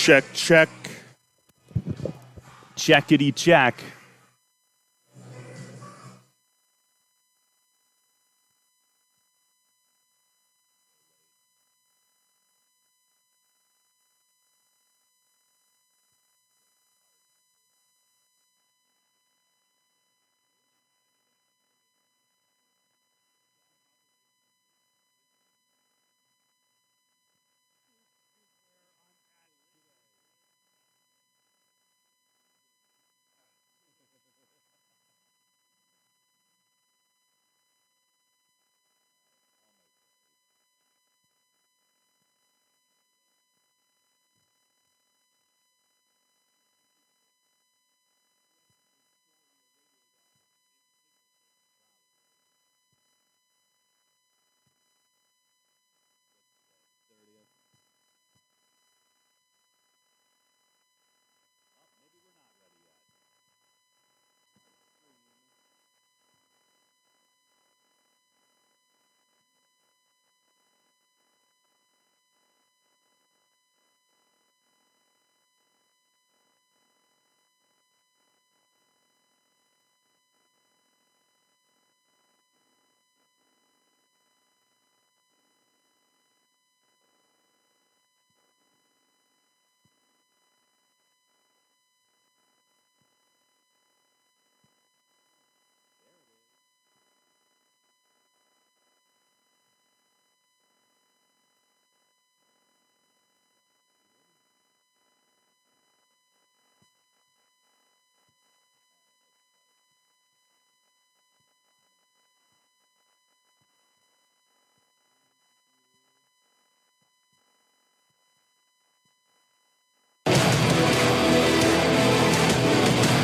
Check, check. Checkity check.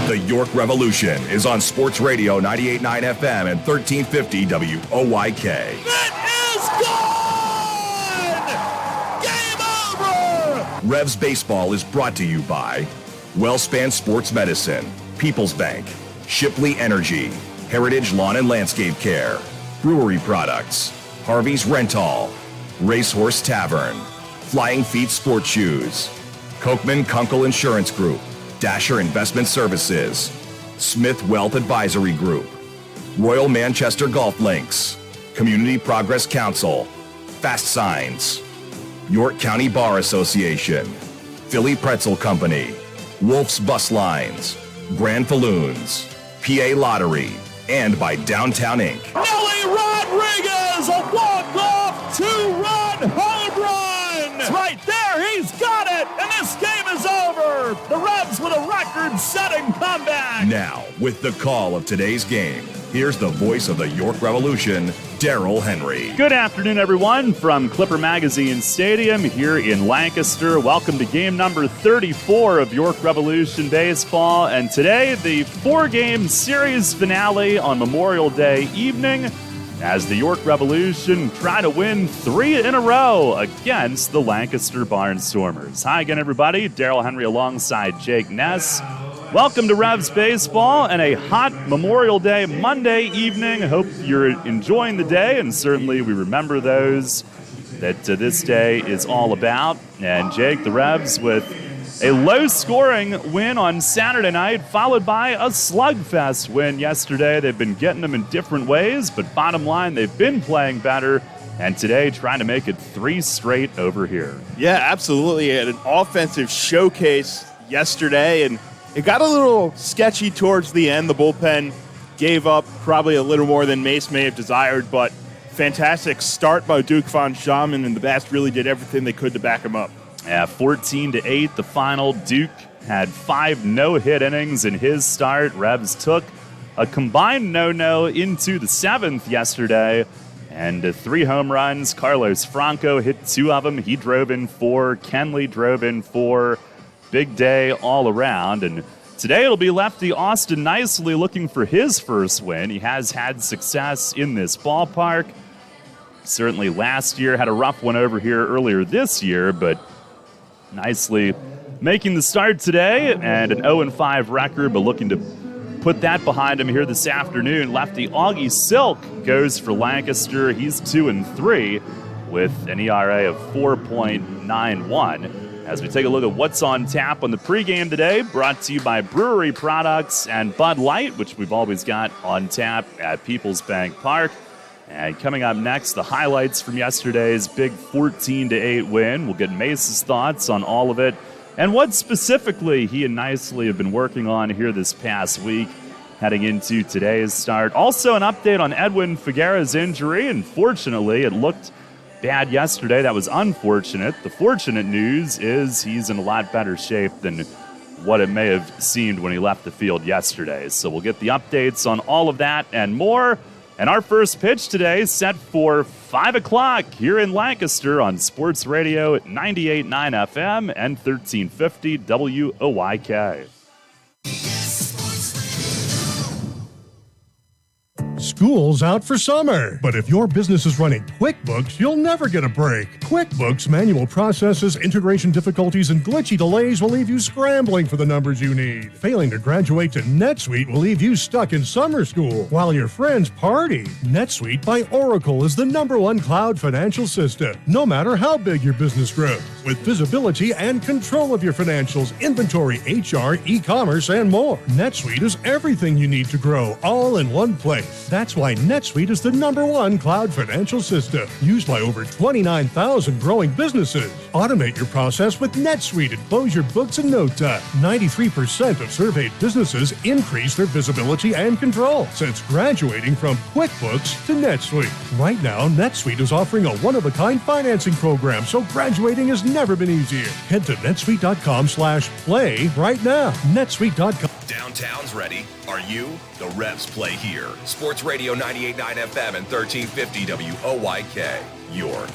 The York Revolution is on Sports Radio 98.9 FM and 1350 WOYK. It is gone! Game over! Revs Baseball is brought to you by Wellspan Sports Medicine, People's Bank, Shipley Energy, Heritage Lawn and Landscape Care, Brewery Products, Harvey's Rental, Racehorse Tavern, Flying Feet Sports Shoes, Kochman Kunkel Insurance Group, Dasher Investment Services, Smith Wealth Advisory Group, Royal Manchester Golf Links, Community Progress Council, Fast Signs, York County Bar Association, Philly Pretzel Company, Wolf's Bus Lines, Grand Falloons, PA Lottery, and by Downtown Inc. Nelly Rodriguez, a walk-off two-run home run! It's right there, he's got it, and this game is over! The Revs with a record-setting comeback! Now, with the call of today's game, here's the voice of the York Revolution, Daryl Henry. Good afternoon, everyone, from Clipper Magazine Stadium here in Lancaster. Welcome to game number 34 of York Revolution Baseball. And today, the four-game series finale on Memorial Day evening as the York Revolution try to win 3 in a row against the Lancaster Barnstormers. Hi again, everybody. Daryl Henry alongside Jake Ness. Welcome to Revs Baseball and a hot Memorial Day Monday evening. Hope you're enjoying the day, and certainly we remember those that this day is all about. And Jake, the Revs with a low-scoring win on Saturday night, followed by a slugfest win yesterday. They've been getting them in different ways, but bottom line, they've been playing better. And today, trying to make it 3 straight over here. Yeah, absolutely. Had an offensive showcase yesterday, and it got a little sketchy towards the end. The bullpen gave up probably a little more than Mace may have desired, but fantastic start by Duke von Schaman, and the Bats really did everything they could to back him up. Yeah, 14-8 the final. Duke had 5 no-hit innings in his start. Revs took a combined no-no into the 7th yesterday, and 3 home runs. Carlos Franco hit 2 of them. He drove in 4. Kenley drove in 4. Big day all around. And today it'll be lefty Austin Nicely looking for his first win. He has had success in this ballpark. Certainly last year had a rough one over here earlier this year, but Nicely making the start today, and an 0-5 record, but looking to put that behind him here this afternoon. Lefty Augie Silk goes for Lancaster. He's 2-3 with an ERA of 4.91. as we take a look at what's on tap on the pregame today, brought to you by Brewery Products and Bud Light, which we've always got on tap at Peoples Bank Park. And coming up next, the highlights from yesterday's big 14-8 win. We'll get Mace's thoughts on all of it and what specifically he and Nicely have been working on here this past week heading into today's start. Also an update on Edwin Figuera's injury. Unfortunately, it looked bad yesterday. That was unfortunate. The fortunate news is he's in a lot better shape than what it may have seemed when he left the field yesterday. So we'll get the updates on all of that and more. And our first pitch today is set for 5 o'clock here in Lancaster on Sports Radio 98.9 FM and 1350 WOYK. School's out for summer, but if your business is running QuickBooks, you'll never get a break. QuickBooks manual processes, integration difficulties, and glitchy delays will leave you scrambling for the numbers you need. Failing to graduate to NetSuite will leave you stuck in summer school while your friends party. NetSuite by Oracle is the #1 cloud financial system, no matter how big your business grows. With visibility and control of your financials, inventory, HR, e-commerce, and more. NetSuite is everything you need to grow, all in one place. That's why NetSuite is the #1 cloud financial system, used by over 29,000 growing businesses. Automate your process with NetSuite and close your books in no time. 93% of surveyed businesses increase their visibility and control since graduating from QuickBooks to NetSuite. Right now, NetSuite is offering a one-of-a-kind financing program, so graduating has never been easier. Head to netsuite.com/play right now. netsuite.com. Downtown's ready. Are you? The Revs play here. Sports Radio 98.9 FM and 1350 WOYK, York.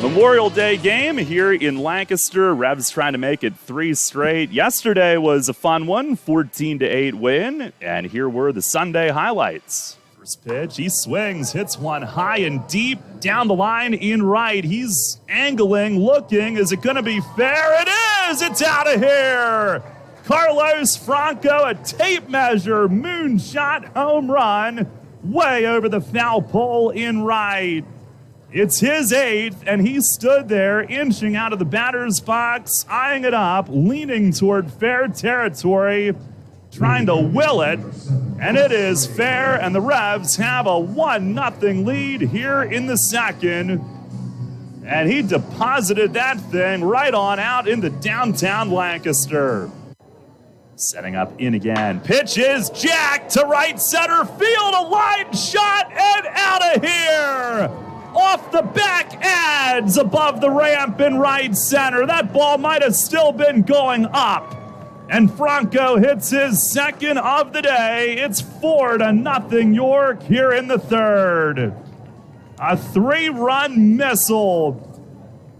Memorial Day game here in Lancaster. Revs trying to make it 3 straight. Yesterday was a fun one, 14-8 win. And here were the Sunday highlights. First pitch, he swings, hits one high and deep down the line in right. He's angling, looking. Is it going to be fair? It is! It's out of here! Carlos Franco, a tape measure, moonshot home run, way over the foul pole in right. It's his 8th, and he stood there inching out of the batter's box, eyeing it up, leaning toward fair territory, trying to will it, and it is fair, and the Revs have a 1-0 lead here in the second, and he deposited that thing right on out into downtown Lancaster. Setting up in again. Pitch is jacked to right center field, a line shot, and out of here! Off the back adds above the ramp in right center. That ball might have still been going up. And Franco hits his second of the day. It's 4-0 York here in the third. A 3-run missile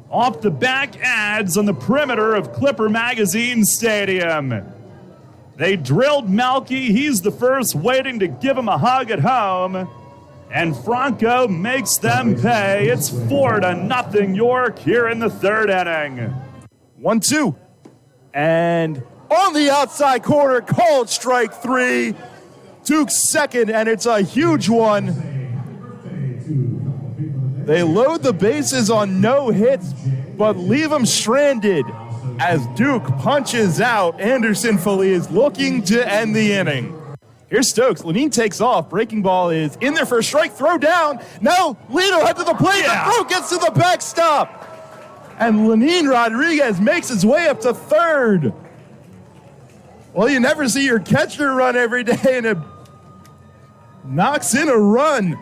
off the back adds on the perimeter of Clipper Magazine Stadium. They drilled Melky. He's the first waiting to give him a hug at home. And Franco makes them pay. It's 4-0 York here in the third inning. 1-2. And on the outside corner, called strike 3. Duke's second, and it's a huge one. They load the bases on no hits, but leave them stranded as Duke punches out. Anderson Foley is looking to end the inning. Here's Stokes. Lenine takes off. Breaking ball is in there for a strike. Throw down. No. Lino head to the plate. Yeah. The throw gets to the backstop. And Lenine Rodriguez makes his way up to third. Well, you never see your catcher run every day, and it knocks in a run.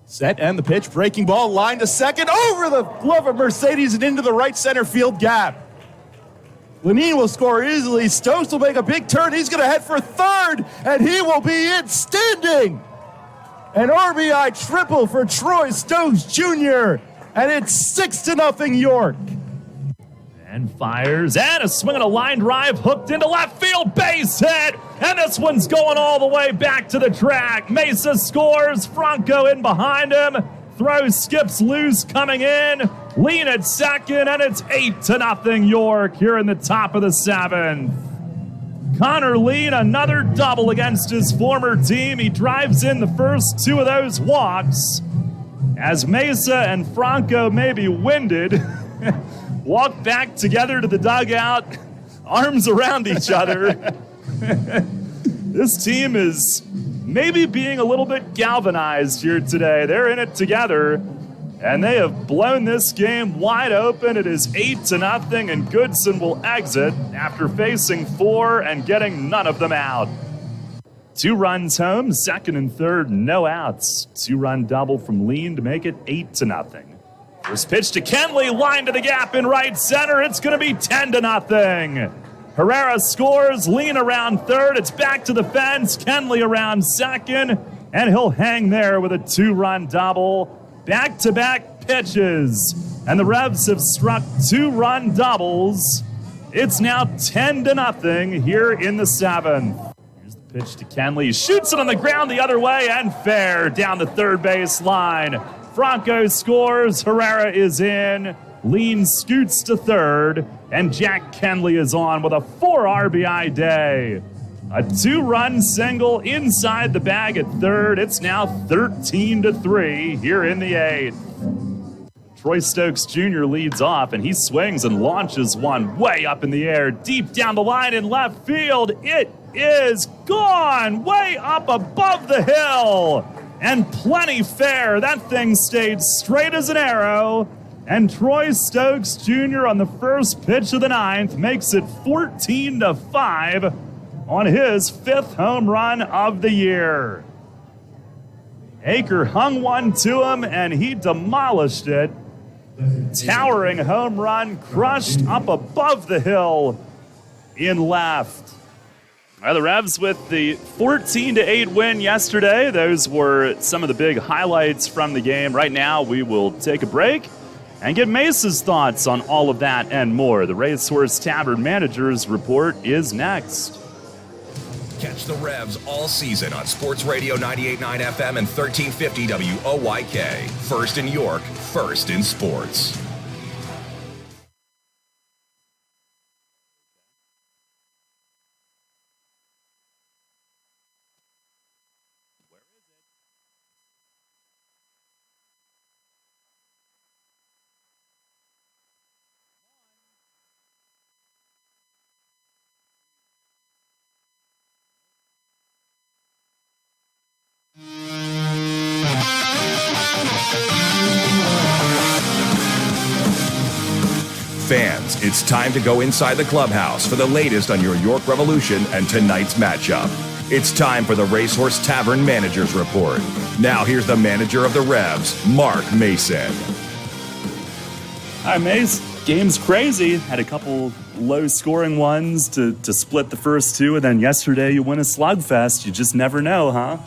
Set and the pitch. Breaking ball. Line to second. Over the glove of Mercedes and into the right center field gap. Lenine will score easily. Stokes will make a big turn. He's going to head for third, and he will be in standing. An RBI triple for Troy Stokes Jr., and it's 6-0 York. And fires, and a swing and a line drive hooked into left field, base hit, and this one's going all the way back to the track. Mesa scores, Franco in behind him. throw skips loose coming in. Lean at second, and it's 8-0 York here in the top of the 7th. Connor Lean, another double against his former team. He drives in the first 2 of those walks. As Mesa and Franco may be winded, walk back together to the dugout, arms around each other. This team is maybe being a little bit galvanized here today. They're in it together, and they have blown this game wide open. It is 8-0, and Goodson will exit after facing 4 and getting none of them out. 2 runs home, second and third, no outs. 2-run double from Lean to make it 8-0. First pitch to Kenley, line to the gap in right center. It's going to be 10-0. Herrera scores, Lean around third. It's back to the fence. Kenley around second, and he'll hang there with a 2-run double. Back-to-back pitches, and the Revs have struck 2-run doubles. It's now 10-0 here in the 7th. Pitch to Kenley. He shoots it on the ground the other way and fair down the third base line. Franco scores. Herrera is in. Lean scoots to third. And Jack Kenley is on with a 4 RBI day. A 2-run single inside the bag at third. It's now 13-3 here in the 8th. Troy Stokes Jr. leads off, and he swings and launches one way up in the air, deep down the line in left field. It is gone way up above the hill, and plenty fair. That thing stayed straight as an arrow, and Troy Stokes Jr. on the first pitch of the 9th makes it 14-5 on his 5th home run of the year. Aker hung one to him, and he demolished it. Towering home run, crushed up above the hill in left. Well, the Revs with the 14-8 win yesterday. Those were some of the big highlights from the game. Right now, we will take a break and get Mesa's thoughts on all of that and more. The Racehorse Tavern Managers Report is next. Catch the Revs all season on Sports Radio 98.9 FM and 1350 WOYK. First in York, first in sports. Fans, it's time to go inside the clubhouse for the latest on your York Revolution and tonight's matchup. It's time for the Racehorse Tavern Managers Report. Now here's the manager of the Revs, Mark Mason. All right, Mace, game's crazy. Had a couple low-scoring ones to split the first 2, and then yesterday you win a slugfest. You just never know, huh?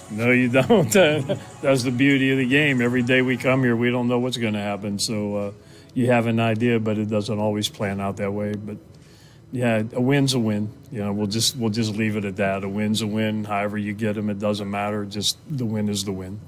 No, you don't. That's the beauty of the game. Every day we come here, we don't know what's going to happen. So you have an idea, but it doesn't always plan out that way. But yeah, a win's a win. You know, we'll just leave it at that. A win's a win. However you get them, it doesn't matter. Just the win is the win.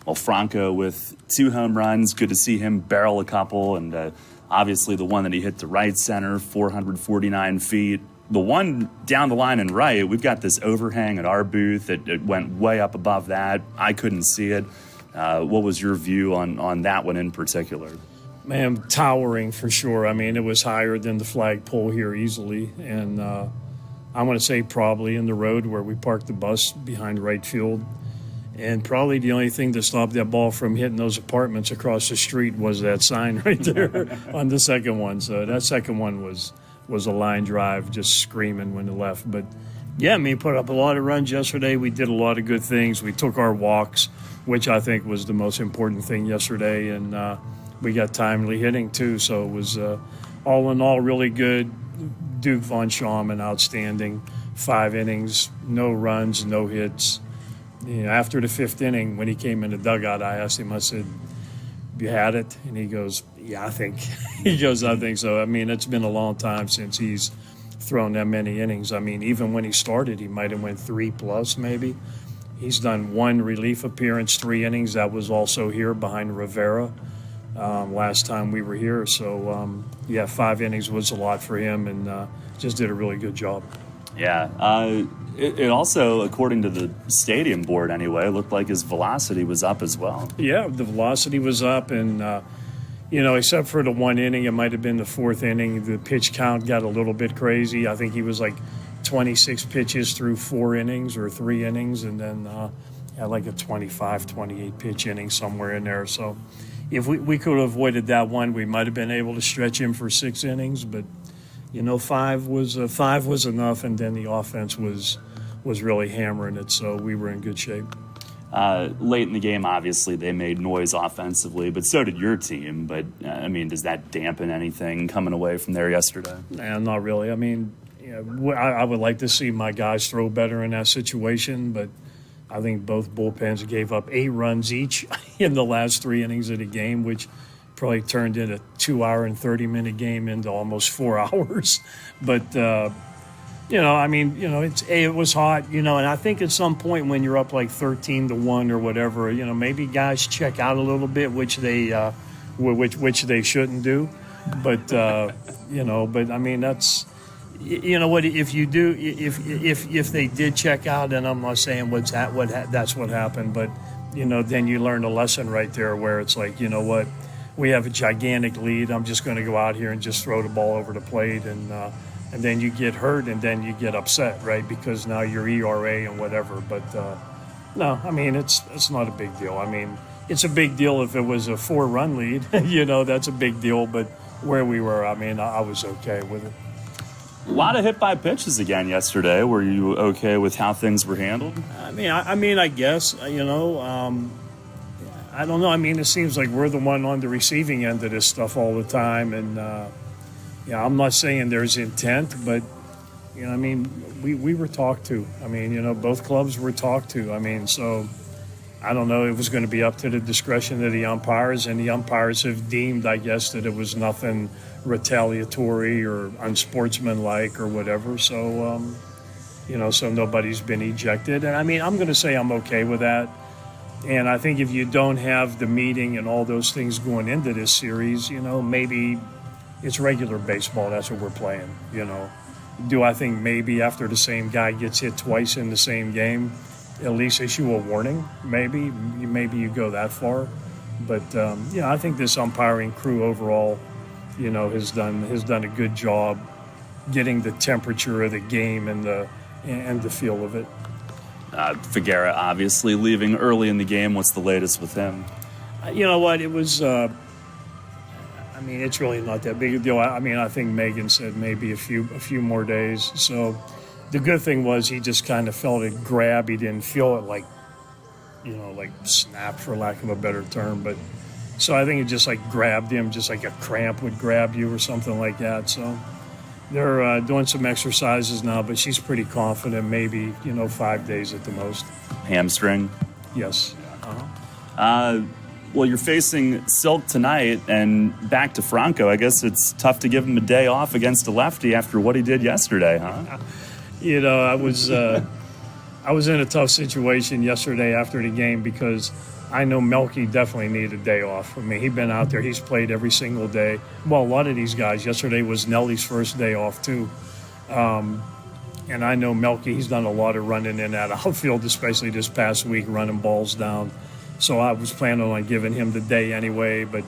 Well, Franco with 2 home runs. Good to see him barrel a couple, and obviously the one that he hit to right center, 449 feet. The one down the line and right, we've got this overhang at our booth. It went way up above that. I couldn't see it. What was your view on that one in particular? Man, towering for sure. I mean, it was higher than the flagpole here easily. And I want to say probably in the road where we parked the bus behind right field. And probably the only thing that stopped that ball from hitting those apartments across the street was that sign right there on the second one. So that second one was a line drive, just screaming when it left. But, yeah, I mean, put up a lot of runs yesterday. We did a lot of good things. We took our walks, which I think was the most important thing yesterday. And we got timely hitting, too. So it was, all in all, really good. Duke Von Schaumann, outstanding. 5 innings, no runs, no hits. You know, after the 5th inning, when he came in the dugout, I asked him, I said, you had it? And he goes, yeah, I think. He goes, I think so. I mean, it's been a long time since he's thrown that many innings. I mean, even when he started, he might have went 3+ maybe. He's done one relief appearance, 3 innings. That was also here behind Rivera last time we were here. So, 5 innings was a lot for him, and just did a really good job. Yeah. It also, according to the stadium board anyway, looked like his velocity was up as well. Yeah, the velocity was up, and, except for the 1 inning, it might have been the 4th inning, the pitch count got a little bit crazy. I think he was like 26 pitches through 4 innings or 3 innings, and then had like a 25, 28 pitch inning somewhere in there. So if we could have avoided that one, we might have been able to stretch him for 6 innings, but 5 was enough, and then the offense was really hammering it, so we were in good shape. Late in the game, obviously, they made noise offensively, but so did your team. But, does that dampen anything coming away from there yesterday? Nah, not really. I would like to see my guys throw better in that situation, but I think both bullpens gave up 8 runs each in the last 3 innings of the game, which probably turned in a 2-hour and 30-minute game into almost 4 hours. But, it was hot, and I think at some point when you're up like 13-1 or whatever, maybe guys check out a little bit, which they shouldn't do. But, that's, what, if you do, if they did check out, and I'm not saying that's what happened, but, then you learn a lesson right there where it's like, we have a gigantic lead. I'm just going to go out here and just throw the ball over the plate, and then you get hurt, and then you get upset, right? Because now your ERA and whatever. But no, it's not a big deal. It's a big deal if it was a 4-run lead. That's a big deal. But where we were, I was okay with it. A lot of hit by pitches again yesterday. Were you okay with how things were handled? I guess, I don't know. It seems like we're the one on the receiving end of this stuff all the time. And, I'm not saying there's intent, but, we were talked to. Both clubs were talked to. So I don't know. It was going to be up to the discretion of the umpires, and the umpires have deemed, I guess, that it was nothing retaliatory or unsportsmanlike or whatever. So, so nobody's been ejected. And, I'm going to say I'm okay with that. And I think if you don't have the meeting and all those things going into this series, maybe it's regular baseball. That's what we're playing, Do I think maybe after the same guy gets hit twice in the same game, at least issue a warning? Maybe you go that far. But, I think this umpiring crew overall, has done a good job getting the temperature of the game and the feel of it. Figuera obviously leaving early in the game. What's the latest with him? You know what? It was, it's really not that big a deal. I think Megan said maybe a few more days. So the good thing was he just kind of felt it grab. He didn't feel it like snap, for lack of a better term. But so I think it just like grabbed him, just like a cramp would grab you or something like that. So they're doing some exercises now, but she's pretty confident, maybe, 5 days at the most. Hamstring? Yes. Well, you're facing Silk tonight and back to Franco. I guess it's tough to give him a day off against a lefty after what he did yesterday, huh? I was in a tough situation yesterday after the game because I know Melky definitely needed a day off. He'd been out there. He's played every single day. Well, a lot of these guys. Yesterday was Nelly's first day off, too. And I know Melky, he's done a lot of running in that outfield, especially this past week, running balls down. So I was planning on giving him the day anyway. But,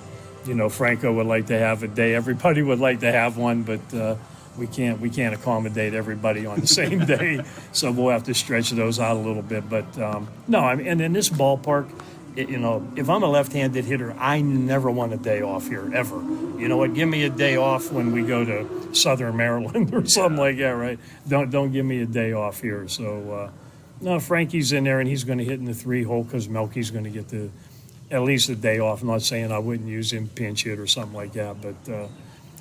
Franco would like to have a day. Everybody would like to have one, but we can't accommodate everybody on the same day. So we'll have to stretch those out a little bit. But, and in this ballpark, if I'm a left-handed hitter, I never want a day off here, ever. You know what? Give me a day off when we go to Southern Maryland or something like that, right? Don't give me a day off here. So, no, Frankie's in there, and he's going to hit in the 3-hole because Melky's going to get at least a day off. I'm not saying I wouldn't use him pinch hit or something like that. But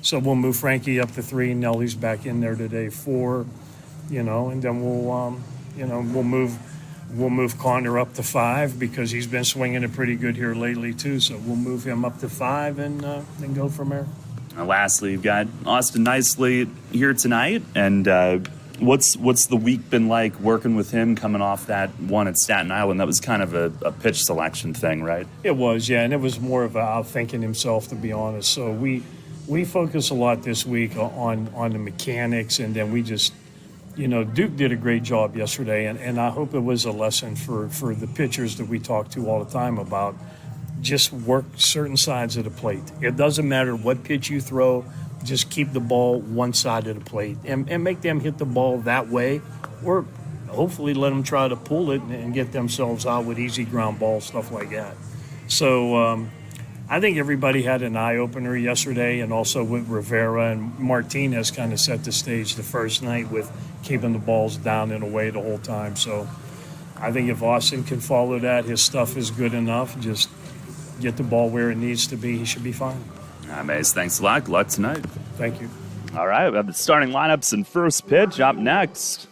so we'll move Frankie up to 3. Nelly's back in there today, 4, and then we'll move Connor up to 5 because he's been swinging it pretty good here lately too. So we'll move him up to 5 and then go from there. Lastly, you've got Austin Nicely here tonight, and What's the week been like working with him coming off that one at Staten Island? That was kind of a pitch selection thing, right? It was, yeah, and it was more of outthinking himself, to be honest. So we focus a lot this week on the mechanics, and then we just, Duke did a great job yesterday, and I hope it was a lesson for the pitchers that we talk to all the time about just work certain sides of the plate. It doesn't matter what pitch you throw, just keep the ball one side of the plate and make them hit the ball that way, or hopefully let them try to pull it and get themselves out with easy ground balls, stuff like that. So I think everybody had an eye-opener yesterday, and also with Rivera and Martinez kind of set the stage the first night with keeping the balls down and away the whole time. So I think if Austin can follow that, his stuff is good enough. Just get the ball where it needs to be. He should be fine. All right, Mace, thanks a lot. Good luck tonight. Thank you. All right, we have the starting lineups and first pitch up next.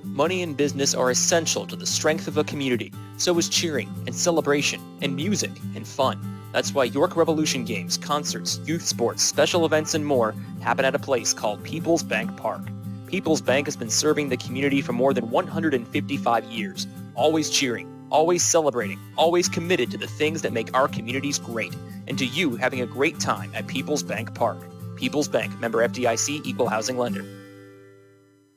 Money and business are essential to the strength of a community. So is cheering and celebration and music and fun. That's why York Revolution games, concerts, youth sports, special events, and more happen at a place called People's Bank Park. People's Bank has been serving the community for more than 155 years, always cheering, always celebrating, always committed to the things that make our communities great, and to you having a great time at People's Bank Park. People's Bank, member FDIC, equal housing lender.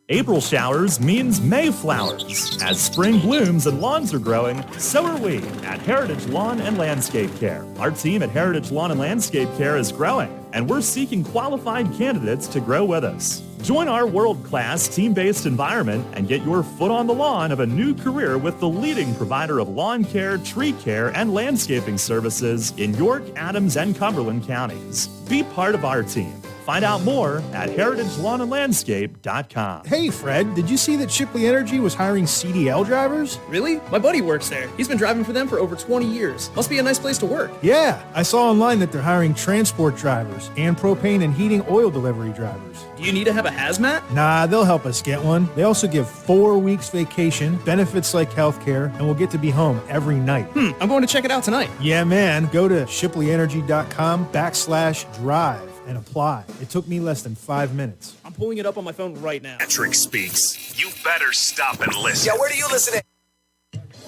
April showers means May flowers. As spring blooms and lawns are growing, so are we at Heritage Lawn and Landscape Care. Our team at Heritage Lawn and Landscape Care is growing, and we're seeking qualified candidates to grow with us. Join our world-class team-based environment and get your foot on the lawn of a new career with the leading provider of lawn care, tree care, and landscaping services in York, Adams, and Cumberland counties. Be part of our team. Find out more at heritagelawnandlandscape.com. Hey, Fred, did you see that Shipley Energy was hiring CDL drivers? Really? My buddy works there. He's been driving for them for over 20 years. Must be a nice place to work. Yeah, I saw online that they're hiring transport drivers and propane and heating oil delivery drivers. Do you need to have a hazmat? Nah, they'll help us get one. They also give 4 weeks vacation, benefits like healthcare, and we'll get to be home every night. I'm going to check it out tonight. Yeah, man. Go to shipleyenergy.com/drive. and apply. It took me less than 5 minutes. I'm pulling it up on my phone right now. Patrick speaks. You better stop and listen. Yeah, where do you listen?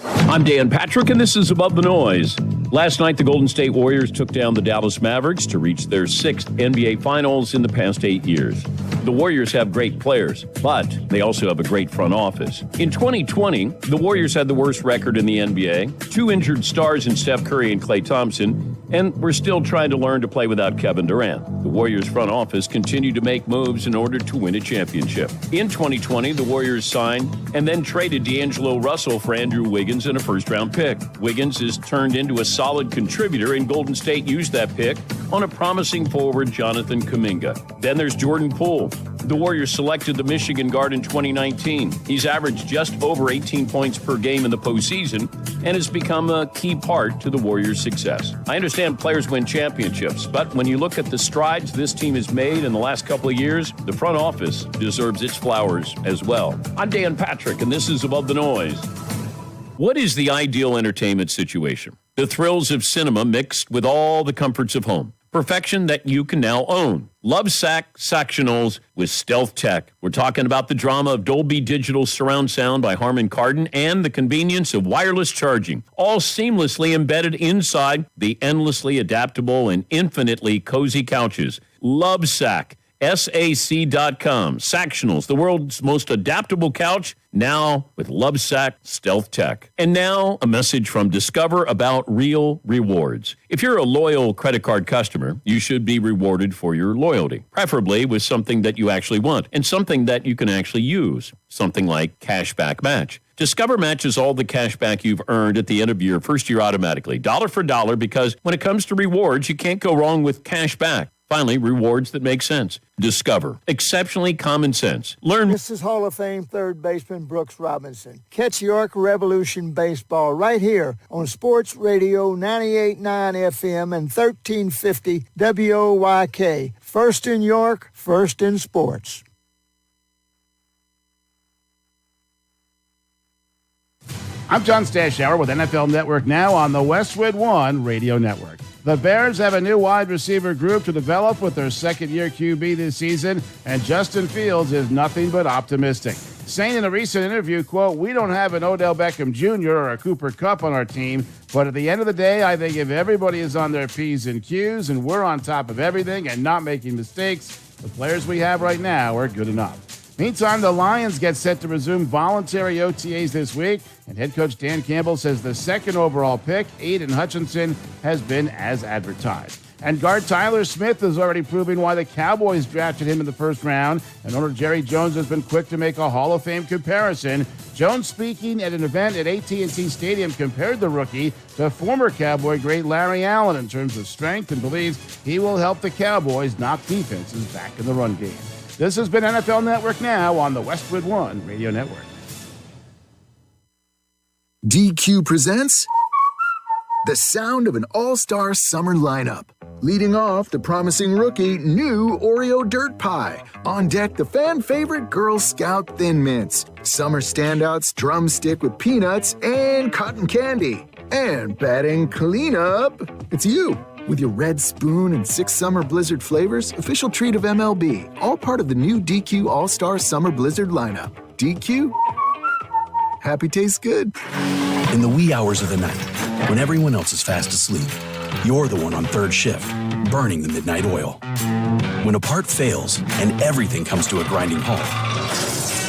I'm Dan Patrick, and this is Above the Noise. Last night, the Golden State Warriors took down the Dallas Mavericks to reach their 6th NBA Finals in the past 8 years. The Warriors have great players, but they also have a great front office. In 2020, the Warriors had the worst record in the NBA, 2 injured stars in Steph Curry and Klay Thompson, and we're still trying to learn to play without Kevin Durant. The Warriors front office continued to make moves in order to win a championship. In 2020, the Warriors signed and then traded D'Angelo Russell for Andrew Wiggins and a first-round pick. Wiggins has turned into a solid contributor, and Golden State used that pick on a promising forward, Jonathan Kuminga. Then there's Jordan Poole. The Warriors selected the Michigan guard in 2019. He's averaged just over 18 points per game in the postseason and has become a key part to the Warriors' success. I understand players win championships, but when you look at the strides this team has made in the last couple of years, the front office deserves its flowers as well. I'm Dan Patrick, and this is Above the Noise. What is the ideal entertainment situation? The thrills of cinema mixed with all the comforts of home. Perfection that you can now own. Lovesac Sectionals with Stealth Tech. We're talking about the drama of Dolby Digital Surround Sound by Harman Kardon and the convenience of wireless charging, all seamlessly embedded inside the endlessly adaptable and infinitely cozy couches. Lovesac. SAC.com. Sectionals, the world's most adaptable couch, now with Lovesac Stealth Tech. And now a message from Discover about real rewards. If you're a loyal credit card customer, you should be rewarded for your loyalty, preferably with something that you actually want and something that you can actually use, something like Cashback Match. Discover matches all the cash back you've earned at the end of your first year automatically, dollar for dollar, because when it comes to rewards, you can't go wrong with cash back. Finally, rewards that make sense. Discover. Exceptionally common sense. Learn. This is Hall of Fame third baseman Brooks Robinson. Catch York Revolution Baseball right here on Sports Radio 98.9 FM and 1350 WOYK. First in York, first in sports. I'm John Stashower with NFL Network Now on the Westwood One Radio Network. The Bears have a new wide receiver group to develop with their second-year QB this season, and Justin Fields is nothing but optimistic, saying in a recent interview, quote, "We don't have an Odell Beckham Jr. or a Cooper Kupp on our team, but at the end of the day, I think if everybody is on their P's and Q's and we're on top of everything and not making mistakes, the players we have right now are good enough." Meantime, the Lions get set to resume voluntary OTAs this week, and head coach Dan Campbell says the second overall pick, Aiden Hutchinson, has been as advertised. And guard Tyler Smith is already proving why the Cowboys drafted him in the first round, and owner Jerry Jones has been quick to make a Hall of Fame comparison. Jones, speaking at an event at AT&T Stadium, compared the rookie to former Cowboy great Larry Allen in terms of strength and believes he will help the Cowboys knock defenses back in the run game. This has been NFL Network Now on the Westwood One Radio Network. DQ presents the sound of an all-star summer lineup. Leading off, the promising rookie, new Oreo Dirt Pie. On deck, the fan-favorite Girl Scout Thin Mints. Summer standouts, drumstick with peanuts and cotton candy. And batting cleanup, it's you. With your red spoon and 6 summer blizzard flavors, official treat of MLB. All part of the new DQ All-Star Summer Blizzard lineup. DQ? Happy tastes good. In the wee hours of the night, when everyone else is fast asleep, you're the one on third shift, burning the midnight oil. When a part fails and everything comes to a grinding halt,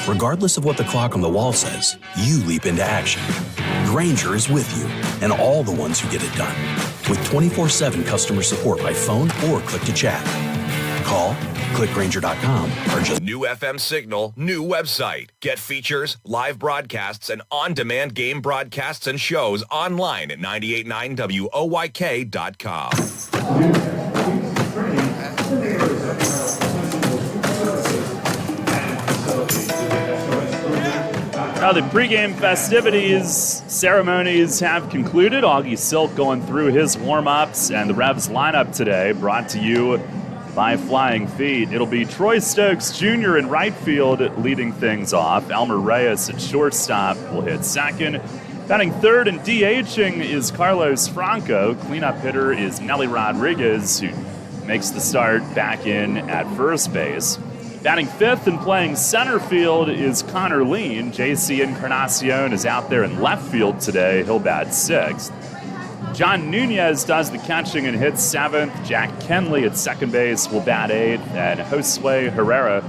regardless of what the clock on the wall says, you leap into action. Grainger is with you and all the ones who get it done. With 24/7 customer support by phone or click to chat. Call, click Grainger.com, or just... New FM signal, new website. Get features, live broadcasts, and on-demand game broadcasts and shows online at 989WOYK.com. Now the pregame festivities ceremonies have concluded. Augie Silk going through his warm-ups, and the Revs lineup today brought to you by Flying Feet. It'll be Troy Stokes Jr. in right field leading things off. Elmer Reyes at shortstop will hit second. Batting third and DHing is Carlos Franco. Cleanup hitter is Nelly Rodriguez, who makes the start back in at first base. Batting fifth and playing center field is Connor Lean. JC Encarnacion is out there in left field today. He'll bat sixth. John Nunez does the catching and hits seventh. Jack Kenley at second base will bat eighth. And Josue Herrera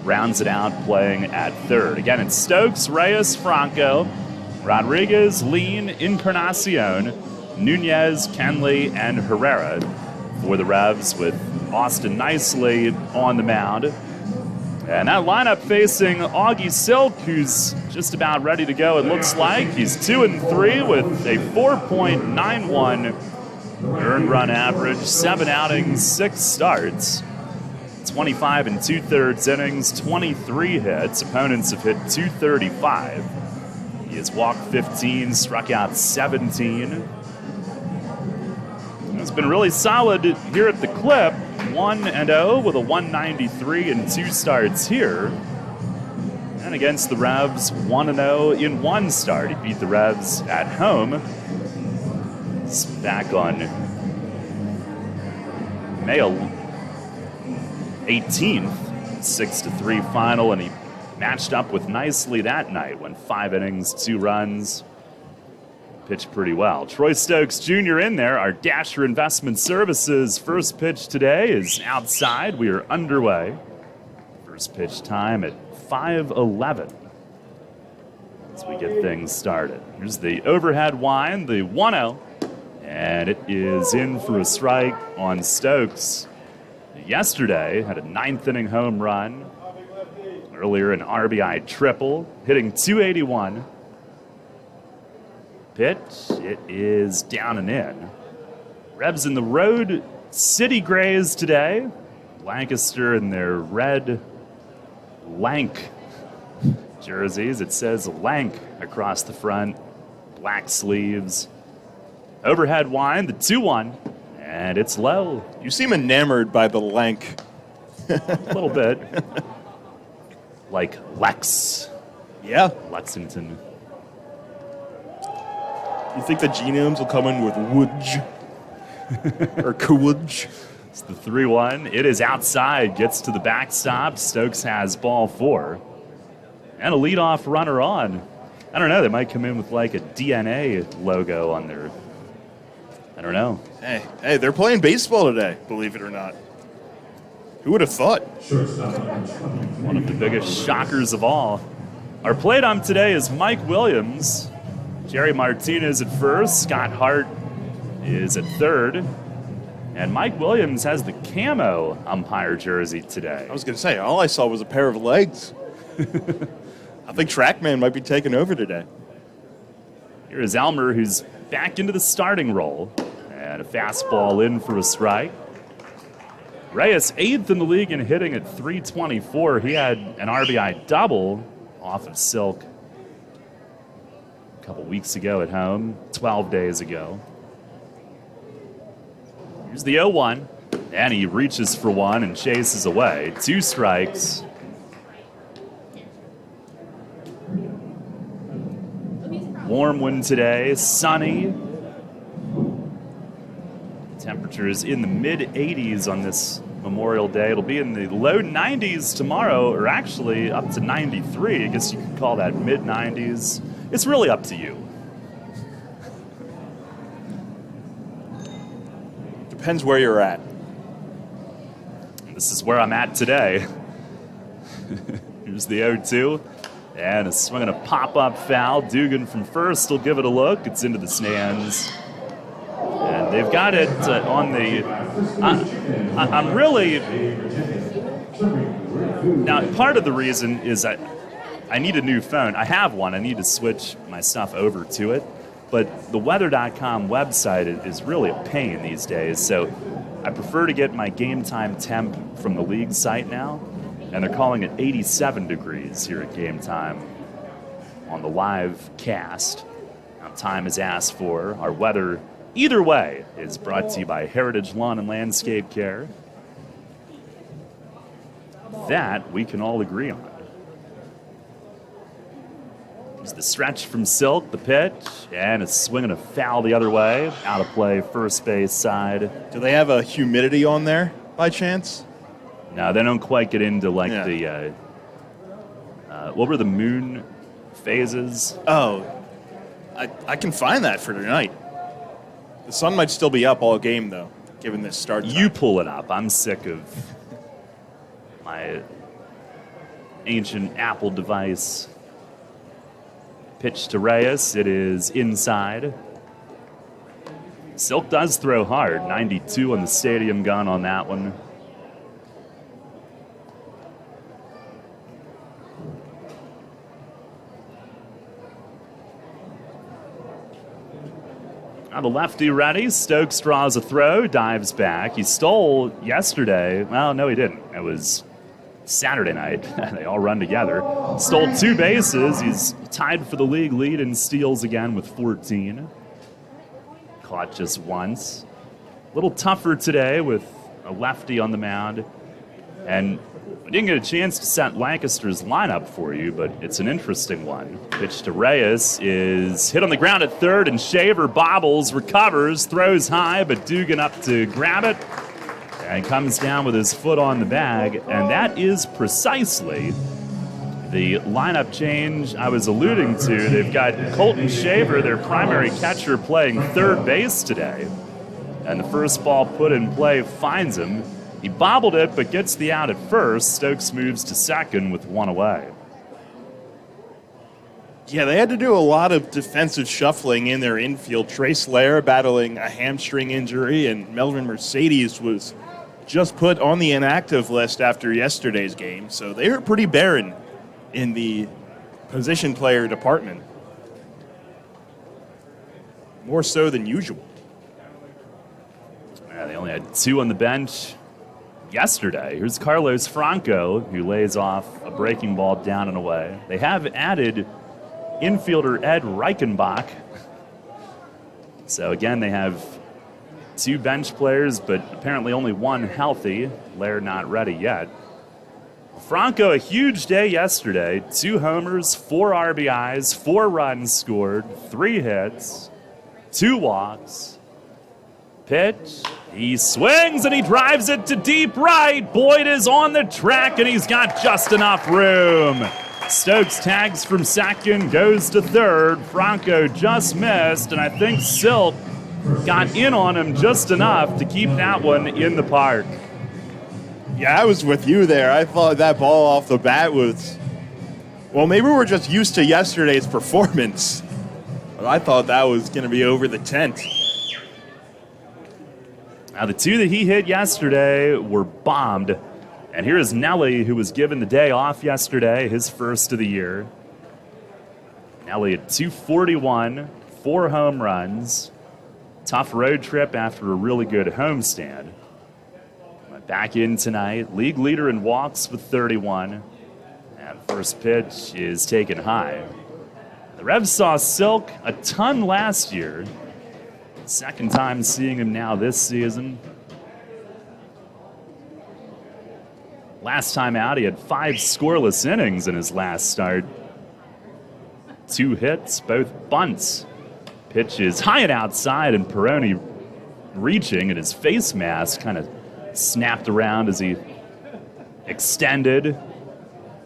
rounds it out playing at third. Again, it's Stokes, Reyes, Franco, Rodriguez, Lean, Encarnacion, Nunez, Kenley, and Herrera for the Revs, with Austin Nicely on the mound. And that lineup facing Augie Silk, who's just about ready to go, it looks like. He's 2-3 with a 4.91 earned run average, 7 outings, 6 starts, 25 2/3 innings, 23 hits. Opponents have hit 235. He has walked 15, struck out 17. It's been really solid here at the Clip. 1-0 with a 193 and 2 starts here. And against the Revs, 1-0 in 1 start. He beat the Revs at home. It's back on May 18th, 6-3 final, and he matched up with Nicely that night. Went 5 innings, 2 runs. Pitched pretty well. Troy Stokes Jr. in there. Our Dasher Investment Services first pitch today is outside. We are underway. First pitch time at 5:11 as we get things started. Here's the overhead wind, the 1-0, and it is in for a strike on Stokes. Yesterday had a 9th inning home run. Earlier an RBI triple, hitting .281. Pitch, it is down and in. Revs in the road City Grays today. Lancaster in their red Lank jerseys. It says Lank across the front, black sleeves. Overhead wind, the 2-1, and it's low. You seem enamored by the Lank. A little bit. Like Lex. Yeah. Lexington. You think the genomes will come in with Woods? or Coolidge. It's the 3-1. It is outside, gets to the backstop. Stokes has ball 4. And a leadoff runner on. I don't know, they might come in with like a DNA logo on their... I don't know. Hey, they're playing baseball today, believe it or not. Who would have thought? One of the biggest shockers of all. Our plate ump today is Mike Williams. Jerry Martinez at first. Scott Hart is at third. And Mike Williams has the camo umpire jersey today. I was going to say, all I saw was a pair of legs. I think Trackman might be taking over today. Here is Elmer, who's back into the starting role. And a fastball in for a strike. Reyes, 8th in the league in hitting at .324. He had an RBI double off of Silk a couple weeks ago at home, 12 days ago. Here's the 0-1, and he reaches for one and chases away. 2 strikes. Warm one today, sunny. Temperatures in the mid-80s on this Memorial Day. It'll be in the low 90s tomorrow, or actually up to 93. I guess you could call that mid-90s. It's really up to you. Depends where you're at. This is where I'm at today. Here's the 0-2. And a swing and a pop-up foul. Dugan from first will give it a look. It's into the stands. And they've got it on the... I'm really... Now, part of the reason is I need a new phone. I have one. I need to switch my stuff over to it. But the weather.com website is really a pain these days. So I prefer to get my game time temp from the league site now. And they're calling it 87 degrees here at game time on the live cast. Now, time is asked for. Our weather, either way, is brought to you by Heritage Lawn and Landscape Care. That we can all agree on. Here's the stretch from Silk, the pitch, and a swing and a foul the other way. Out of play, first base side. Do they have a humidity on there by chance? No, they don't quite get into like the, what were the moon phases? Oh, I can find that for tonight. The sun might still be up all game, though, given this start time. You pull it up. I'm sick of my ancient Apple device. Pitch to Reyes. It is inside. Silk does throw hard. 92 on the stadium gun on that one. Now the lefty ready. Stokes draws a throw, dives back. He stole yesterday. Well, no, he didn't. It was Saturday night. They all run together. Stole 2 bases. He's tied for the league lead in steals again with 14. Caught just once. A little tougher today with a lefty on the mound. And I didn't get a chance to set Lancaster's lineup for you, but it's an interesting one. Pitch to Reyes is hit on the ground at third, and Shaver bobbles, recovers, throws high, but Dugan up to grab it, and comes down with his foot on the bag, and that is precisely the lineup change I was alluding to. They've got Colton Shaver, their primary catcher, playing third base today, and the first ball put in play finds him. He bobbled it, but gets the out at first. Stokes moves to second with 1 away. Yeah, they had to do a lot of defensive shuffling in their infield. Trace Lair battling a hamstring injury, and Melvin Mercedes was just put on the inactive list after yesterday's game. So they were pretty barren in the position player department. More so than usual. Yeah, they only had 2 on the bench yesterday. Here's Carlos Franco, who lays off a breaking ball down and away. They have added infielder Ed Reichenbach. So again, they have 2 bench players, but apparently only 1 healthy. Lair not ready yet. Franco, a huge day yesterday. 2 homers, 4 RBIs, 4 runs scored, 3 hits, 2 walks. Pitch. He swings and he drives it to deep right. Boyd is on the track and he's got just enough room. Stokes tags from second, goes to third. Franco just missed, and I think Silk got in on him just enough to keep that one in the park. Yeah, I was with you there. I thought that ball off the bat was, well, maybe we're just used to yesterday's performance. But I thought that was going to be over the tent. Now, the two that he hit yesterday were bombed. And here is Nelly, who was given the day off yesterday, his first of the year. Nelly at 241, 4 home runs. Tough road trip after a really good homestand. Back in tonight, league leader in walks with 31. And first pitch is taken high. The Revs saw Silk a ton last year. Second time seeing him now this season. Last time out, he had 5 scoreless innings in his last start. 2 hits, both bunts. Pitch is high and outside, and Peroni reaching, and his face mask kind of snapped around as he extended.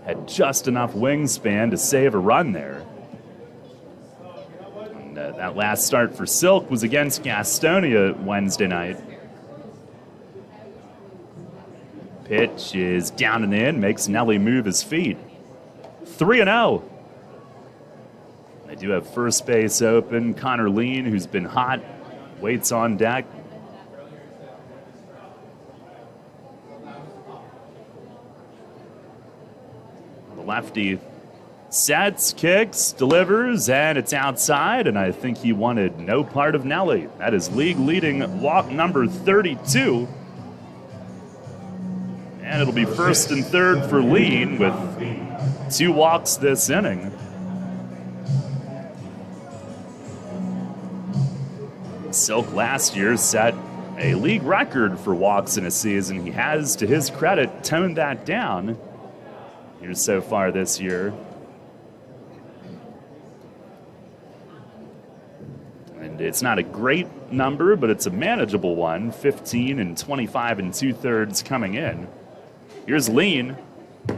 Had just enough wingspan to save a run there. And that last start for Silk was against Gastonia Wednesday night. Pitch is down and in, makes Nelly move his feet. 3-0. They do have first base open. Connor Lean, who's been hot, waits on deck. The lefty sets, kicks, delivers, and it's outside, and I think he wanted no part of Nelly. That is league-leading walk number 32. And it'll be first and third for Lean with 2 walks this inning. Silk last year set a league record for walks in a season. He has, to his credit, toned that down here so far this year. And it's not a great number, but it's a manageable one. 15 and 25 and 2/3 coming in. Here's Lean,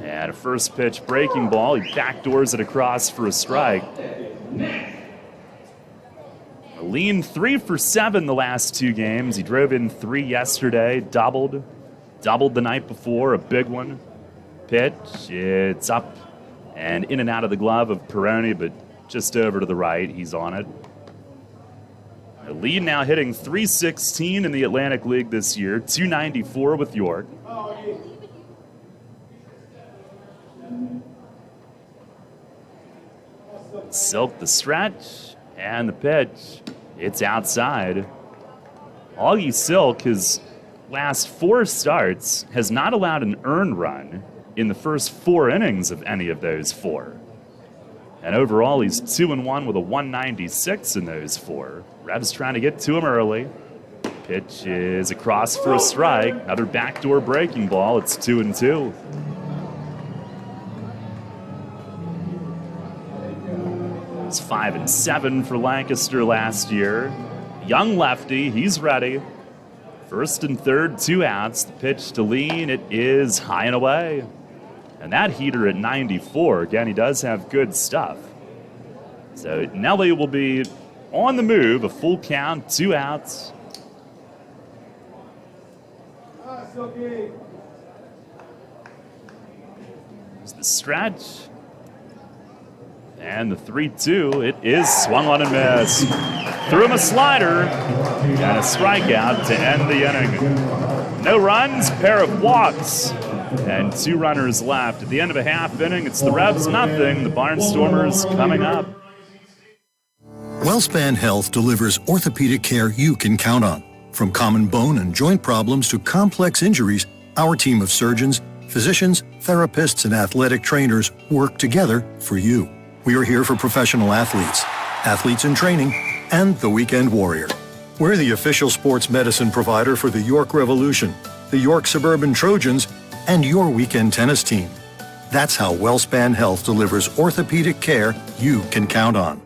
and a first pitch breaking ball. He backdoors it across for a strike. Lean 3 for 7 the last 2 games. He drove in 3 yesterday, doubled the night before, a big one. Pitch, it's up and in and out of the glove of Peroni, but just over to the right. He's on it. Lean now hitting .316 in the Atlantic League this year, .294 with York. Silk the stretch, and the pitch. It's outside. Augie Silk, his last 4 starts, has not allowed an earned run in the first 4 innings of any of those 4. And overall, he's 2-1 with a 196 in those 4. Revs trying to get to him early. Pitch is across for a strike. Another backdoor breaking ball. It's 2-2. It was 5-7 for Lancaster last year. Young lefty, he's ready. First and third, 2 outs. The pitch to Lean, it is high and away. And that heater at 94, again, he does have good stuff. So Nelly will be on the move, a full count, 2 outs. There's the stretch. And the 3-2, it is swung on and missed. Threw him a slider and a strikeout to end the inning. No runs, pair of walks, and 2 runners left. At the end of a half inning, it's the Revs nothing, the Barnstormers coming up. WellSpan Health delivers orthopedic care you can count on. From common bone and joint problems to complex injuries, our team of surgeons, physicians, therapists, and athletic trainers work together for you. We are here for professional athletes, athletes in training, and the weekend warrior. We're the official sports medicine provider for the York Revolution, the York Suburban Trojans, and your weekend tennis team. That's how WellSpan Health delivers orthopedic care you can count on.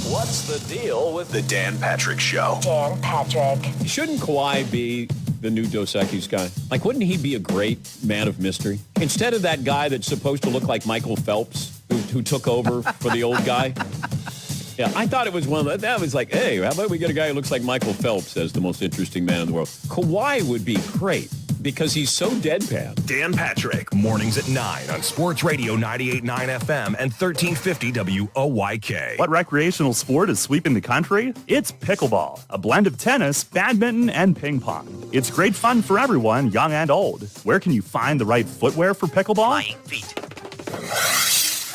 What's What's the deal with The Dan Patrick Show. Dan Patrick. Shouldn't Kawhi be the new Dos Equis guy? Like, wouldn't he be a great man of mystery? Instead of that guy that's supposed to look like Michael Phelps, who took over for the old guy. Yeah, I thought it was one of that was like, hey, how about we get a guy who looks like Michael Phelps as the most interesting man in the world? Kawhi would be great because he's so deadpan. Dan Patrick, mornings at 9 on Sports Radio 98.9 FM and 1350 WOYK. What recreational sport is sweeping the country? It's pickleball, a blend of tennis, badminton, and ping pong. It's great fun for everyone, young and old. Where can you find the right footwear for pickleball? Flying Feet?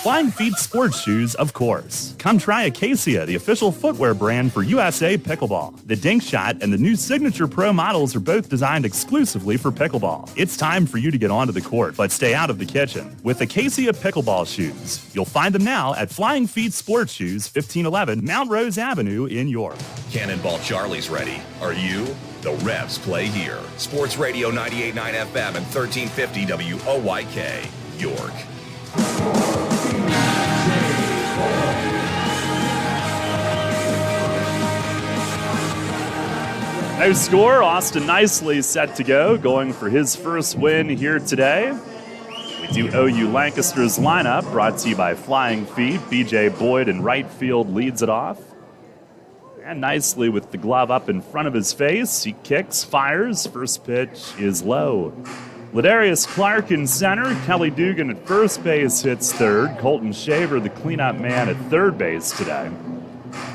Flying Feet sports shoes, of course. Come try Acacia, the official footwear brand for USA Pickleball. The Dink Shot and the new Signature Pro models are both designed exclusively for pickleball. It's time for you to get onto the court, but stay out of the kitchen with Acacia Pickleball shoes. You'll find them now at Flying Feet Sports Shoes, 1511 Mount Rose Avenue in York. Cannonball Charlie's ready. Are you? The Revs play here. Sports Radio 98.9 FM and 1350 WOYK, York. No score. Austin Nicely set to go, going for his first win here today. We do OU Lancaster's lineup, brought to you by Flying Feet. BJ Boyd in right field leads it off. And Nicely with the glove up in front of his face. He kicks, fires. First pitch is low. Ladarius Clark in center. Kelly Dugan at first base hits third. Colton Shaver, the cleanup man, at third base today.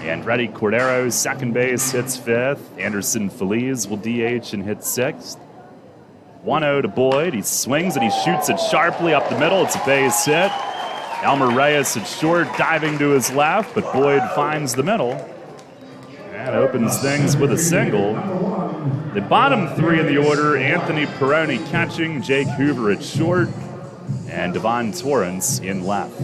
Andretti Cordero, second base, hits fifth. Anderson Feliz will DH and hit sixth. 1-0 to Boyd. He swings and he shoots it sharply up the middle. It's a base hit. Elmer Reyes at short, diving to his left, but Boyd finds the middle and opens things with a single. The bottom three in the order: Anthony Peroni catching, Jake Hoover at short, and Devon Torrance in left.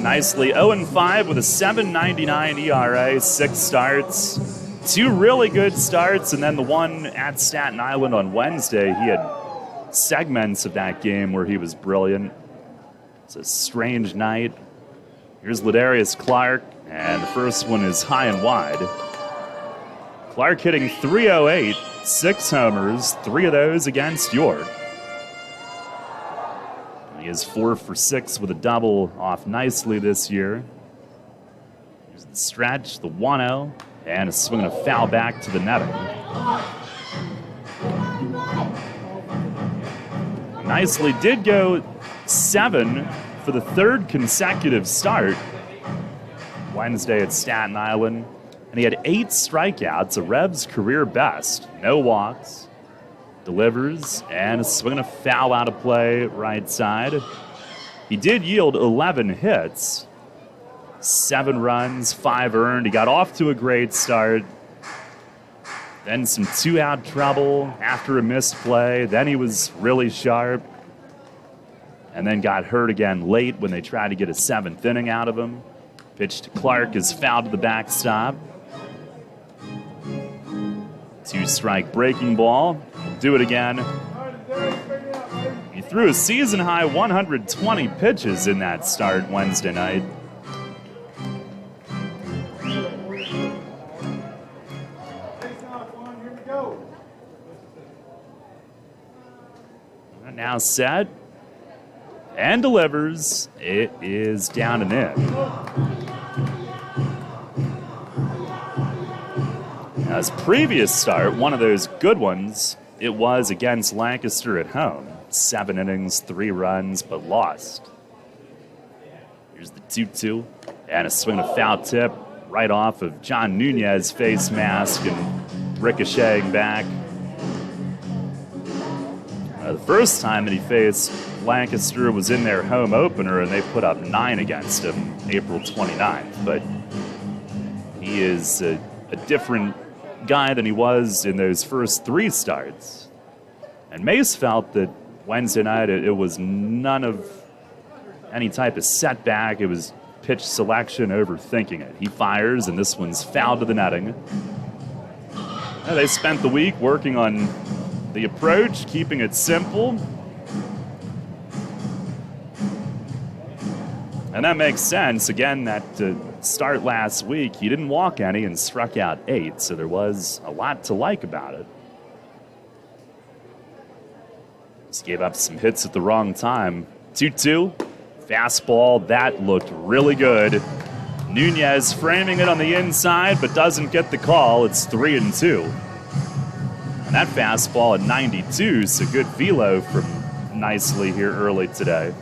Nicely 0-5 with a 7.99 ERA, 6 starts. 2 really good starts, and then the one at Staten Island on Wednesday, he had segments of that game where he was brilliant. It's a strange night. Here's Ladarius Clark, and the first one is high and wide. Clark hitting .308, 6 homers, 3 of those against York. He is 4 for 6 with a double off Nicely this year. Here's the stretch, the 1-0, and a swing and a foul back to the netting. Nicely did go 7 for the 3rd consecutive start Wednesday at Staten Island, and he had 8 strikeouts, a Revs career best. No walks. Delivers, and a swing and a foul out of play right side. He did yield 11 hits, 7 runs, 5 earned. He got off to a great start. Then some 2-out trouble after a missed play. Then he was really sharp. And then got hurt again late when they tried to get a 7th inning out of him. Pitch to Clark is fouled to the backstop. 2-strike breaking ball. Do it again. He threw a season-high 120 pitches in that start Wednesday night. Now set. And delivers. It is down and in. Now, his previous start, one of those good ones, it was against Lancaster at home. 7 innings, 3 runs, but lost. Here's the 2-2. And a swing and a foul tip right off of John Nunez's face mask and ricocheting back. The first time that he faced Lancaster was in their home opener, and they put up 9 against him April 29th. But he is a different guy than he was in those first 3 starts. And Mace felt that Wednesday night it was none of any type of setback. It was pitch selection, overthinking it. He fires, and this one's fouled to the netting. They spent the week working on the approach, keeping it simple. And that makes sense. Again, that start last week, he didn't walk any and struck out 8, so there was a lot to like about it. Just gave up some hits at the wrong time. 2-2, fastball, that looked really good. Nunez framing it on the inside, but doesn't get the call. It's 3-2. And that fastball at 92, so good velo from Nicely here early today.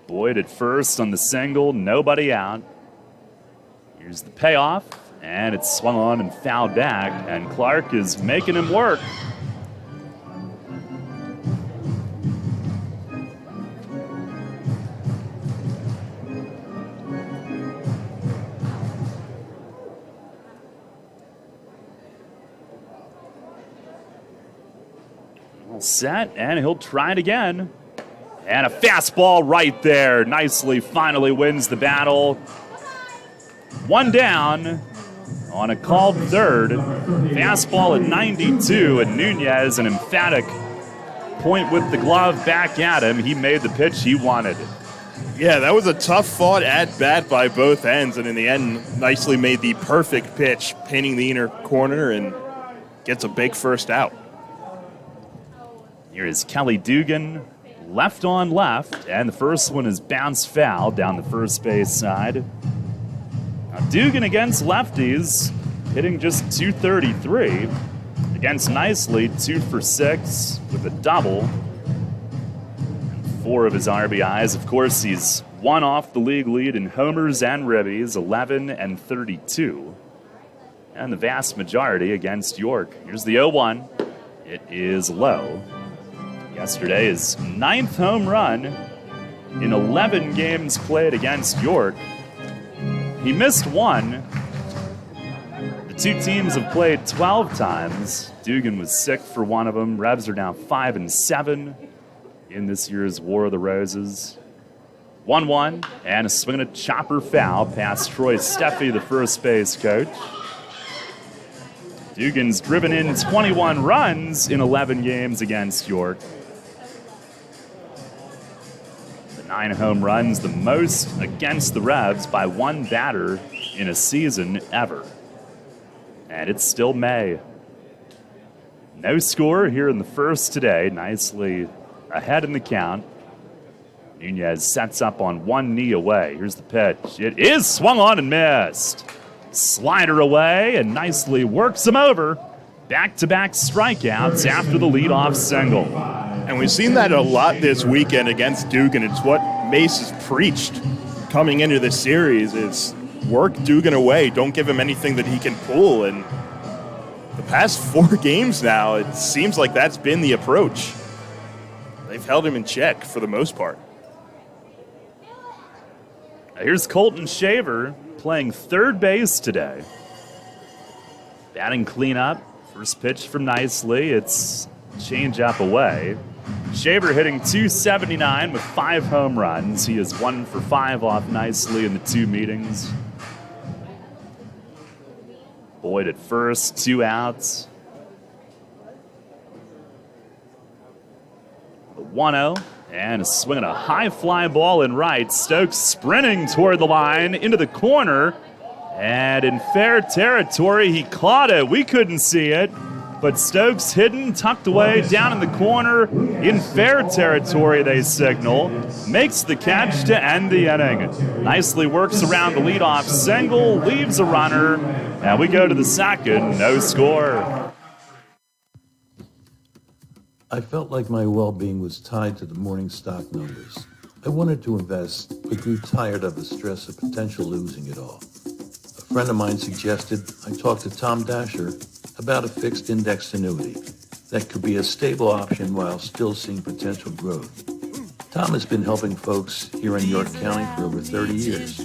Boyd at first on the single, nobody out. Here's the payoff, and it's swung on and fouled back, and Clark is making him work. All set, and he'll try it again. And a fastball right there. Nicely finally wins the battle. One down on a called third. Fastball at 92, and Nunez, an emphatic point with the glove back at him. He made the pitch he wanted. Yeah, that was a tough fought at bat by both ends, and in the end, Nicely made the perfect pitch, pinning the inner corner and gets a big first out. Here is Kelly Dugan. Left on left, and the first one is bounced foul down the first base side. Now Dugan against lefties, hitting just 233. Against Nicely, 2 for 6 with a double. And 4 of his RBIs. Of course, he's one off the league lead in homers and ribbies, 11 and 32. And the vast majority against York. Here's the 0-1. It is low. Yesterday, his 9th home run in 11 games played against York. He missed 1. The two teams have played 12 times. Dugan was sick for one of them. Revs are now 5-7 in this year's War of the Roses. 1-1, and a swing and a chopper foul past Troy Steffi, the first base coach. Dugan's driven in 21 runs in 11 games against York. 9 home runs, the most against the Revs by one batter in a season ever. And it's still May. No score here in the first today. Nicely ahead in the count. Nunez sets up on one knee away. Here's the pitch. It is swung on and missed. Slider away, and Nicely works him over. Back-to-back strikeouts after the leadoff single. And we've seen that a lot this weekend against Dugan. It's what Mace has preached coming into this series is work Dugan away. Don't give him anything that he can pull. And the past 4 games now, it seems like that's been the approach. They've held him in check for the most part. Here's Colton Shaver playing third base today. Batting cleanup. First pitch from Nicely. It's change up away. Shaver hitting 279 with 5 home runs. He is 1 for 5 off Nicely in the 2 meetings. Boyd at first, 2 outs. 1-0, and a swing and a high fly ball in right. Stokes sprinting toward the line, into the corner, and in fair territory, he caught it. We couldn't see it, but Stokes hidden, tucked away down in the corner. In fair territory, they signal. Makes the catch to end the inning. Nicely works around the leadoff single, leaves a runner, and we go to the second, no score. I felt like my well-being was tied to the morning stock numbers. I wanted to invest, but grew tired of the stress of potential losing it all. A friend of mine suggested I talk to Tom Dasher about a fixed index annuity that could be a stable option while still seeing potential growth. Tom has been helping folks here in York County for over 30 years.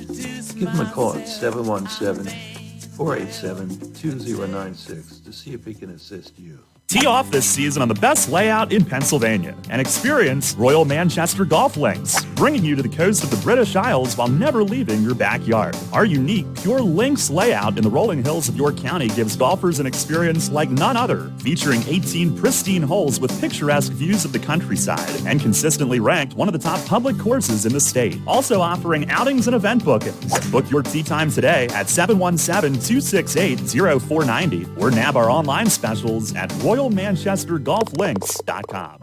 Give him a call at 717-487-2096 to see if he can assist you. Tee off this season on the best layout in Pennsylvania and experience Royal Manchester Golf Links, bringing you to the coast of the British Isles while never leaving your backyard. Our unique Pure Links layout in the rolling hills of York County gives golfers an experience like none other, featuring 18 pristine holes with picturesque views of the countryside and consistently ranked one of the top public courses in the state. Also offering outings and event bookings. Book your tee time today at 717-268-0490 or nab our online specials at RoyalManchesterGolfLinks.com.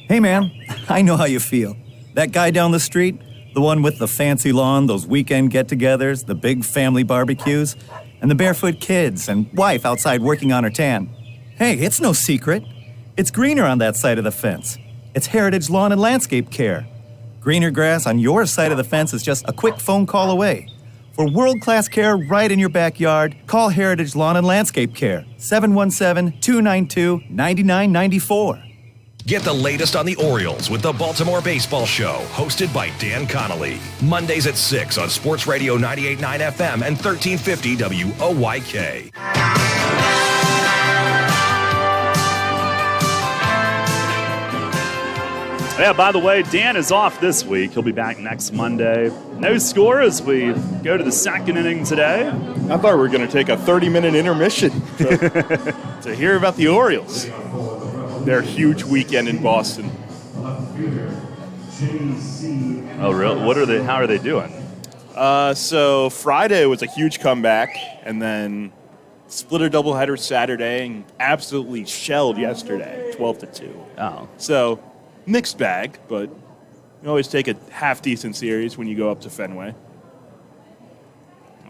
Hey man, I know how you feel. That guy down the street, the one with the fancy lawn, those weekend get-togethers, the big family barbecues, and the barefoot kids and wife outside working on her tan. Hey, it's no secret. It's greener on that side of the fence. It's Heritage Lawn and Landscape Care. Greener grass on your side of the fence is just a quick phone call away. For world-class care right in your backyard, call Heritage Lawn and Landscape Care, 717-292-9994. Get the latest on the Orioles with the Baltimore Baseball Show, hosted by Dan Connolly. Mondays at 6 on Sports Radio 98.9 FM and 1350 WOYK. Yeah, by the way, Dan is off this week. He'll be back next Monday. No score as we go to the second inning today. I thought we were going to take a 30-minute intermission to hear about the Orioles. Their huge weekend in Boston. Oh, really? How are they doing? So Friday was a huge comeback, and then split a doubleheader Saturday and absolutely shelled yesterday, 12-2. Oh. So mixed bag, but you always take a half-decent series when you go up to Fenway.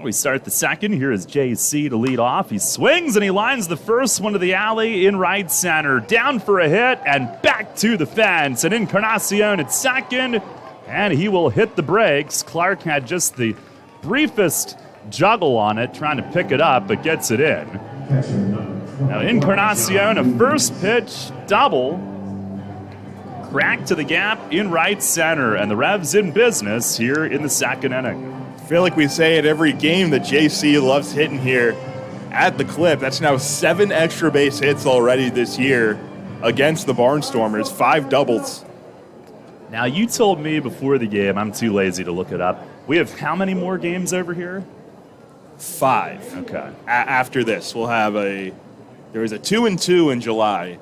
We start the second. Here is JC to lead off. He swings and he lines the first one to the alley in right center. Down for a hit and back to the fence. And Encarnacion at second, and he will hit the brakes. Clark had just the briefest juggle on it, trying to pick it up, but gets it in. Now Encarnacion, a first pitch double. Crack to the gap in right center, and the Revs in business here in the second inning. I feel like we say at every game that JC loves hitting here at the Clip. That's now 7 extra base hits already this year against the Barnstormers, 5 doubles. Now, you told me before the game, I'm too lazy to look it up, we have how many more games over here? 5. Okay. After this, we'll have there was a 2-2 in July,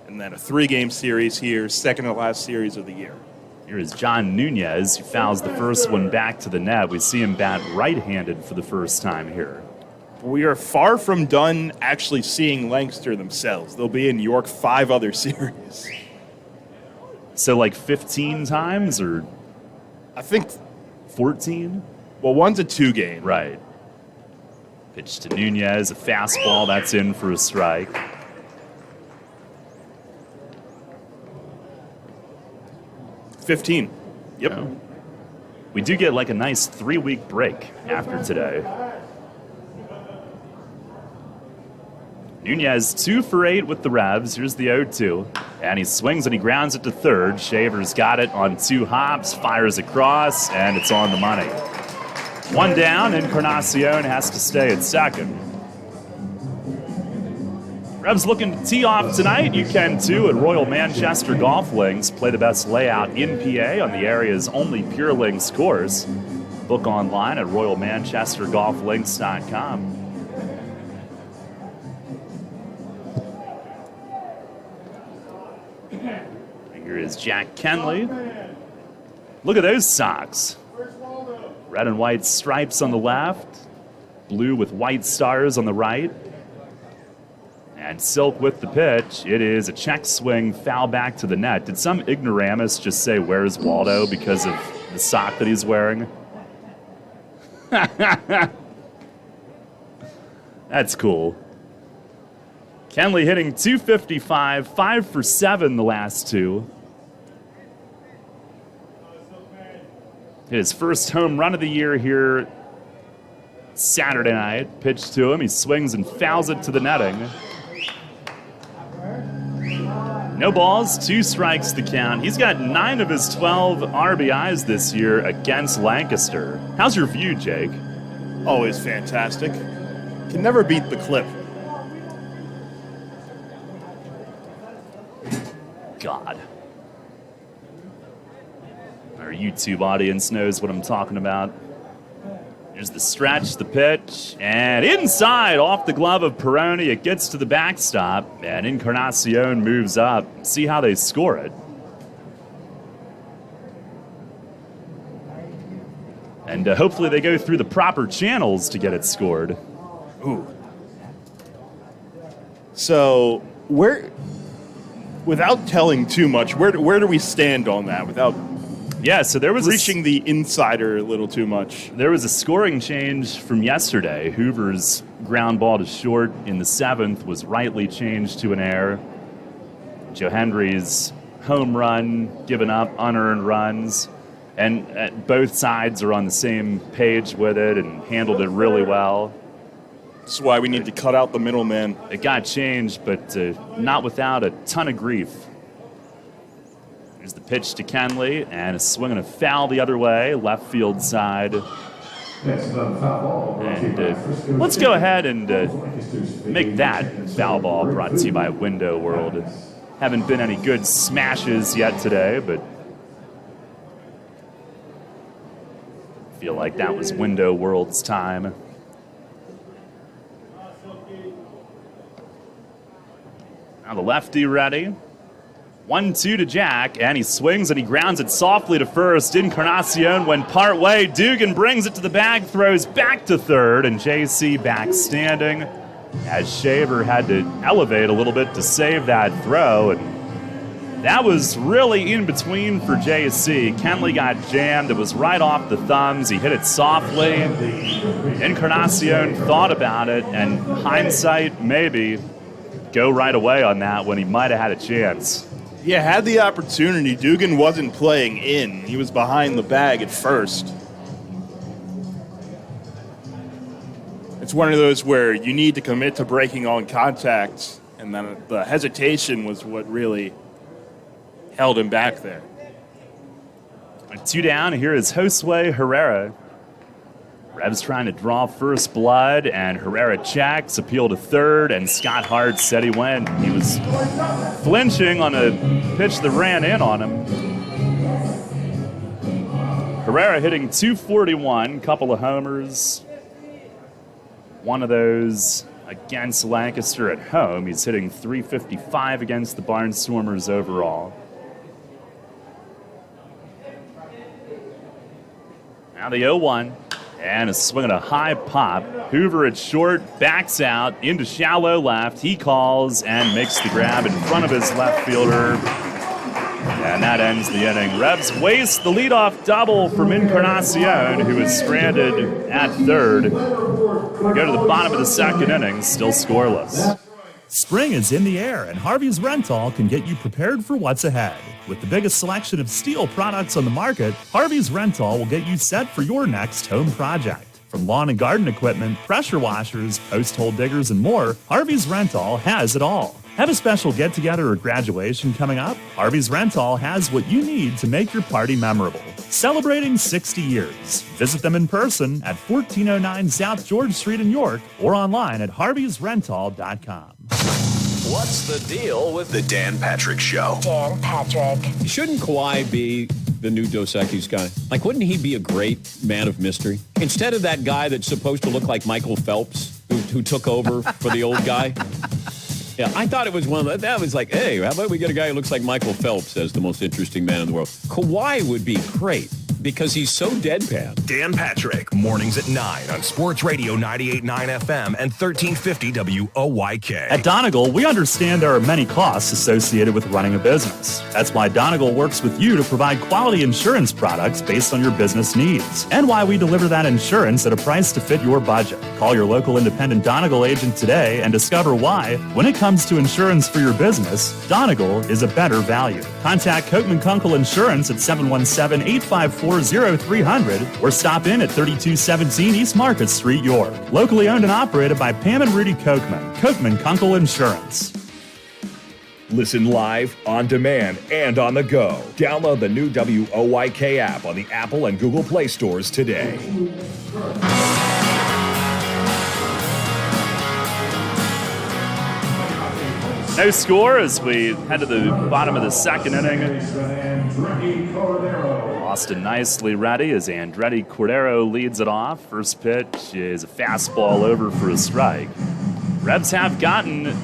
and then a 3-game series here, second to last series of the year. Here is John Nunez, who fouls the first one back to the net. We see him bat right-handed for the first time here. We are far from done actually seeing Lancaster themselves. They'll be in York 5 other series. So like 15 times, or? I think 14? Well, one's a 2-game. Right. Pitch to Nunez, a fastball, that's in for a strike. 15. Yep. Yeah. We do get like a nice 3-week break after today. Nunez 2 for 8 with the Revs. Here's the 0-2. And he swings and he grounds it to third. Shaver's got it on 2 hops, fires across, and it's on the money. 1 down, Encarnacion has to stay at second. Revs looking to tee off tonight. You can too at Royal Manchester Golf Links. Play the best layout in PA on the area's only Pure Links course. Book online at RoyalManchesterGolfLinks.com. Here is Jack Kenley. Look at those socks. Red and white stripes on the left, blue with white stars on the right. And Silk with the pitch. It is a check swing, foul back to the net. Did some ignoramus just say, "Where's Waldo?" because of the sock that he's wearing? That's cool. Kenley hitting .255, 5 for 7 the last 2. His first home run of the year here Saturday night. Pitch to him. He swings and fouls it to the netting. No balls, 2 strikes the count. He's got 9 of his 12 RBIs this year against Lancaster. How's your view, Jake? Always fantastic. Can never beat the Clip. God. Our YouTube audience knows what I'm talking about. Here's the stretch, the pitch, and inside off the glove of Peroni. It gets to the backstop, and Encarnacion moves up. See how they score it. And hopefully they go through the proper channels to get it scored. Ooh. So, without telling too much, where do we stand on that? Without so there was reaching the insider a little too much. There was a scoring change from yesterday. Hoover's ground ball to short in the 7th was rightly changed to an error. Joe Hendry's home run, given up unearned runs, and both sides are on the same page with it and handled it really well. That's why we need to cut out the middleman. It got changed, but not without a ton of grief. Here's the pitch to Kenley, and a swing and a foul the other way, left field side. And let's go ahead and make that foul ball, brought to you by Window World. Haven't been any good smashes yet today, but I feel like that was Window World's time. Now the lefty ready. 1-2 to Jack, and he swings and he grounds it softly to first. Encarnacion went part way. Dugan brings it to the bag, throws back to third, and JC back standing as Shaver had to elevate a little bit to save that throw. And that was really in between for JC. Kenley got jammed. It was right off the thumbs. He hit it softly. Encarnacion thought about it, and hindsight, maybe go right away on that when he might have had a chance. Yeah, had the opportunity. Dugan wasn't playing in. He was behind the bag at first. It's one of those where you need to commit to breaking on contact, and then the hesitation was what really held him back there. 2 down. Here is Josue Herrera. Rev's trying to draw first blood, and Herrera checks, appeal to third, and Scott Hart said he went. He was flinching on a pitch that ran in on him. Herrera hitting .241, couple of homers. One of those against Lancaster at home. He's hitting .355 against the Barnstormers overall. Now the 0-1. And a swing and a high pop. Hoover at short, backs out into shallow left. He calls and makes the grab in front of his left fielder. And that ends the inning. Revs waste the leadoff double from Encarnacion, who is stranded at third. We go to the bottom of the second inning, still scoreless. Spring is in the air, and Harvey's Rental can get you prepared for what's ahead. With the biggest selection of steel products on the market, Harvey's Rental will get you set for your next home project. From lawn and garden equipment, pressure washers, post hole diggers, and more, Harvey's Rental has it all. Have a special get-together or graduation coming up? Harvey's Rental has what you need to make your party memorable. Celebrating 60 years. Visit them in person at 1409 South George Street in York or online at harveysrental.com. What's the deal with the Dan Patrick Show? Dan Patrick. Shouldn't Kawhi be the new Dos Equis guy? Like, wouldn't he be a great man of mystery? Instead of that guy that's supposed to look like Michael Phelps, who took over for the old guy. Yeah, I thought it was one of that was like, hey, how about we get a guy who looks like Michael Phelps as the most interesting man in the world? Kawhi would be great because he's so deadpan. Dan Patrick, mornings at 9 on Sports Radio 98.9 FM and 1350 WOYK. At Donegal, we understand there are many costs associated with running a business. That's why Donegal works with you to provide quality insurance products based on your business needs, and why we deliver that insurance at a price to fit your budget. Call your local independent Donegal agent today and discover why, when it comes to insurance for your business, Donegal is a better value. Contact Kochman Kunkel Insurance at 717-854-0300 or stop in at 3217 East Market Street, York. Locally owned and operated by Pam and Rudy Kochman. Kochman Kunkel Insurance. Listen live, on demand, and on the go. Download the new WOYK app on the Apple and Google Play stores today. No score as we head to the bottom of the second inning. Austin nicely ready as Andretti Cordero leads it off. First pitch is a fastball over for a strike. Revs have gotten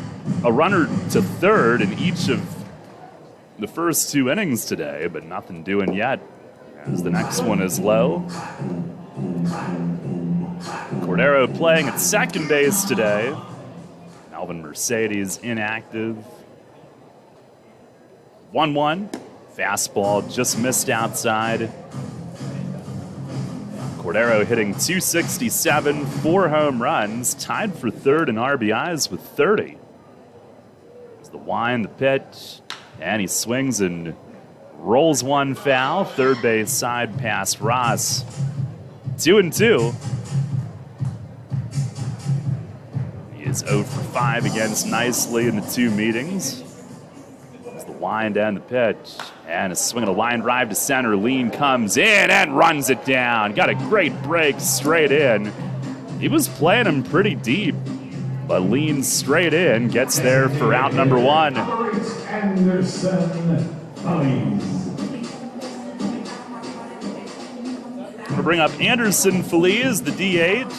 a runner to third in each of the first 2 innings today, but nothing doing yet as the next one is low. Cordero playing at second base today. Alvin Mercedes inactive. 1-1. Fastball just missed outside. Cordero hitting .267, 4 home runs, tied for third in RBIs with 30. It's the wind, the pitch, and he swings and rolls one foul. Third base side past Ross. 2-2. He is 0 for 5 against Nicely in the 2 meetings. It's the wind and the pitch. And a swing and a line drive to center. Lean comes in and runs it down. Got a great break straight in. He was playing him pretty deep, but Lean straight in, gets there for out number 1. I'm going to bring up Anderson Feliz, the DH.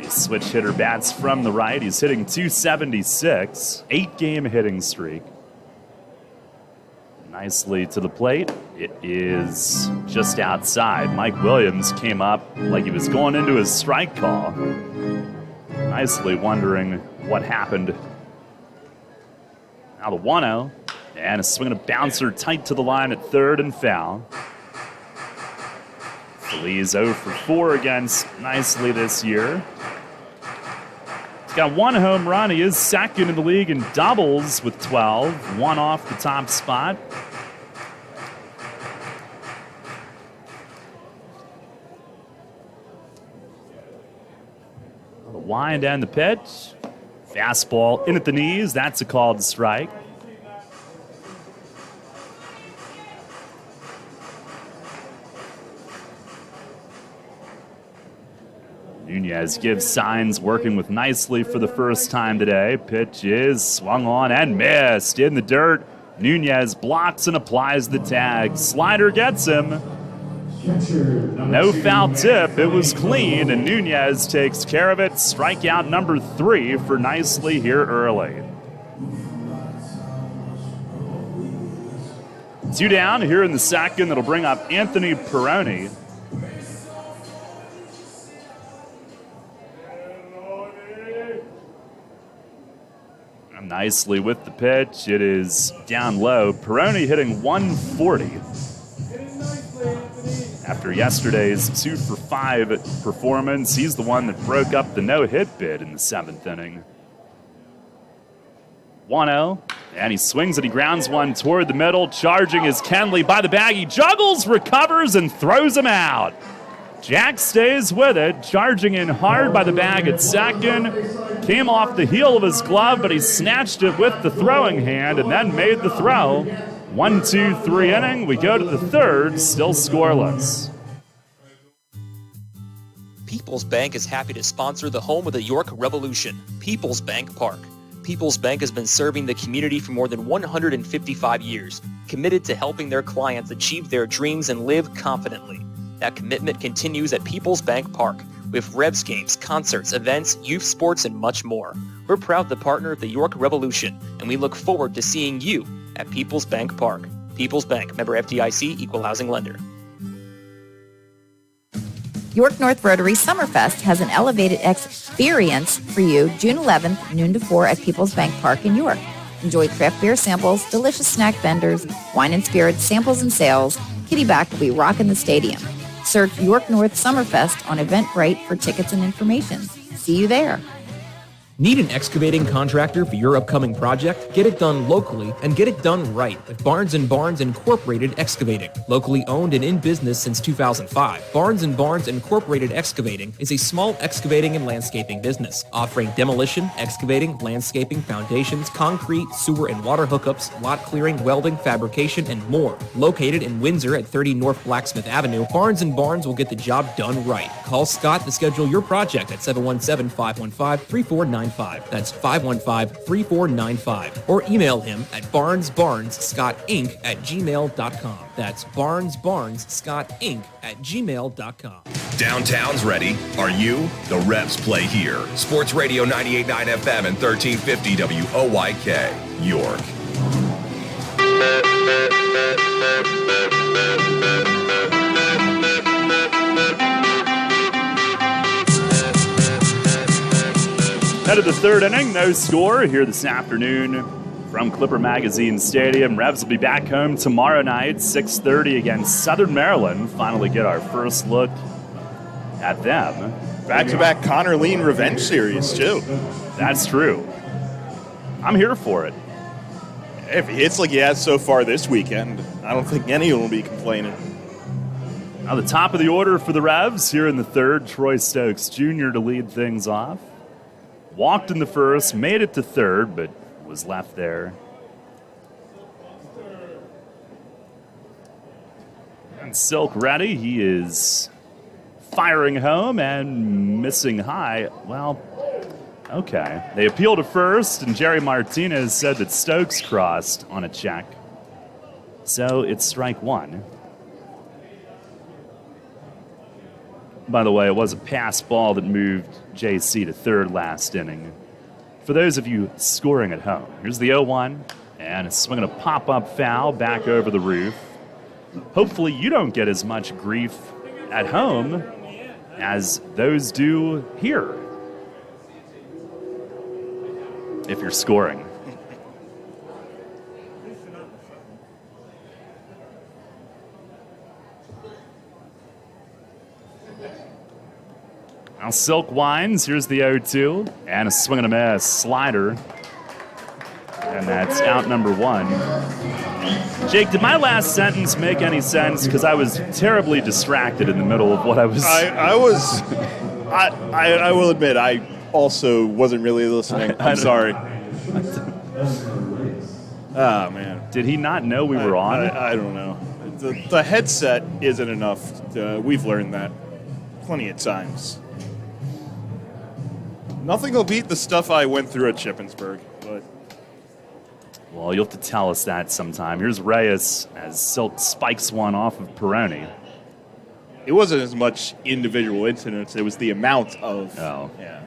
A switch hitter bats from the right. He's hitting .276, 8-game hitting streak. Nicely to the plate. It is just outside. Mike Williams came up like he was going into his strike call. Nicely wondering what happened. Now the 1-0. And a swing and a bouncer tight to the line at third and foul. Feliz 0 for 4 against Nicely this year. He's got 1 home run. He is second in the league in doubles with 12. 1 off the top spot. The wind and the pitch. Fastball in at the knees. That's a called strike. Nunez gives signs, working with Nicely for the first time today. Pitch is swung on and missed. In the dirt, Nunez blocks and applies the tag. Slider gets him. No foul tip. It was clean, and Nunez takes care of it. Strikeout number 3 for Nicely here early. 2 down here in the second. That'll bring up Anthony Peroni. Nicely with the pitch. It is down low. Peroni hitting .140. After yesterday's 2 for 5 performance, he's the one that broke up the no-hit bid in the 7th inning. 1-0, and he swings it. He grounds one toward the middle. Charging is Kenley by the bag. He juggles, recovers, and throws him out. Jack stays with it, charging in hard by the bag at second. Came off the heel of his glove, but he snatched it with the throwing hand and then made the throw. 1-2-3 inning. We go to the third, still scoreless. People's Bank is happy to sponsor the home of the York Revolution, People's Bank Park. People's Bank has been serving the community for more than 155 years, committed to helping their clients achieve their dreams and live confidently. That commitment continues at People's Bank Park with Revs games, concerts, events, youth sports, and much more. We're proud to partner with the York Revolution, and we look forward to seeing you at People's Bank Park. People's Bank, member FDIC, equal housing lender. York North Rotary Summerfest has an elevated experience for you June 11th, noon to 4 at People's Bank Park in York. Enjoy craft beer samples, delicious snack vendors, wine and spirits samples and sales. Kitty Back will be rocking the stadium. Search York North Summerfest on Eventbrite for tickets and information. See you there. Need an excavating contractor for your upcoming project? Get it done locally and get it done right with Barnes & Barnes Incorporated Excavating. Locally owned and in business since 2005, Barnes & Barnes Incorporated Excavating is a small excavating and landscaping business offering demolition, excavating, landscaping, foundations, concrete, sewer and water hookups, lot clearing, welding, fabrication, and more. Located in Windsor at 30 North Blacksmith Avenue, Barnes & Barnes will get the job done right. Call Scott to schedule your project at 717-515-3499. 515-3495. That's 515-3495. Or email him at barnesbarnesscottinc@gmail.com. That's barnesbarnesscottinc@gmail.com. Downtown's ready. Are you? The Revs play here. Sports Radio 98.9 FM and 1350 WOYK, York. Head of the third inning, no score here this afternoon from Clipper Magazine Stadium. Revs will be back home tomorrow night, 6:30 against Southern Maryland. Finally get our first look at them. Back-to-back Connor Lean revenge series, too. That's true. I'm here for it. If he hits like he has so far this weekend, I don't think anyone will be complaining. Now the top of the order for the Revs here in the third, Troy Stokes Jr. to lead things off. Walked in the first, made it to third, but was left there. And Silk ready. He is firing home and missing high. Well, okay. They appeal to first, and Jerry Martinez said that Stokes crossed on a check. So it's strike one. By the way, it was a pass ball that moved JC to third last inning. For those of you scoring at home, here's the 0-1, and a swing and a pop-up foul back over the roof. Hopefully you don't get as much grief at home as those do here, if you're scoring. Now Silk winds. Here's the 0-2. And a swing and a miss. Slider. And that's out number one. Jake, did my last sentence make any sense? Because I was terribly distracted in the middle of what I was... I will admit, I also wasn't really listening. I'm sorry. Oh, man. Did he not know we were on? I don't know. The headset isn't enough. We've learned that plenty of times. Nothing will beat the stuff I went through at Shippensburg, but... Well, you'll have to tell us that sometime. Here's Reyes as Silk spikes one off of Peroni. It wasn't as much individual incidents, it was the amount of... Oh. Yeah.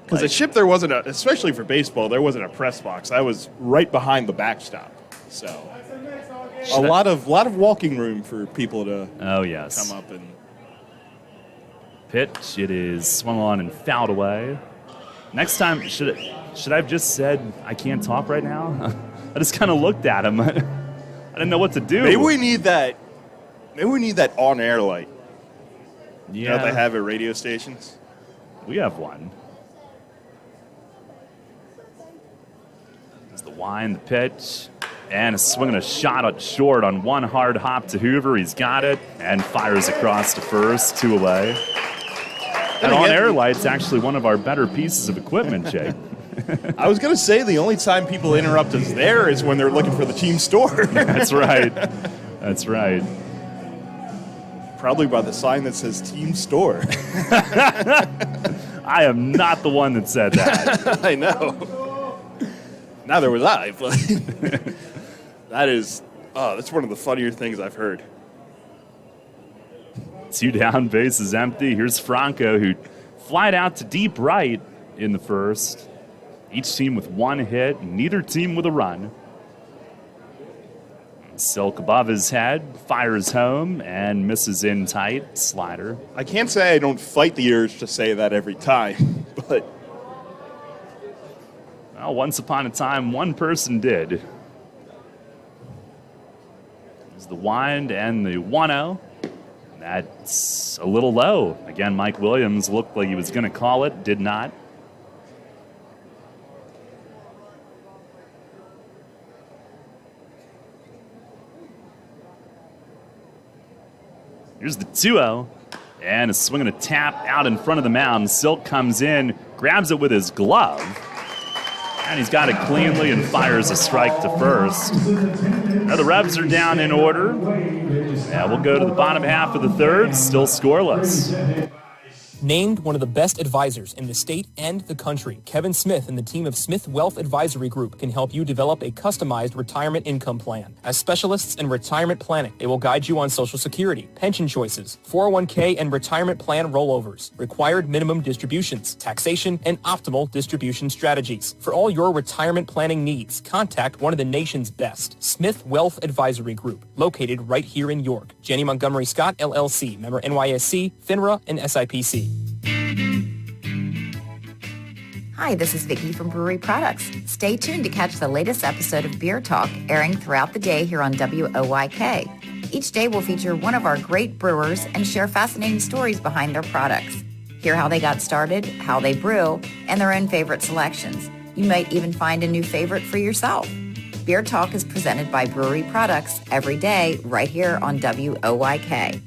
Because at Ship, there wasn't especially for baseball, there wasn't a press box. I was right behind the backstop, so... A lot of walking room for people to come up and... Pitch, it is swung on and fouled away. Next time, should I have just said, I can't talk right now? I just kind of looked at him. I didn't know what to do. Maybe we need that on-air light. Yeah. You know, they have at radio stations. We have one. There's the wind, the pitch, and a swing and a shot at short on one hard hop to Hoover. He's got it and fires across to first, 2 away. And on-air light's actually one of our better pieces of equipment, Jake. I was going to say the only time people interrupt us there is when they're looking for the team store. That's right. That's right. Probably by the sign that says team store. I am not the one that said that. I know. Neither was I. But that's one of the funnier things I've heard. 2 down, base is empty. Here's Franco, who flied out to deep right in the first. Each team with 1 hit, neither team with a run. Silk above his head, fires home, and misses in tight. Slider. I can't say I don't fight the urge to say that every time, but... Well, once upon a time, one person did. There's the wind and the 1-0. That's a little low. Again, Mike Williams looked like he was going to call it, did not. Here's the 2-0. And a swing and a tap out in front of the mound. Silk comes in, grabs it with his glove. And he's got it cleanly and fires a strike to first. Now the Revs are down in order. Yeah, we'll go to the bottom half of the third, still scoreless. Named one of the best advisors in the state and the country, Kevin Smith and the team of Smith Wealth Advisory Group can help you develop a customized retirement income plan. As specialists in retirement planning, they will guide you on Social Security, pension choices, 401k and retirement plan rollovers, required minimum distributions, taxation, and optimal distribution strategies. For all your retirement planning needs, contact one of the nation's best, Smith Wealth Advisory Group, located right here in York. Janney Montgomery Scott, LLC, member NYSE, FINRA, and SIPC. Hi, this is Vicki from Brewery Products. Stay tuned to catch the latest episode of Beer Talk airing throughout the day here on WOYK. Each day will feature one of our great brewers and share fascinating stories behind their products. Hear how they got started, how they brew, and their own favorite selections. You might even find a new favorite for yourself. Beer Talk is presented by Brewery Products every day right here on WOYK.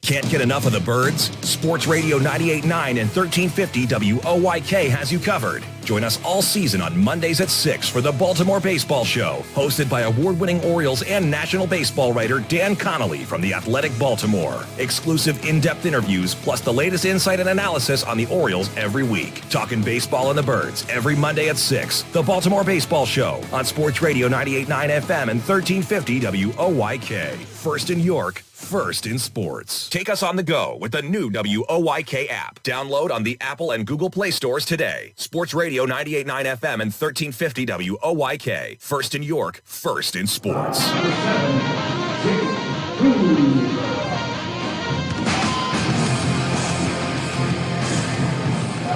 Can't get enough of the birds? Sports Radio 98.9 and 1350 WOYK has you covered. Join us all season on Mondays at 6 for the Baltimore Baseball Show, hosted by award-winning Orioles and National Baseball writer Dan Connolly from The Athletic Baltimore. Exclusive in-depth interviews, plus the latest insight and analysis on the Orioles every week. Talking baseball and the birds every Monday at 6. The Baltimore Baseball Show on Sports Radio 98.9 FM and 1350 WOYK. First in York, first in sports. Take us on the go with the new WOYK app. Download on the Apple and Google Play stores today. Sports Radio 98.9 FM and 1350 WOYK. First in York, first in sports.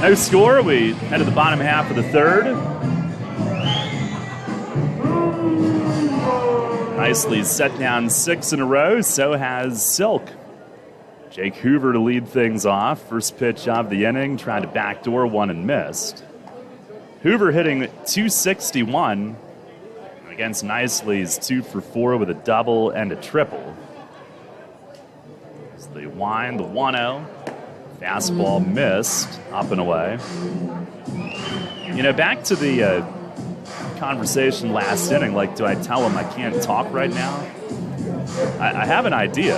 No score. We head to the bottom half of the third. Nicely set down 6 in a row. So has Silk. Jake Hoover to lead things off. First pitch of the inning. Tried to backdoor one and missed. Hoover hitting .261 against Nicely's 2 for 4 with a double and a triple. As they wind the 1-0. Fastball missed. Up and away. You know, back to the conversation last inning, like, do I tell him I can't talk right now? I have an idea.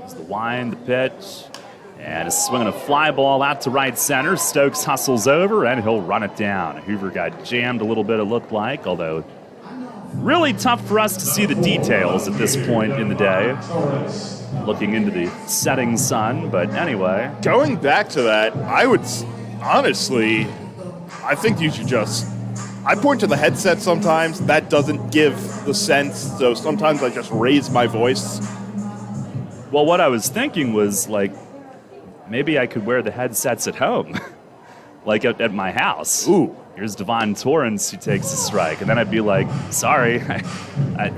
It's the wind, the pitch, and is swinging a fly ball out to right center. Stokes hustles over, and he'll run it down. Hoover got jammed a little bit, it looked like, although really tough for us to see the details at this point in the day, looking into the setting sun. But anyway. Going back to that, I would honestly... I think you should I point to the headset sometimes. That doesn't give the sense, so sometimes I just raise my voice. Well, what I was thinking was, like, maybe I could wear the headsets at home, like at my house. Ooh. Here's Devon Torrance who takes a strike. And then I'd be like, sorry, I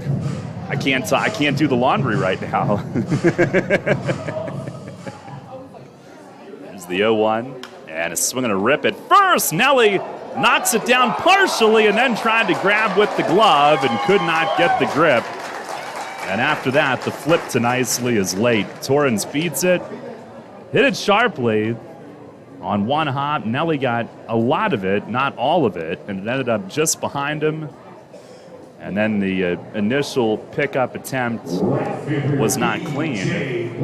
can't do the laundry right now. Here's the 0-1. And is swinging a rip at first. Nelly knocks it down partially and then tried to grab with the glove and could not get the grip. And after that, the flip to Nicely is late. Torrance beats it, hit it sharply on one hop. Nelly got a lot of it, not all of it, and it ended up just behind him. And then the initial pickup attempt was not clean.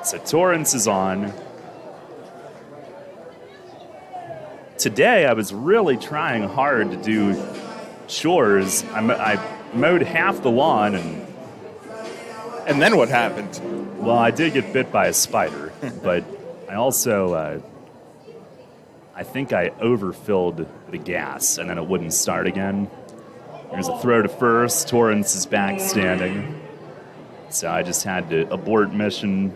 So Torrance is on. Today, I was really trying hard to do chores. I mowed half the lawn, and then what happened? Well, I did get bit by a spider, but I also, I think I overfilled the gas, and then it wouldn't start again. There's a throw to first. Torrance is back standing. So I just had to abort mission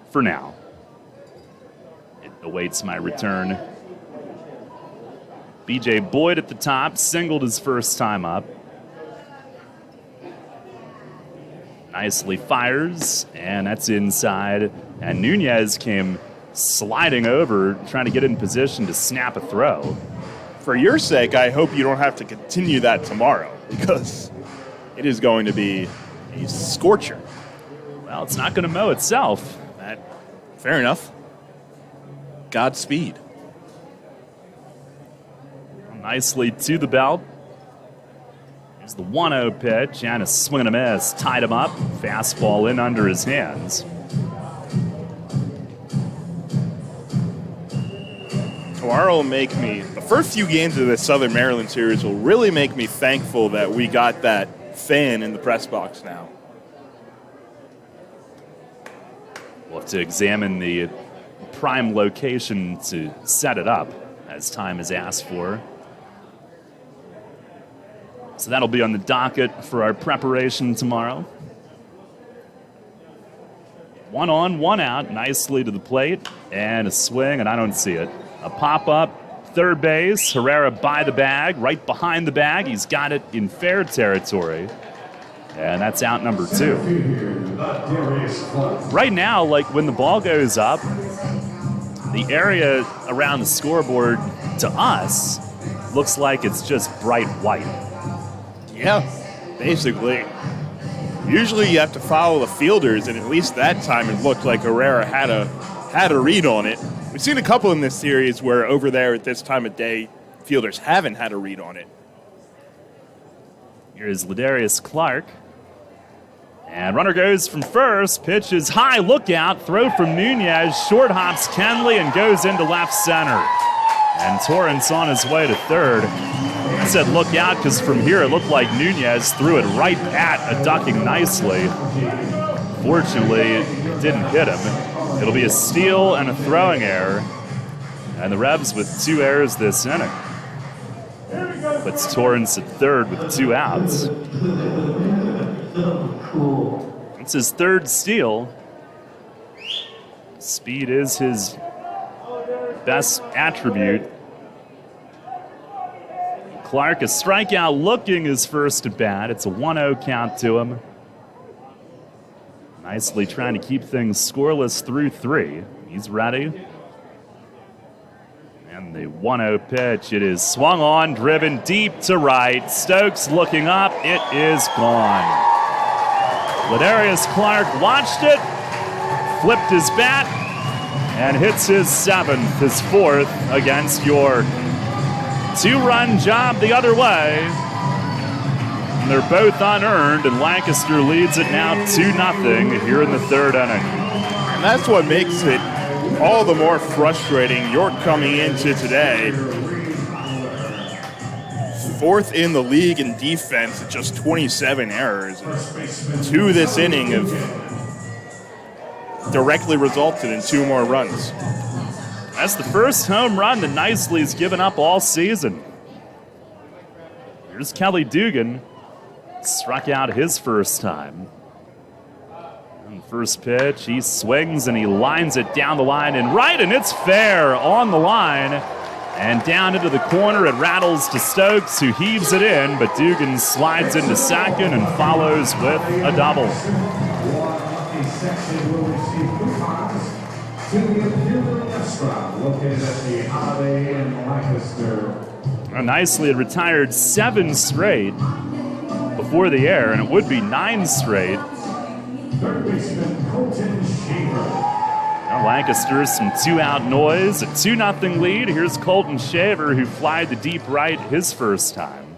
for now. It awaits my return. B.J. Boyd at the top, singled his first time up. Nicely fires, and that's inside. And Nunez came sliding over, trying to get in position to snap a throw. For your sake, I hope you don't have to continue that tomorrow, because it is going to be a scorcher. Well, it's not going to mow itself. Fair enough. Godspeed. Nicely to the belt. It's the 1-0 pitch, and a swing and a miss. Tied him up. Fastball in under his hands. Tomorrow will make me, the first few games of the Southern Maryland series will really make me thankful that we got that fan in the press box now. We'll have to examine the prime location to set it up as time is asked for. So that'll be on the docket for our preparation tomorrow. 1 on, 1 out, nicely to the plate, and a swing, and I don't see it. A pop-up, third base, Herrera by the bag, right behind the bag. He's got it in fair territory, and that's out number 2. Right now, like when the ball goes up, the area around the scoreboard to us looks like it's just bright white. Yeah, basically. Usually you have to follow the fielders, and at least that time it looked like Herrera had a read on it. We've seen a couple in this series where over there at this time of day, fielders haven't had a read on it. Here's Ladarius Clark. And runner goes from first. Pitch is high. Look out. Throw from Nunez. Short hops Kenley and goes into left center. And Torrance on his way to third. I said look out because from here it looked like Nunez threw it right at a ducking nicely. Fortunately, it didn't hit him. It'll be a steal and a throwing error. And the Rebs with 2 errors this inning. Puts Torrance at third with 2 outs. It's his 3rd steal. Speed is his best attribute. Clark, a strikeout looking his first at bat. It's a 1-0 count to him. Nicely trying to keep things scoreless through 3. He's ready. And the 1-0 pitch, it is swung on, driven deep to right. Stokes looking up, it is gone. Ladarius Clark watched it, flipped his bat, and hits his 7th, his 4th against York. 2-run job the other way. And they're both unearned, and Lancaster leads it now 2-0 here in the 3rd inning. And that's what makes it all the more frustrating. York coming into today 4th in the league in defense at just 27 errors. 2 this inning have directly resulted in 2 more runs. That's the first home run that Nicely's given up all season. Here's Kelly Dugan. Struck out his first time. On the first pitch, he swings and he lines it down the line and right, and it's fair on the line. And down into the corner, it rattles to Stokes, who heaves it in, but Dugan slides into second and follows with a double. Nicely had retired 7 straight before the air, and it would be 9 straight. Now Lancaster, some 2-out noise, a 2-0 lead. Here's Colton Shaver, who flied the deep right his first time.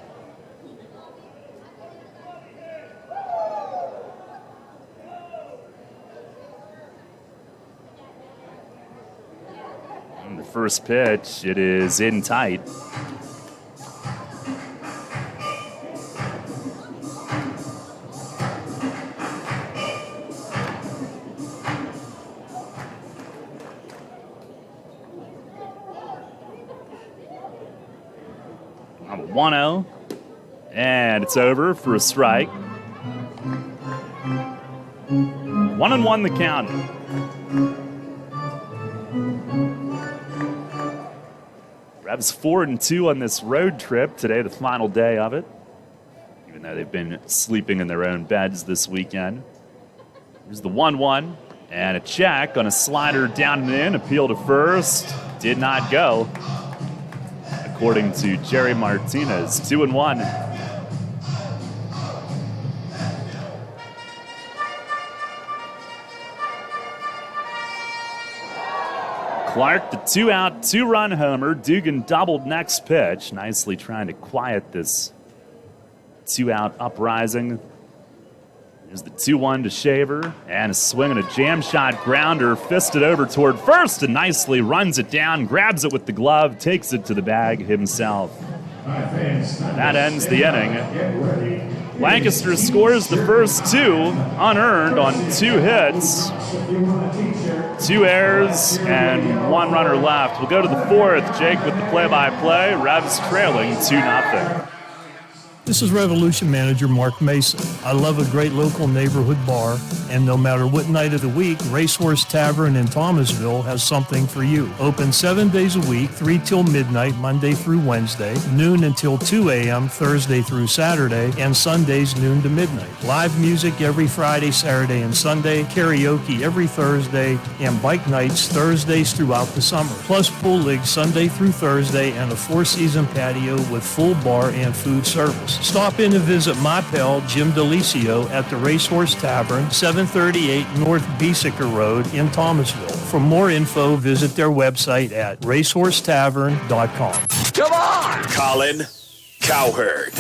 And the first pitch, it is in tight. On a 1-0, and it's over for a strike. 1-1 the count. Rebs 4-2 on this road trip today, the final day of it, even though they've been sleeping in their own beds this weekend. Here's the 1-1, and a check on a slider down and in, appeal to first, did not go. According to Jerry Martinez, 2-1. Clark, the 2-out, 2-run homer. Dugan doubled next pitch, nicely trying to quiet this 2-out uprising. There's the 2-1 to Shaver, and a swing and a jam shot grounder, fisted over toward first, and nicely runs it down, grabs it with the glove, takes it to the bag himself. That ends the inning. Lancaster scores the first 2 unearned on 2 hits, 2 errors, and 1 runner left. We'll go to the 4th. Jake with the play-by-play. Revs trailing 2-0. This is Revolution Manager Mark Mason. I love a great local neighborhood bar, and no matter what night of the week, Racehorse Tavern in Thomasville has something for you. Open 7 days a week, 3 till midnight, Monday through Wednesday, noon until 2 a.m., Thursday through Saturday, and Sundays noon to midnight. Live music every Friday, Saturday, and Sunday, karaoke every Thursday, and bike nights Thursdays throughout the summer. Plus pool league Sunday through Thursday, and a 4-season patio with full bar and food service. Stop in and visit my pal Jim DeLisio at the Racehorse Tavern, 738 North Beesicker Road in Thomasville. For more info, visit their website at racehorsetavern.com. Come on! Colin Cowherd.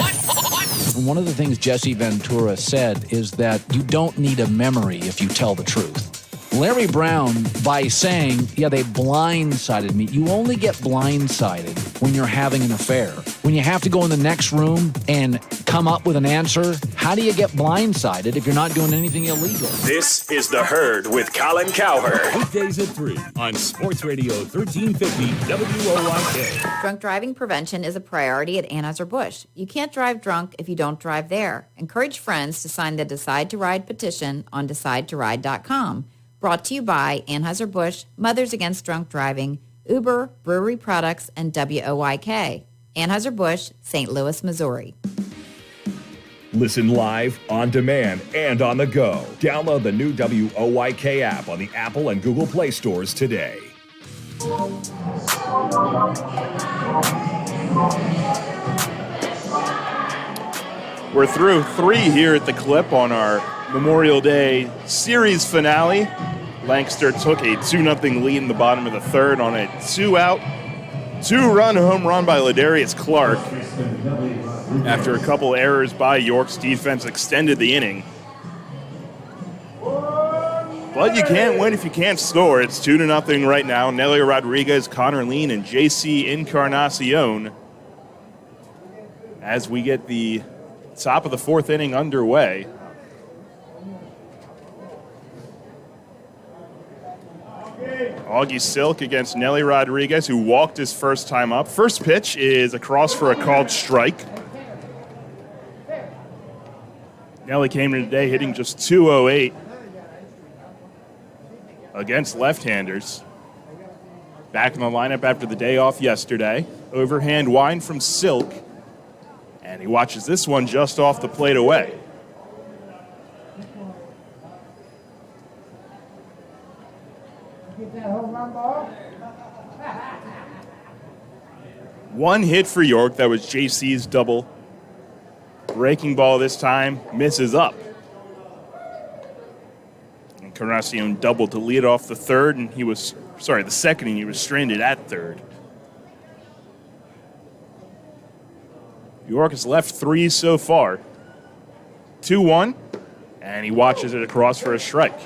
One of the things Jesse Ventura said is that you don't need a memory if you tell the truth. Larry Brown, by saying, yeah, they blindsided me, you only get blindsided when you're having an affair. When you have to go in the next room and come up with an answer, how do you get blindsided if you're not doing anything illegal? This is The Herd with Colin Cowherd. Weekdays at 3 on Sports Radio 1350 WOYK. Drunk driving prevention is a priority at Anheuser-Busch. You can't drive drunk if you don't drive there. Encourage friends to sign the Decide to Ride petition on DecideToRide.com. Brought to you by Anheuser-Busch, Mothers Against Drunk Driving, Uber, Brewery Products, and WOYK. Anheuser-Busch, St. Louis, Missouri. Listen live, on demand, and on the go. Download the new WOYK app on the Apple and Google Play stores today. We're through 3 here at the Clip on our Memorial Day series finale. Lancaster took a 2-0 lead in the bottom of the 3rd on a 2-out, 2-run home run by Ladarius Clark. After a couple errors by York's defense extended the inning. But you can't win if you can't score. It's 2-0 right now. Nelly Rodriguez, Connor Lean, and JC Encarnacion as we get the top of the 4th inning underway. Augie Silk against Nelly Rodriguez, who walked his first time up. First pitch is across for a called strike. Nelly came in today hitting just .208 against left-handers. Back in the lineup after the day off yesterday. Overhand wind from Silk. And he watches this one just off the plate away. One hit for York. That was JC's double. Breaking ball this time misses up. Encarnacion doubled to lead off the 3rd, and the 2nd, and he was stranded at 3rd. York has left 3 so far. 2-1, and he watches it across for a strike.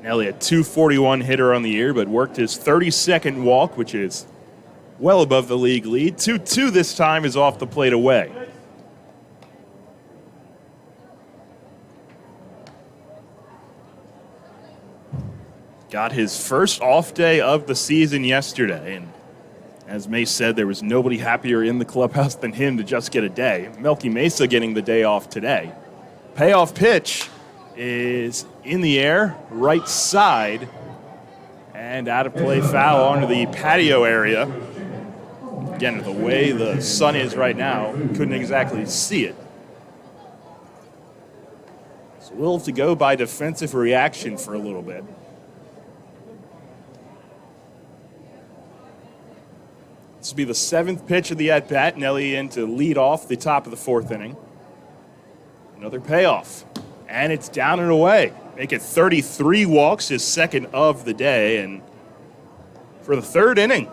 Nelly, a .241 hitter on the year, but worked his 32nd walk, which is well above the league lead. 2-2 this time is off the plate away. Got his first off day of the season yesterday, and as Mace said, there was nobody happier in the clubhouse than him to just get a day. Melky Mesa getting the day off today. Payoff pitch is in the air, right side, and out of play foul onto the patio area. Again, the way the sun is right now, couldn't exactly see it. So we'll have to go by defensive reaction for a little bit. This will be the 7th pitch of the at-bat. Nelly in to lead off the top of the 4th inning. Another payoff. And it's down and away. Make it 33 walks, his 2nd of the day. And For the third inning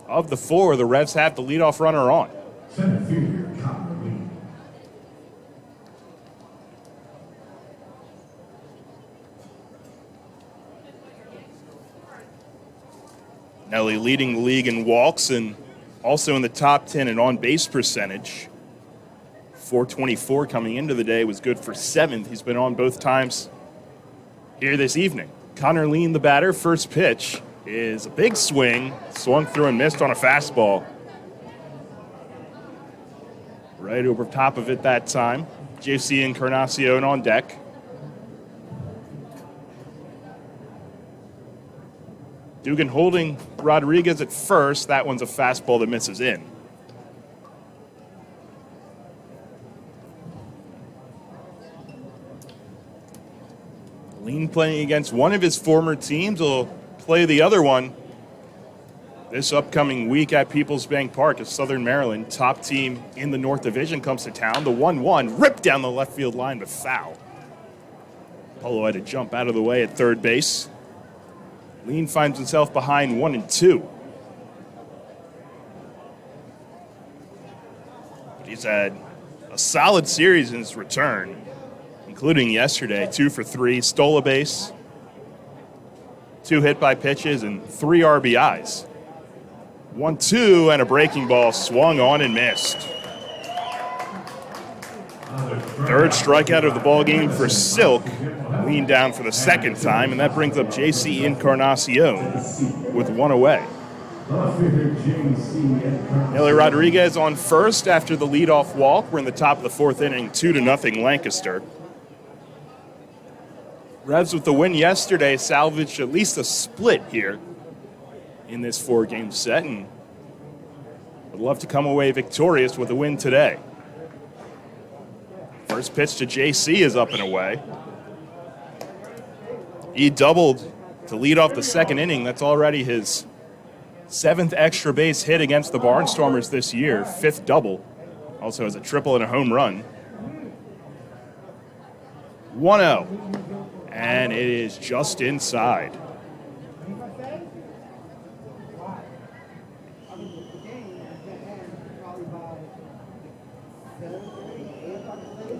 of the 4, the Revs have the leadoff runner on. Nelly leading the league in walks and also in the top 10 in on-base percentage. 424 coming into the day was good for 7th. He's been on both times here this evening. Connor Lean, the batter, first pitch is a big swing, swung through and missed on a fastball. Right over top of it that time. JC Encarnacion on deck. Dugan holding Rodriguez at first. That one's a fastball that misses in. Lean playing against one of his former teams will play the other one this upcoming week at Peoples Bank Park as Southern Maryland, top team in the North Division, comes to town. The 1-1 ripped down the left field line, but foul. Polo had to jump out of the way at third base. Lean finds himself behind 1-2. But he's had a solid series in his return, including yesterday. 2 for 3, stole a base, 2 hit by pitches, and 3 RBIs. 1-2 and a breaking ball swung on and missed. Third strikeout of the ball game for Silk. Lean down for the second time, and that brings up JC Encarnacion with 1 away. Nelly Rodriguez on first after the leadoff walk. We're in the top of the 4th inning, 2-0 Lancaster. Revs with the win yesterday salvaged at least a split here in this 4-game set, and would love to come away victorious with a win today. First pitch to JC is up and away. He doubled to lead off the second inning. That's already his 7th extra base hit against the Barnstormers this year, 5th double. Also has a triple and a home run. 1-0, and it is just inside.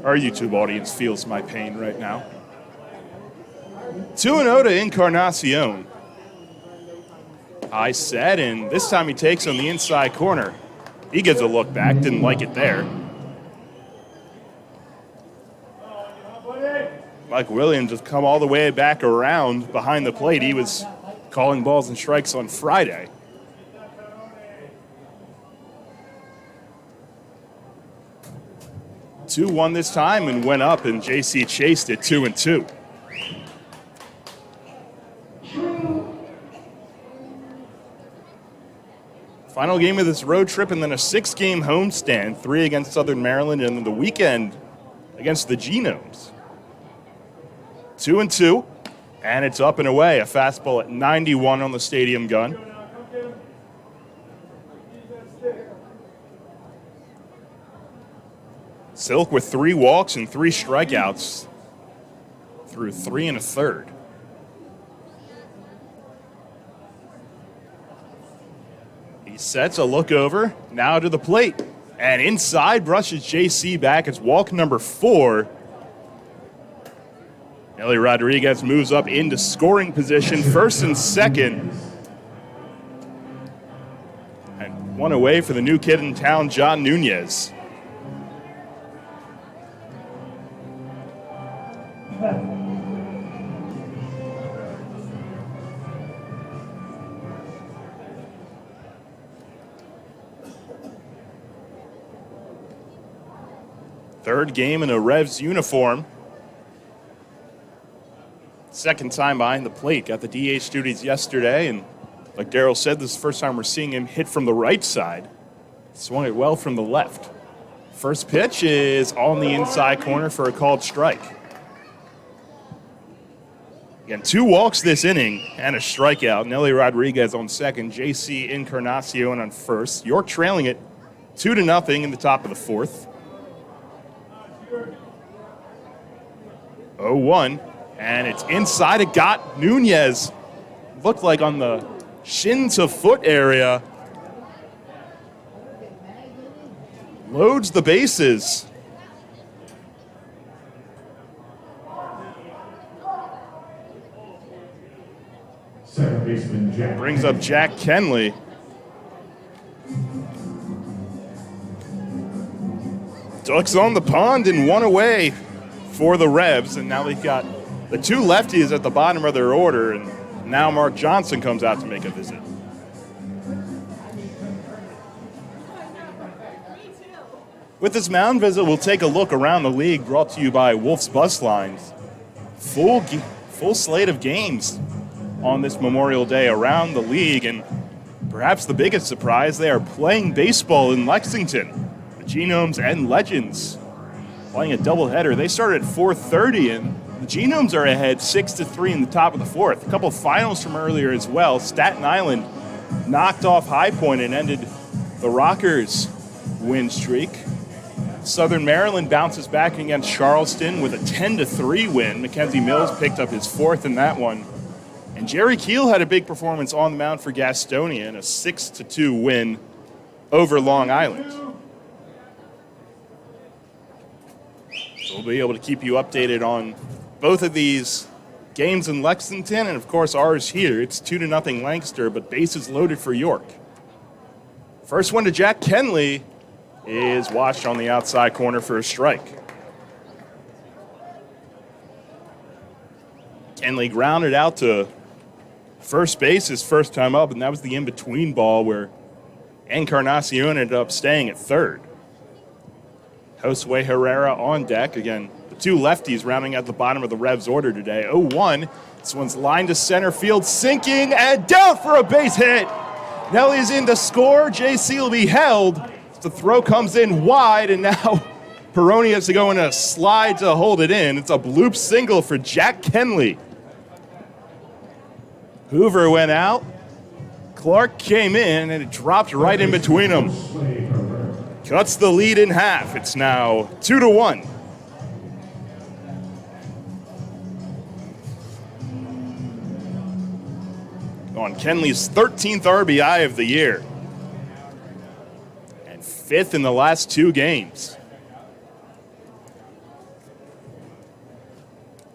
Our YouTube audience feels my pain right now. 2-0 to Encarnacion. High set, and this time he takes on the inside corner. He gives a look back, didn't like it there. Mike Williams has come all the way back around behind the plate. He was calling balls and strikes on Friday. Two-1 this time and went up, and JC chased it 2-2. Final game of this road trip, and then a 6-game homestand, 3 against Southern Maryland, and then the weekend against the Genomes. 2-2, and it's up and away. A fastball at 91 on the stadium gun. Silk with 3 walks and 3 strikeouts through 3 1/3. He sets a look over, now to the plate, and inside brushes JC back. It's walk number 4. Nelly Rodriguez moves up into scoring position, first and second. And 1 away for the new kid in town, John Nunez. Third game in a Revs uniform. Second time behind the plate. Got the DH duties yesterday, and like Darryl said, this is the first time we're seeing him hit from the right side. Swung it well from the left. First pitch is on the inside corner for a called strike. Again, 2 walks this inning and a strikeout. Nelly Rodriguez on second, JC Encarnacion on first. York trailing it 2-0 in the top of the 4th. 0-1, and it's inside. It got Nunez. Looked like on the shin to foot area. Loads the bases. Second baseman Jack. Brings up Jack Kenley. Ducks on the pond and one away for the Revs, and now they've got the two lefties at the bottom of their order, and now Mark Johnson comes out to make a visit. With this mound visit, we'll take a look around the league, brought to you by Wolf's Bus Lines. Full slate of games on this Memorial Day around the league, and perhaps the biggest surprise, they are playing baseball in Lexington. The Genomes and Legends playing a doubleheader. They started at 4:30, and the Genomes are ahead 6-3 in the top of the fourth. A couple finals from earlier as well. Staten Island knocked off High Point and ended the Rockers' win streak. Southern Maryland bounces back against Charleston with a 10-3 win. Mackenzie Mills picked up his fourth in that one. And Jerry Keel had a big performance on the mound for Gastonia in a 6-2 win over Long Island. So we'll be able to keep you updated on both of these games in Lexington and, of course, ours here. It's 2-0 Lancaster, but bases loaded for York. First one to Jack Kenley is watched on the outside corner for a strike. Kenley grounded out to first base his first time up, and that was the in-between ball where Encarnacion ended up staying at third. Josue Herrera on deck. Again, the two lefties rounding out the bottom of the Revs order today. 0-1. This one's lined to center field, sinking, and down for a base hit. Nelly's in to score. JC will be held. The throw comes in wide, and now Peroni has to go in a slide to hold it in. It's a bloop single for Jack Kenley. Hoover went out. Clark came in, and it dropped right in between them. Cuts the lead in half. It's now 2-1. On Kenley's 13th RBI of the year. And 5th in the last 2 games.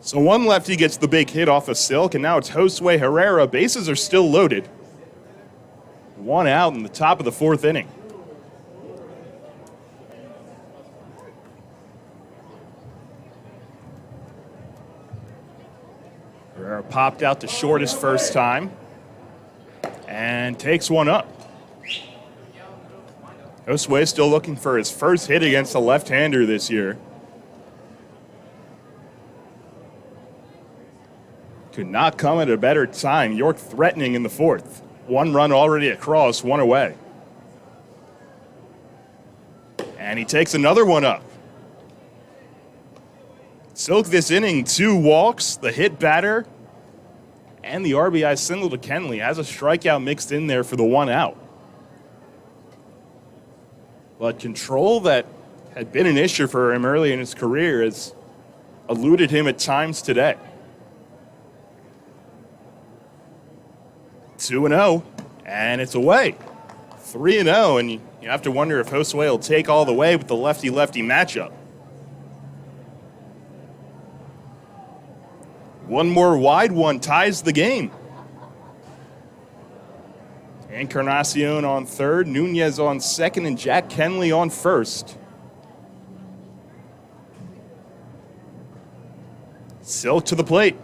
So one lefty gets the big hit off of Silk, and now it's Josue Herrera. Bases are still loaded. 1 out in the top of the 4th inning. Herrera popped out to short his first time and takes one up. Josue still looking for his first hit against a left-hander this year. Could not come at a better time. York threatening in the 4th. 1 run already across, 1 away. And he takes another one up. Silk this inning, 2 walks, the hit batter, and the RBI single to Kenley. Has a strikeout mixed in there for the 1 out. But control that had been an issue for him early in his career has eluded him at times today. 2-0, and it's away. 3-0, and you have to wonder if Josue will take all the way with the lefty-lefty matchup. One more wide one ties the game. Encarnacion on third, Nunez on second, and Jack Kenley on first. Silk to the plate.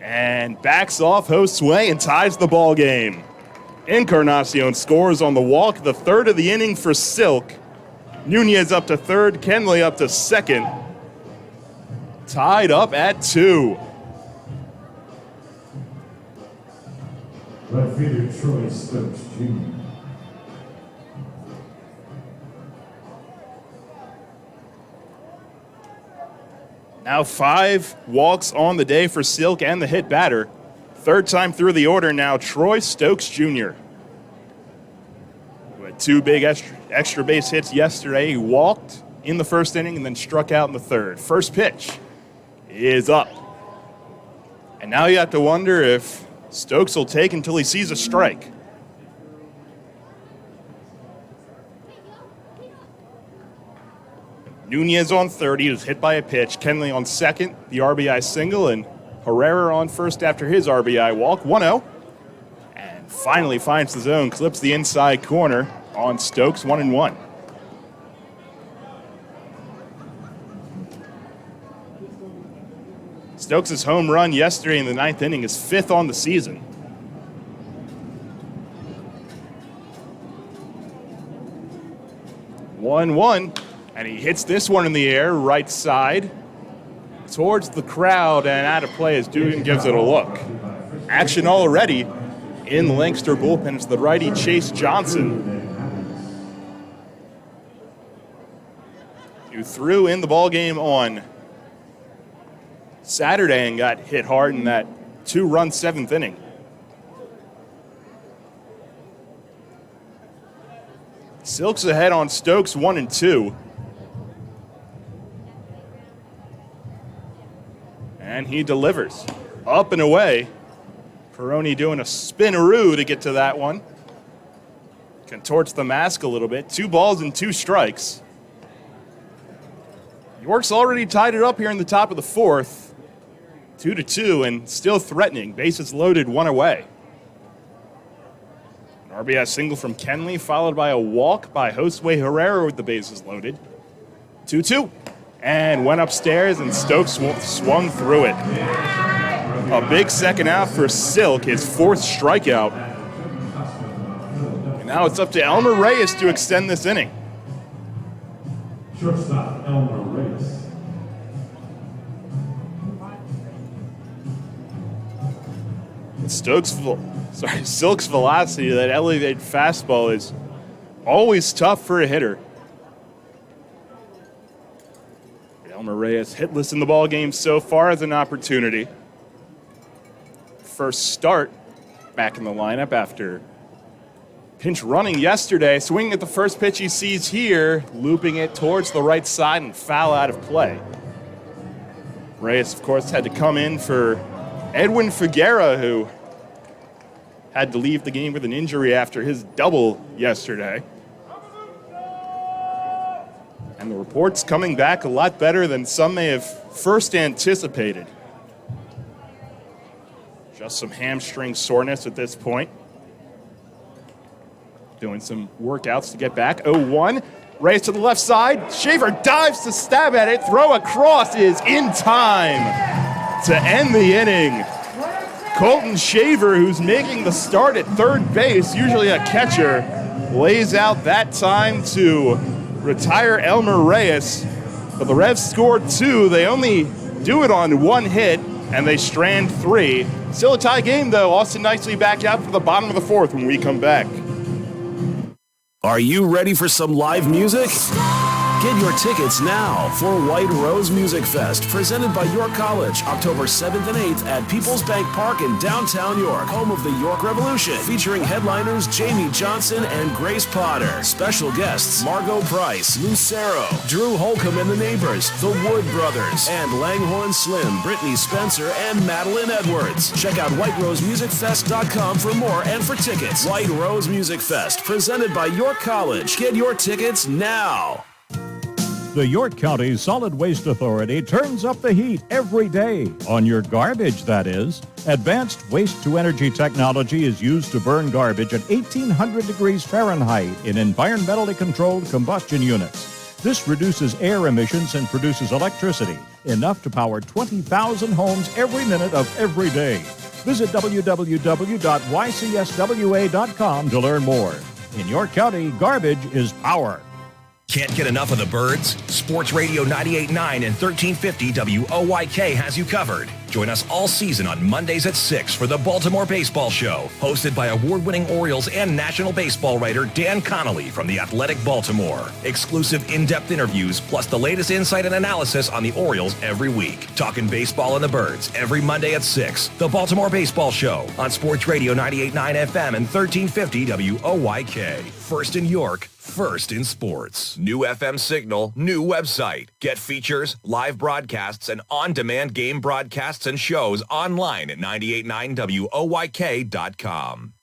And backs off Josue and ties the ball game. Encarnacion scores on the walk, the 3rd of the inning for Silk. Nunez up to 3rd, Kenley up to 2nd. Tied up at 2. Left fielder Troy Stokes Jr. Now 5 walks on the day for Silk and the hit batter. 3rd time through the order now, Troy Stokes Jr. Who had 2 big extra base hits yesterday. He walked in the 1st inning and then struck out in the 3rd. First pitch is up. And now you have to wonder if Stokes will take until he sees a strike. Nunez on third. He was hit by a pitch. Kenley on second, the RBI single, and Herrera on first after his RBI walk. 1-0. And finally finds the zone, clips the inside corner on Stokes, 1-1. Stokes' home run yesterday in the ninth inning is 5th on the season. One, and he hits this one in the air, right side, towards the crowd, and out of play as Dugan gives it a look. Action already in the Lancaster bullpen. It's the righty Chase Johnson, who threw in the ballgame on Saturday and got hit hard in that 2-run 7th inning. Silks ahead on Stokes, 1-2. And he delivers. Up and away. Peroni doing a spinaroo to get to that one. Contorts the mask a little bit. 2 balls and 2 strikes. York's already tied it up here in the top of the 4th. 2-2 and still threatening. Bases loaded, 1 away. An RBI single from Kenley, followed by a walk by Josue Herrera with the bases loaded. 2-2. And went upstairs, and Stokes swung through it. A big second out for Silk, his 4th strikeout. And now it's up to Elmer Reyes to extend this inning. Shortstop Elmer Reyes. Silk's velocity, that elevated fastball, is always tough for a hitter. Elmer Reyes hitless in the ballgame so far as an opportunity. First start back in the lineup after pinch running yesterday. Swinging at the first pitch he sees here, looping it towards the right side and foul out of play. Reyes, of course, had to come in for Edwin Figuera, who had to leave the game with an injury after his double yesterday. And the report's coming back a lot better than some may have first anticipated. Just some hamstring soreness at this point. Doing some workouts to get back. 0-1. Reyes to the left side. Shaver dives to stab at it. Throw across is in time to end the inning. Colton Shaver, who's making the start at third base, usually a catcher, lays out that time to retire Elmer Reyes. But the Revs scored 2. They only do it on 1 hit, and they strand 3. Still a tie game, though. Austin nicely back out for the bottom of the 4th when we come back. Are you ready for some live music? Get your tickets now for White Rose Music Fest, presented by York College, October 7th and 8th at People's Bank Park in downtown York, home of the York Revolution, featuring headliners Jamie Johnson and Grace Potter. Special guests Margot Price, Lucero, Drew Holcomb and the Neighbors, the Wood Brothers, and Langhorne Slim, Brittany Spencer, and Madeline Edwards. Check out whiterosemusicfest.com for more and for tickets. White Rose Music Fest, presented by York College. Get your tickets now. The York County Solid Waste Authority turns up the heat every day. On your garbage, that is. Advanced waste-to-energy technology is used to burn garbage at 1,800 degrees Fahrenheit in environmentally controlled combustion units. This reduces air emissions and produces electricity, enough to power 20,000 homes every minute of every day. Visit www.ycswa.com to learn more. In York County, garbage is power. Can't get enough of the birds? Sports Radio 98.9 and 1350 WOYK has you covered. Join us all season on Mondays at 6 for the Baltimore Baseball Show, hosted by award-winning Orioles and National Baseball writer Dan Connolly from The Athletic Baltimore. Exclusive in-depth interviews, plus the latest insight and analysis on the Orioles every week. Talking baseball and the birds every Monday at 6. The Baltimore Baseball Show on Sports Radio 98.9 FM and 1350 WOYK. First in York, first in sports. New FM signal, new website. Get features, live broadcasts, and on-demand game broadcasts podcasts and shows online at 989WOYK.com.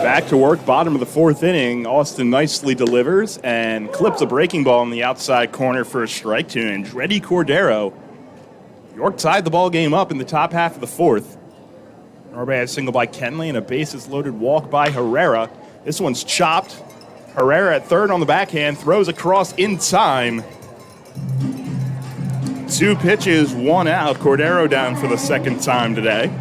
Back to work, bottom of the fourth inning. Austin nicely delivers and clips a breaking ball in the outside corner for a strike to Andretti Cordero. York tied the ball game up in the top half of the fourth. Norby had a single by Kenley and a bases-loaded walk by Herrera. This one's chopped. Herrera at third on the backhand, throws across in time. 2 pitches, 1 out. Cordero down for the second time today.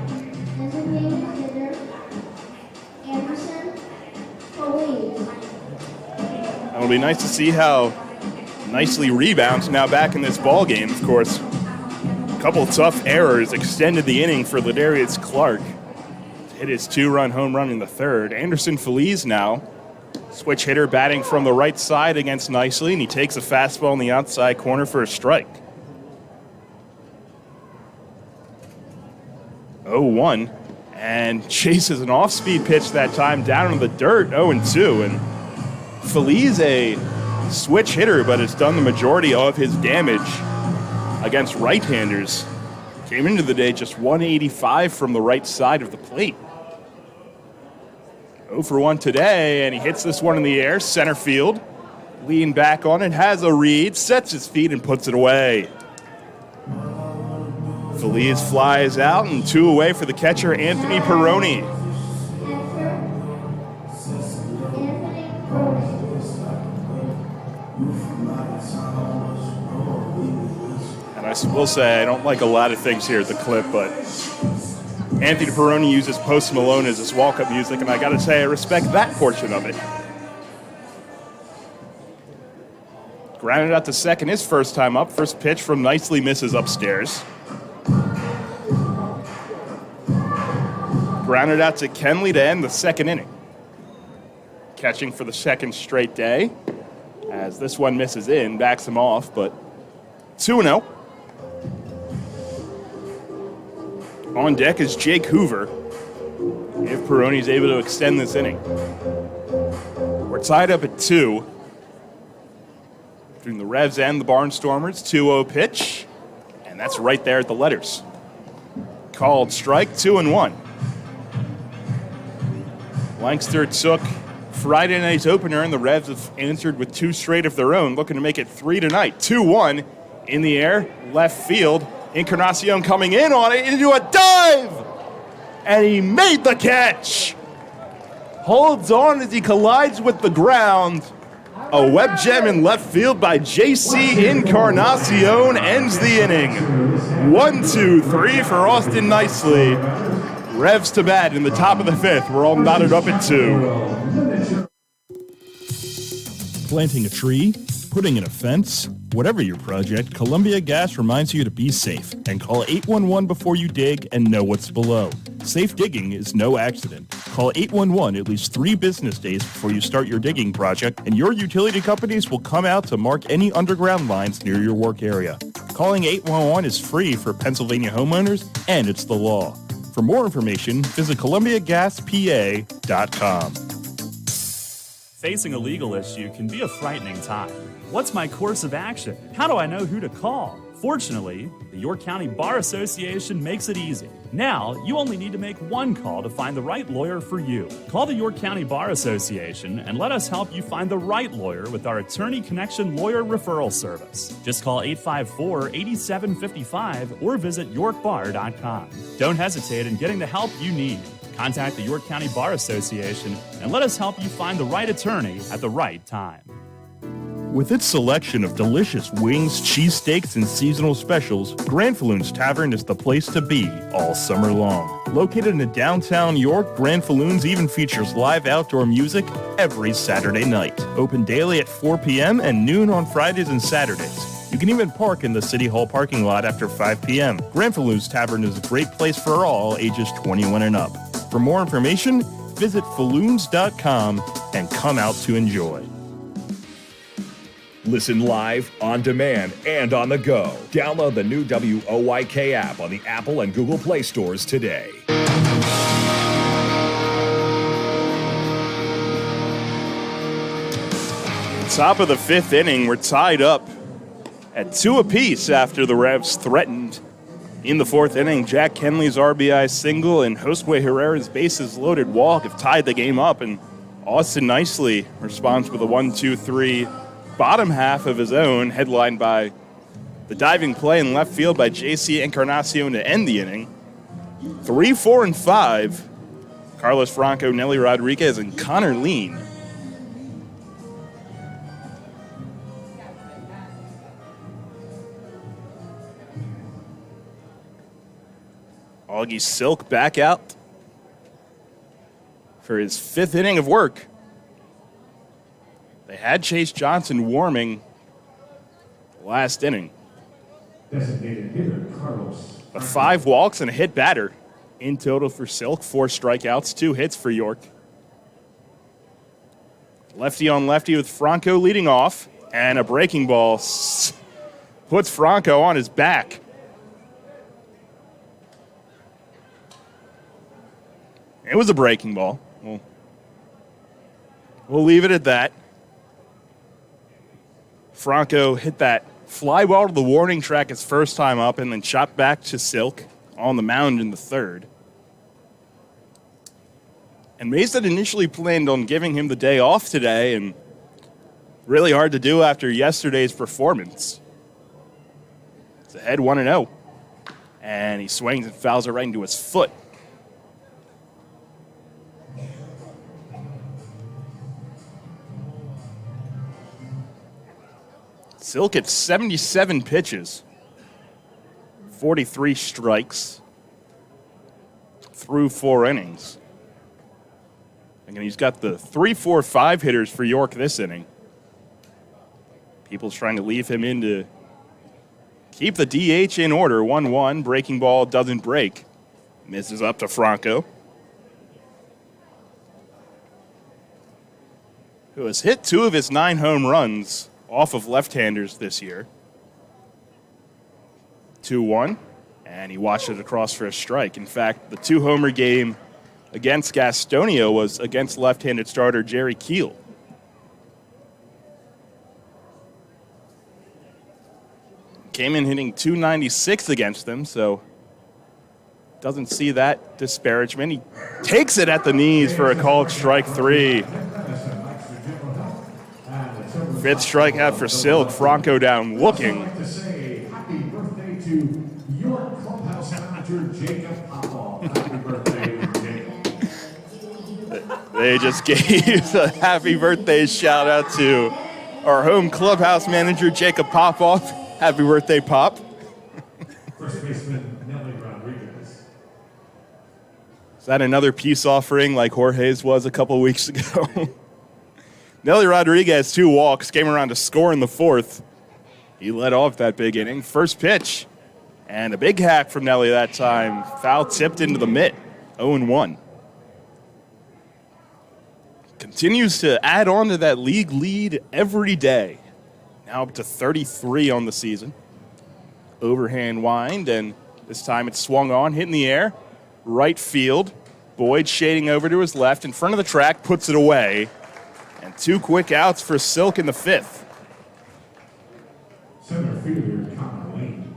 It'll be nice to see how nicely rebounds now back in this ball game. Of course, a couple of tough errors extended the inning for Ladarius Clark. Hit his 2-run home run in the third. Anderson Feliz now, switch hitter, batting from the right side against Nicely, and he takes a fastball in the outside corner for a strike. 0-1, and chases an off-speed pitch that time down in the dirt, 0-2, and Feliz a switch hitter, but has done the majority of his damage against right-handers. Came into the day just 185 from the right side of the plate. 0 for 1 today, and he hits this one in the air, center field. Lean back on it, has a read, sets his feet, and puts it away. Feliz flies out, and 2 away for the catcher, Anthony Perrone. And I will say, I don't like a lot of things here at the clip, but Anthony Perrone uses Post Malone as his walk-up music, and I got to say, I respect that portion of it. Grounded out to second his first time up. First pitch from Nicely misses upstairs. Grounded out to Kenley to end the second inning. Catching for the second straight day. As this one misses in, backs him off, but 2-0. On deck is Jake Hoover, if Perrone's able to extend this inning. We're tied up at 2 between the Revs and the Barnstormers. 2-0 pitch, and that's right there at the letters. Called strike, 2-1. Lancaster took Friday night's opener, and the Revs have answered with 2 straight of their own, looking to make it 3 tonight. 2-1 in the air, left field. Encarnacion coming in on it into a dive, and he made the catch. Holds on as he collides with the ground. A web gem in left field by J.C. Encarnacion ends the inning. 1-2-3 for Austin Nicely. Revs to bat in the top of the 5th. We're all knotted up at 2. Planting a tree, putting in a fence, whatever your project, Columbia Gas reminds you to be safe and call 811 before you dig and know what's below. Safe digging is no accident. Call 811 at least 3 business days before you start your digging project, and your utility companies will come out to mark any underground lines near your work area. Calling 811 is free for Pennsylvania homeowners, and it's the law. For more information, visit ColumbiaGasPA.com. Facing a legal issue can be a frightening time. What's my course of action? How do I know who to call? Fortunately, the York County Bar Association makes it easy. Now, you only need to make one call to find the right lawyer for you. Call the York County Bar Association and let us help you find the right lawyer with our Attorney Connection Lawyer Referral Service. Just call 854-8755 or visit yorkbar.com. Don't hesitate in getting the help you need. Contact the York County Bar Association and let us help you find the right attorney at the right time. With its selection of delicious wings, cheesesteaks, and seasonal specials, Granfalloon's Tavern is the place to be all summer long. Located in downtown York, Granfalloon's even features live outdoor music every Saturday night. Open daily at 4 p.m. and noon on Fridays and Saturdays. You can even park in the City Hall parking lot after 5 p.m. Granfalloon's Tavern is a great place for all ages 21 and up. For more information, visit falloons.com and come out to enjoy. Listen live, on demand, and on the go. Download the new WOYK app on the Apple and Google Play stores today. Top of the fifth inning, we're tied up at 2 apiece after the Revs threatened in the fourth inning. Jack Kenley's RBI single and Josue Herrera's bases loaded walk have tied the game up, and Austin Nicely responds with a 1-2-3 bottom half of his own, headlined by the diving play in left field by J.C. Encarnacion to end the inning. 3, 4, and 5, Carlos Franco, Nelly Rodriguez, and Connor Lean. Augie Silk back out for his fifth inning of work. They had Chase Johnson warming last inning. Designated hitter, Carlos. But 5 walks and a hit batter in total for Silk. 4 strikeouts, 2 hits for York. Lefty on lefty with Franco leading off, and a breaking ball puts Franco on his back. It was a breaking ball. We'll leave it at that. Franco hit that fly ball to the warning track his first time up and then shot back to Silk on the mound in the third. And Mason initially planned on giving him the day off today, and really hard to do after yesterday's performance. It's ahead 1-0. And he swings and fouls it right into his foot. Silk at 77 pitches, 43 strikes through 4 innings. Again, he's got the 3, 4, 5 hitters for York this inning. People's trying to leave him in to keep the DH in order. 1-1, breaking ball doesn't break. Misses up to Franco, who has hit 2 of his 9 home runs off of left-handers this year. 2-1, and he watched it across for a strike. In fact, the 2-homer game against Gastonia was against left-handed starter Jerry Keel. Came in hitting .296 against them, so doesn't see that disparagement. He takes it at the knees for a called strike 3. 5th strikeout for Silk. Franco down looking. Happy birthday to York Clubhouse manager Jacob Popoff. Happy birthday, Jacob. They just gave a happy birthday shout out to our home clubhouse manager Jacob Popoff. Happy birthday, Pop. First baseman Nelly Rodriguez. Is that another peace offering like Jorge's was a couple weeks ago? Nelly Rodriguez, 2 walks, came around to score in the 4th. He led off that big inning. First pitch, and a big hack from Nelly that time. Foul tipped into the mitt, 0-1. Continues to add on to that league lead every day. Now up to 33 on the season. Overhand wind, and this time it's swung on, hit in the air. Right field. Boyd shading over to his left, in front of the track, puts it away. And 2 quick outs for Silk in the 5th. Center fielder Connor Lean.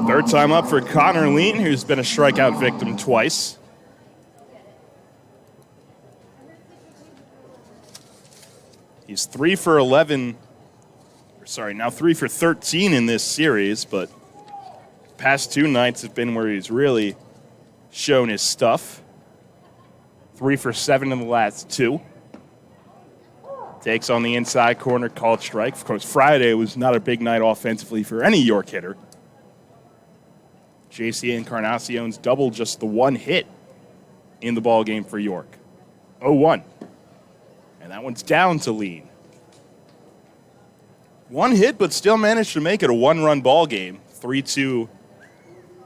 Third time up for Connor Lean, who's been a strikeout victim twice. He's 3 for 11. Now 3 for 13 in this series, but past 2 nights have been where he's really shown his stuff. 3 for 7 in the last 2. Takes on the inside corner, called strike. Of course, Friday was not a big night offensively for any York hitter. J.C. Encarnacion's double just the 1 hit in the ball game for York. 0-1. And that one's down to Lean. 1 hit, but still managed to make it a 1-run ball game. 3-2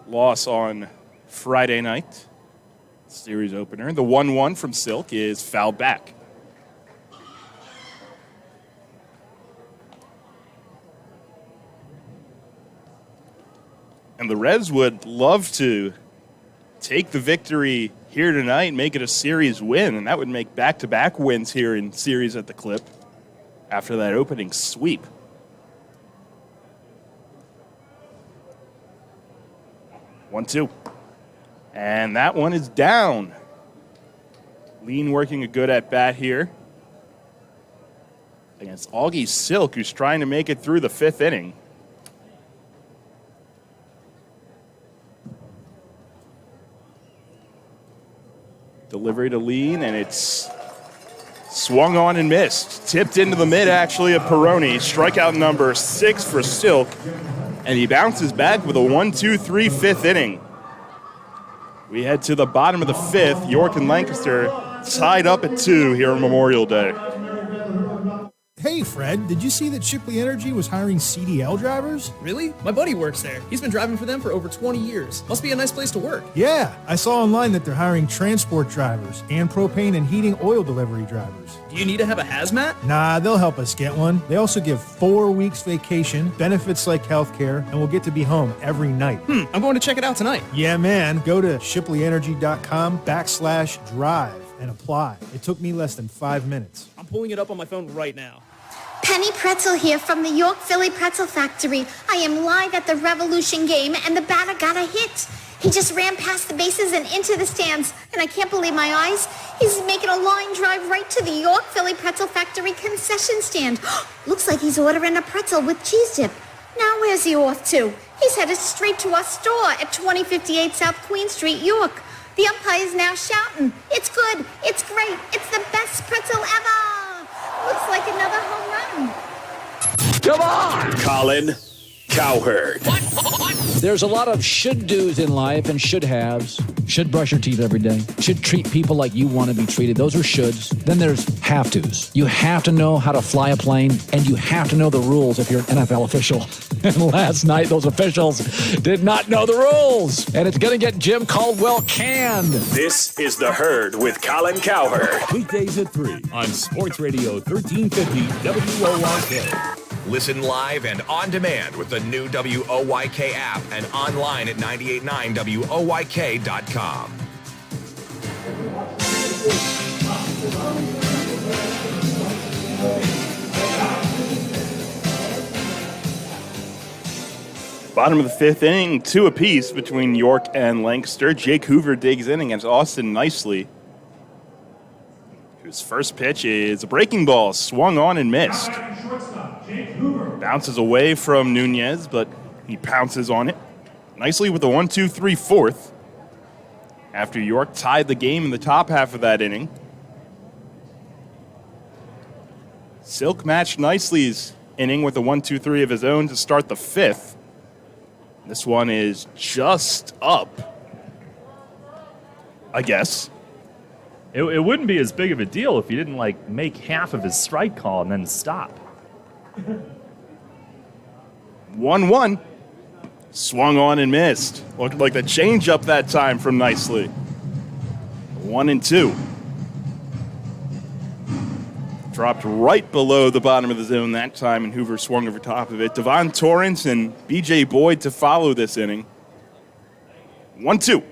loss on Friday night. Series opener. The 1-1 from Silk is fouled back. And the Revs would love to take the victory here tonight and make it a series win, and that would make back-to-back wins here in series at the Clip. after that opening sweep. One, two. And that one is down. Lean working a good at bat here against Augie Silk, who's trying to make it through the 5th inning. Delivery to Lean, and it's swung on and missed. Tipped into the mid, actually, of Peroni. Strikeout number 6 for Silk, and he bounces back with a 1-2-3 5th inning. We head to the bottom of the 5th. York and Lancaster tied up at 2 here on Memorial Day. Hey, Fred, did you see that Shipley Energy was hiring CDL drivers? Really? My buddy works there. He's been driving for them for over 20 years. Must be a nice place to work. Yeah, I saw online that they're hiring transport drivers and propane and heating oil delivery drivers. Do you need to have a hazmat? Nah, they'll help us get one. They also give 4 weeks vacation, benefits like healthcare, and we'll get to be home every night. I'm going to check it out tonight. Yeah, man. Go to shipleyenergy.com/drive and apply. It took me less than 5 minutes. I'm pulling it up on my phone right now. Penny Pretzel here from the York Philly Pretzel Factory. I am live at the Revolution game, and the batter got a hit. He just ran past the bases and into the stands, and I can't believe my eyes. He's making a line drive right to the York Philly Pretzel Factory concession stand. Looks like he's ordering a pretzel with cheese dip. Now where's he off to? He's headed straight to our store at 2058 South Queen Street, York. The umpire is now shouting, "It's good, it's great, it's the best pretzel ever!" Looks like another home run. Come on, Colin Cowherd. There's a lot of should-dos in life and should-haves. Should brush your teeth every day. Should treat people like you want to be treated. Those are shoulds. Then there's have-tos. You have to know how to fly a plane, and you have to know the rules if you're an NFL official. And last night, those officials did not know the rules. And it's going to get Jim Caldwell canned. This is The Herd with Colin Cowherd. Weekdays at 3 on Sports Radio 1350 WOYK. Listen live and on demand with the new WOYK app and online at 989WOYK.com. Bottom of the 5th inning, 2 apiece between York and Lancaster. Jake Hoover digs in against Austin Nicely, whose first pitch is a breaking ball, swung on and missed. Bounces away from Nunez, but he pounces on it. Nicely with a 1-2-3 4th. After York tied the game in the top half of that inning. Silk matched Nicely's inning with a 1-2-3 of his own to start the 5th. This one is just up, I guess. It wouldn't be as big of a deal if he didn't, make half of his strike call and then stop. 1-1. Swung on and missed. Looked like the changeup that time from Nicely. 1-2. Dropped right below the bottom of the zone that time, and Hoover swung over top of it. Devon Torrance and B.J. Boyd to follow this inning. 1-2.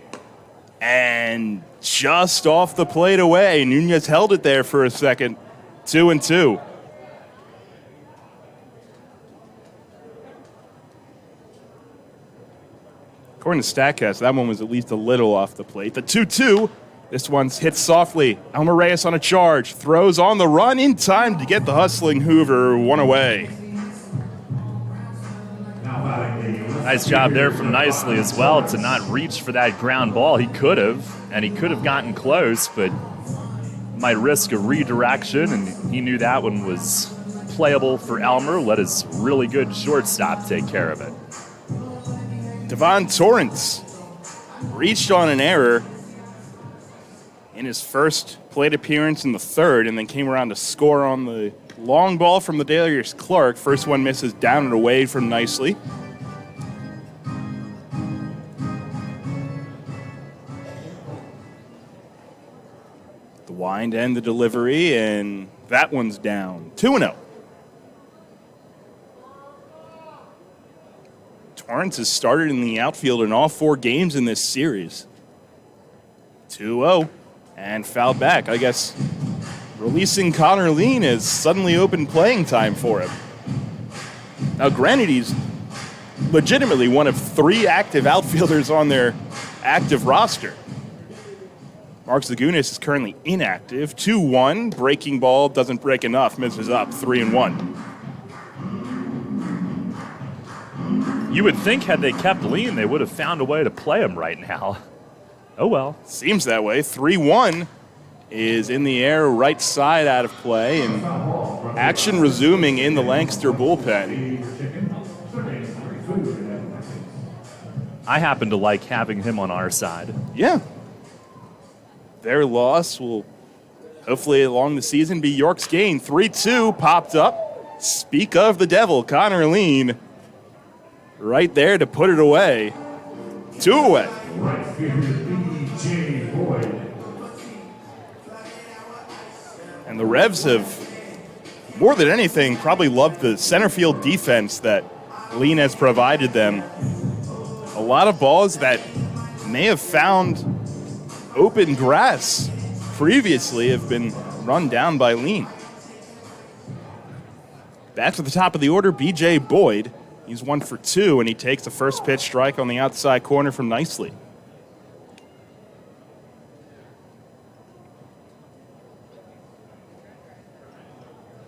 And just off the plate away. Nunez held it there for a second. 2-2. According to StatCast, that one was at least a little off the plate. The 2-2. This one's hit softly. Elmer Reyes on a charge. Throws on the run in time to get the hustling Hoover one away. Nice job there from Nicely as well to not reach for that ground ball. He could have, and he could have gotten close, but might risk a redirection, and he knew that one was playable for Elmer. Let his really good shortstop take care of it. Devon Torrance reached on an error in his first plate appearance in the 3rd, and then came around to score on the long ball from the Darius Clark. First one misses down and away from Nicely. The wind and the delivery, and that one's down. 2-0. Torrance has started in the outfield in all 4 games in this series. 2-0. And fouled back. I guess releasing Connor Lean has suddenly opened playing time for him. Now, granted, he's legitimately one of 3 active outfielders on their active roster. Mark Zagunis is currently inactive. 2-1, breaking ball, doesn't break enough, misses up, 3-1. You would think had they kept Lean, they would have found a way to play him right now. Oh well. Seems that way. 3-1 is in the air, right side out of play, and action resuming in the Lancaster bullpen. I happen to like having him on our side. Yeah. Their loss will hopefully along the season be York's gain. 3-2 popped up. Speak of the devil, Connor Lean right there to put it away. 2 away. And the Revs have, more than anything, probably loved the center field defense that Lean has provided them. A lot of balls that may have found open grass previously have been run down by Lean. Back to the top of the order, B.J. Boyd. He's 1 for 2, and he takes the first pitch strike on the outside corner from Nicely.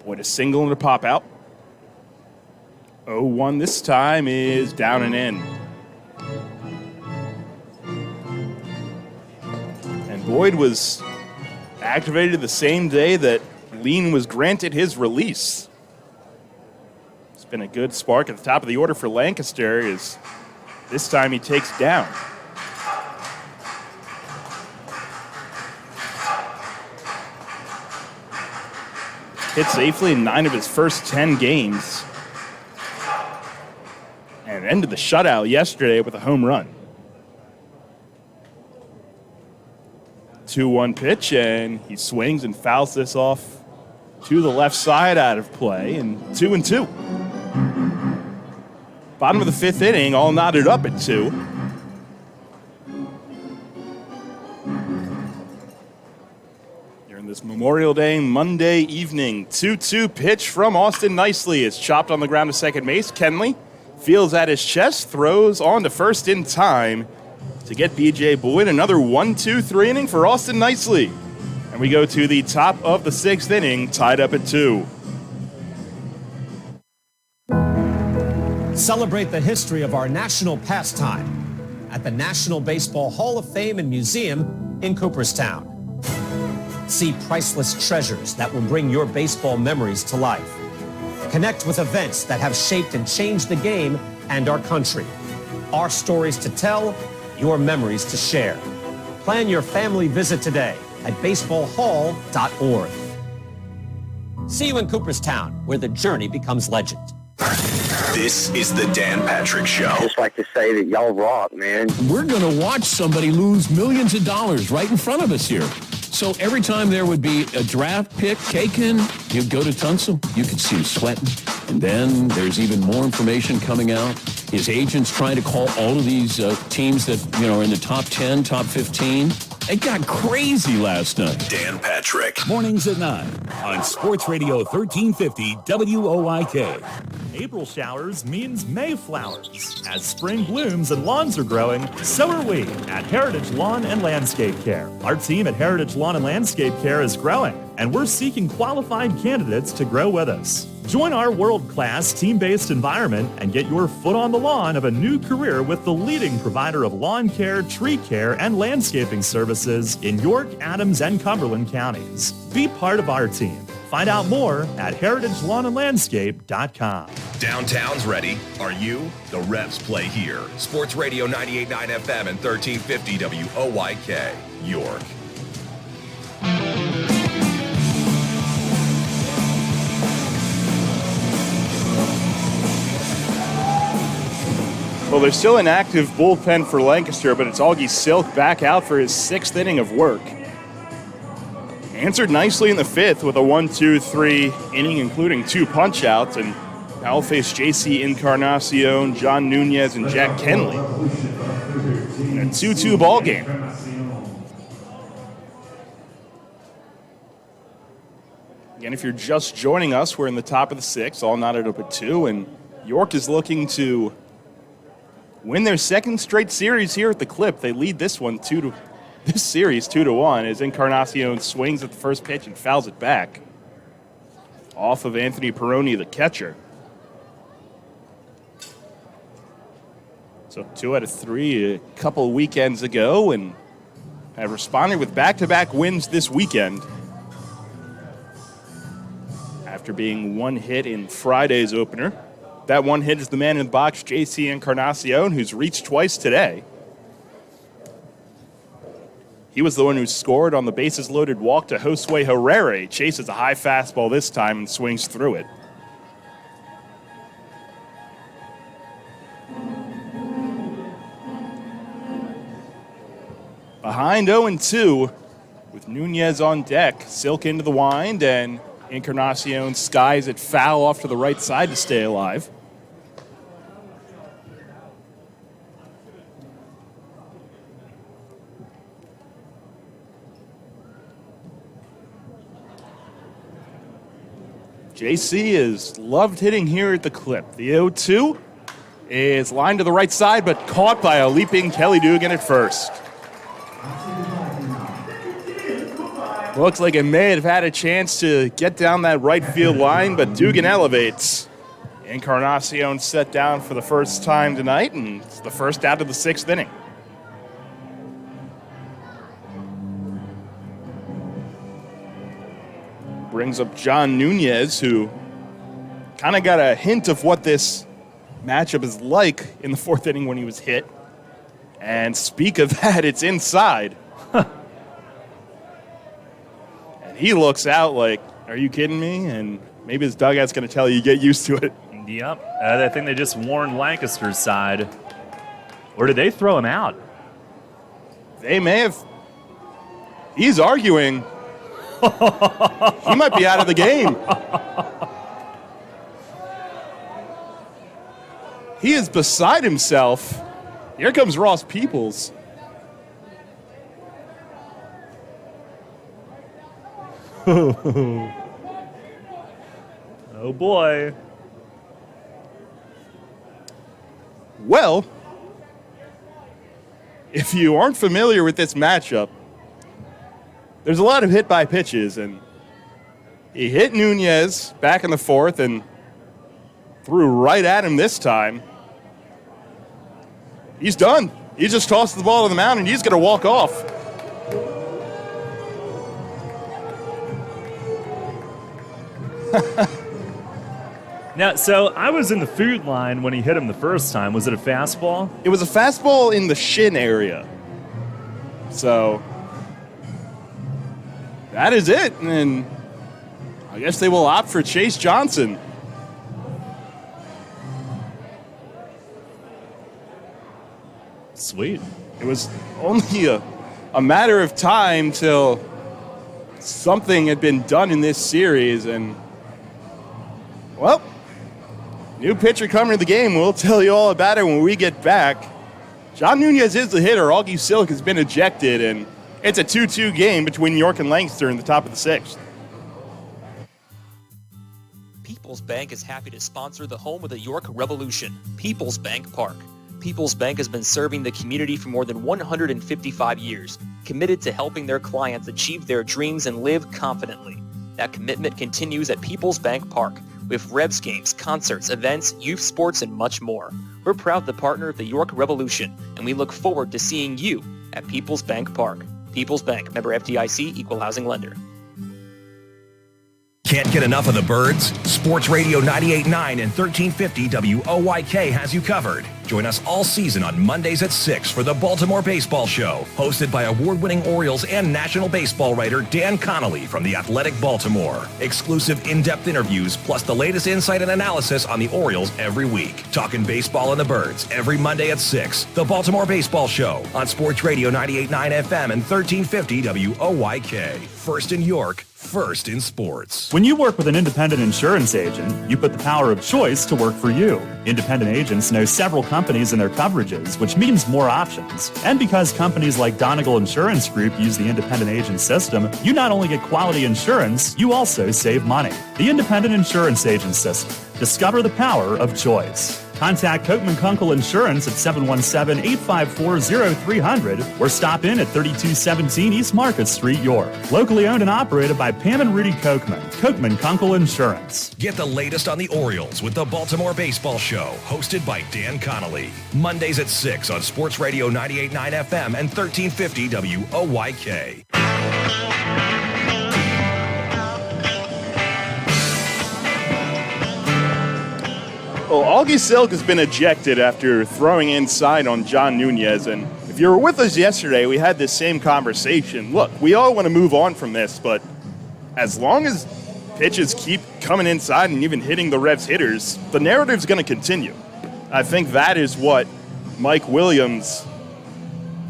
Boyd a single and a pop out. 0-1 this time is down and in. And Boyd was activated the same day that Lean was granted his release. It's been a good spark at the top of the order for Lancaster, as this time he takes down. Hit safely in 9 of his first 10 games. And ended the shutout yesterday with a home run. 2-1 pitch, and he swings and fouls this off to the left side out of play, and 2-2. Bottom of the 5th inning, all knotted up at 2. During this Memorial Day Monday evening, 2-2 pitch from Austin Nicely is chopped on the ground to second base. Kenley feels at his chest, throws on to first in time to get B.J. Boyd. Another 1-2-3 inning for Austin Nicely. And we go to the top of the 6th inning, tied up at 2. Celebrate the history of our national pastime at the National Baseball Hall of Fame and Museum in Cooperstown. See priceless treasures that will bring your baseball memories to life. Connect with events that have shaped and changed the game and our country. Our stories to tell, your memories to share. Plan your family visit today at baseballhall.org. See you in Cooperstown, where the journey becomes legend. This is the Dan Patrick Show. I just like to say that y'all rock, man. We're going to watch somebody lose millions of dollars right in front of us here. So every time there would be a draft pick taken, you'd go to Tunsil, you could see him sweating. And then there's even more information coming out. His agent's trying to call all of these teams that, are in the top 10, top 15. It got crazy last night. Dan Patrick. Mornings at 9 on Sports Radio 1350 WOIK. April showers means May flowers. As spring blooms and lawns are growing, so are we at Heritage Lawn and Landscape Care. Our team at Heritage Lawn and Landscape Care is growing, and we're seeking qualified candidates to grow with us. Join our world-class team-based environment and get your foot on the lawn of a new career with the leading provider of lawn care, tree care, and landscaping services in York, Adams, and Cumberland counties. Be part of our team. Find out more at heritagelawnandlandscape.com. Downtown's ready. Are you? The Revs play here. Sports Radio 98.9 FM and 1350 WOYK, York. Well, there's still an active bullpen for Lancaster, but it's Augie Silk back out for his 6th inning of work. Answered nicely in the 5th with a 1-2-3 inning, including 2 punch-outs, and now will face J.C. Encarnacion, John Nunez, and Jack Kenley in a 2-2 ball game. Again, if you're just joining us, we're in the top of the 6th, all knotted up at 2, and York is looking to win their second straight series here at the Clip. They lead this series 2-1 as Encarnacion swings at the first pitch and fouls it back off of Anthony Peroni, the catcher. So 2 out of 3 a couple weekends ago, and have responded with back-to-back wins this weekend after being one hit in Friday's opener. That one hit is the man in the box, J.C. Encarnacion, who's reached twice today. He was the one who scored on the bases-loaded walk to Josue Herrera. Chases a high fastball this time and swings through it. Behind 0-2 with Nunez on deck. Silk into the wind, and Encarnacion skies it foul off to the right side to stay alive. JC has loved hitting here at the Clip. The 0-2 is lined to the right side, but caught by a leaping Kelly Dugan at first. Looks like it may have had a chance to get down that right field line, but Dugan elevates. Encarnacion set down for the first time tonight, and it's the first out of the 6th inning. Brings up John Nunez, who kind of got a hint of what this matchup is like in the 4th inning when he was hit. And speak of that, it's inside. And he looks out like, are you kidding me? And maybe his dugout's going to tell you, get used to it. Yep. I think they just warned Lancaster's side. Or did they throw him out? They may have. He's arguing. He might be out of the game. He is beside himself. Here comes Ross Peoples. Oh boy. Well, if you aren't familiar with this matchup, there's a lot of hit by pitches, and he hit Nunez back in the 4th and threw right at him this time. He's done. He just tossed the ball to the mound, and he's going to walk off. Now, so I was in the food line when he hit him the first time. Was it a fastball? It was a fastball in the shin area. So that is it. And I guess they will opt for Chase Johnson. Sweet. It was only a matter of time till something had been done in this series. And, well, new pitcher coming to the game. We'll tell you all about it when we get back. John Nunez is the hitter. Augie Silk has been ejected, and it's a 2-2 game between York and Lancaster in the top of the 6th. People's Bank is happy to sponsor the home of the York Revolution, People's Bank Park. People's Bank has been serving the community for more than 155 years, committed to helping their clients achieve their dreams and live confidently. That commitment continues at People's Bank Park, with Revs games, concerts, events, youth sports, and much more. We're proud to partner with the York Revolution, and we look forward to seeing you at People's Bank Park. People's Bank, member FDIC, equal housing lender. Can't get enough of the birds? Sports Radio 98.9 and 1350 WOYK has you covered. Join us all season on Mondays at 6 for the Baltimore Baseball Show, hosted by award-winning Orioles and National Baseball writer Dan Connolly from The Athletic Baltimore. Exclusive in-depth interviews, plus the latest insight and analysis on the Orioles every week. Talking baseball and the birds every Monday at 6. The Baltimore Baseball Show on Sports Radio 98.9 FM and 1350 WOYK. First in York, first in sports. When you work with an independent insurance agent, you put the power of choice to work for you. Independent agents know several companies and their coverages, which means more options. And because companies like Donegal Insurance Group use the independent agent system, you not only get quality insurance, you also save money. The independent insurance agent system. Discover the power of choice. Contact Kochman Kunkel Insurance at 717-854-0300 or stop in at 3217 East Market Street, York. Locally owned and operated by Pam and Rudy Kochman. Kochman Kunkel Insurance. Get the latest on the Orioles with the Baltimore Baseball Show, hosted by Dan Connolly. Mondays at 6 on Sports Radio 98.9 FM and 1350 WOYK. Well, Augie Silk has been ejected after throwing inside on John Nunez, and if you were with us yesterday, we had this same conversation. Look, we all want to move on from this, but as long as pitches keep coming inside and even hitting the Revs hitters, the narrative's going to continue. I think that is what Mike Williams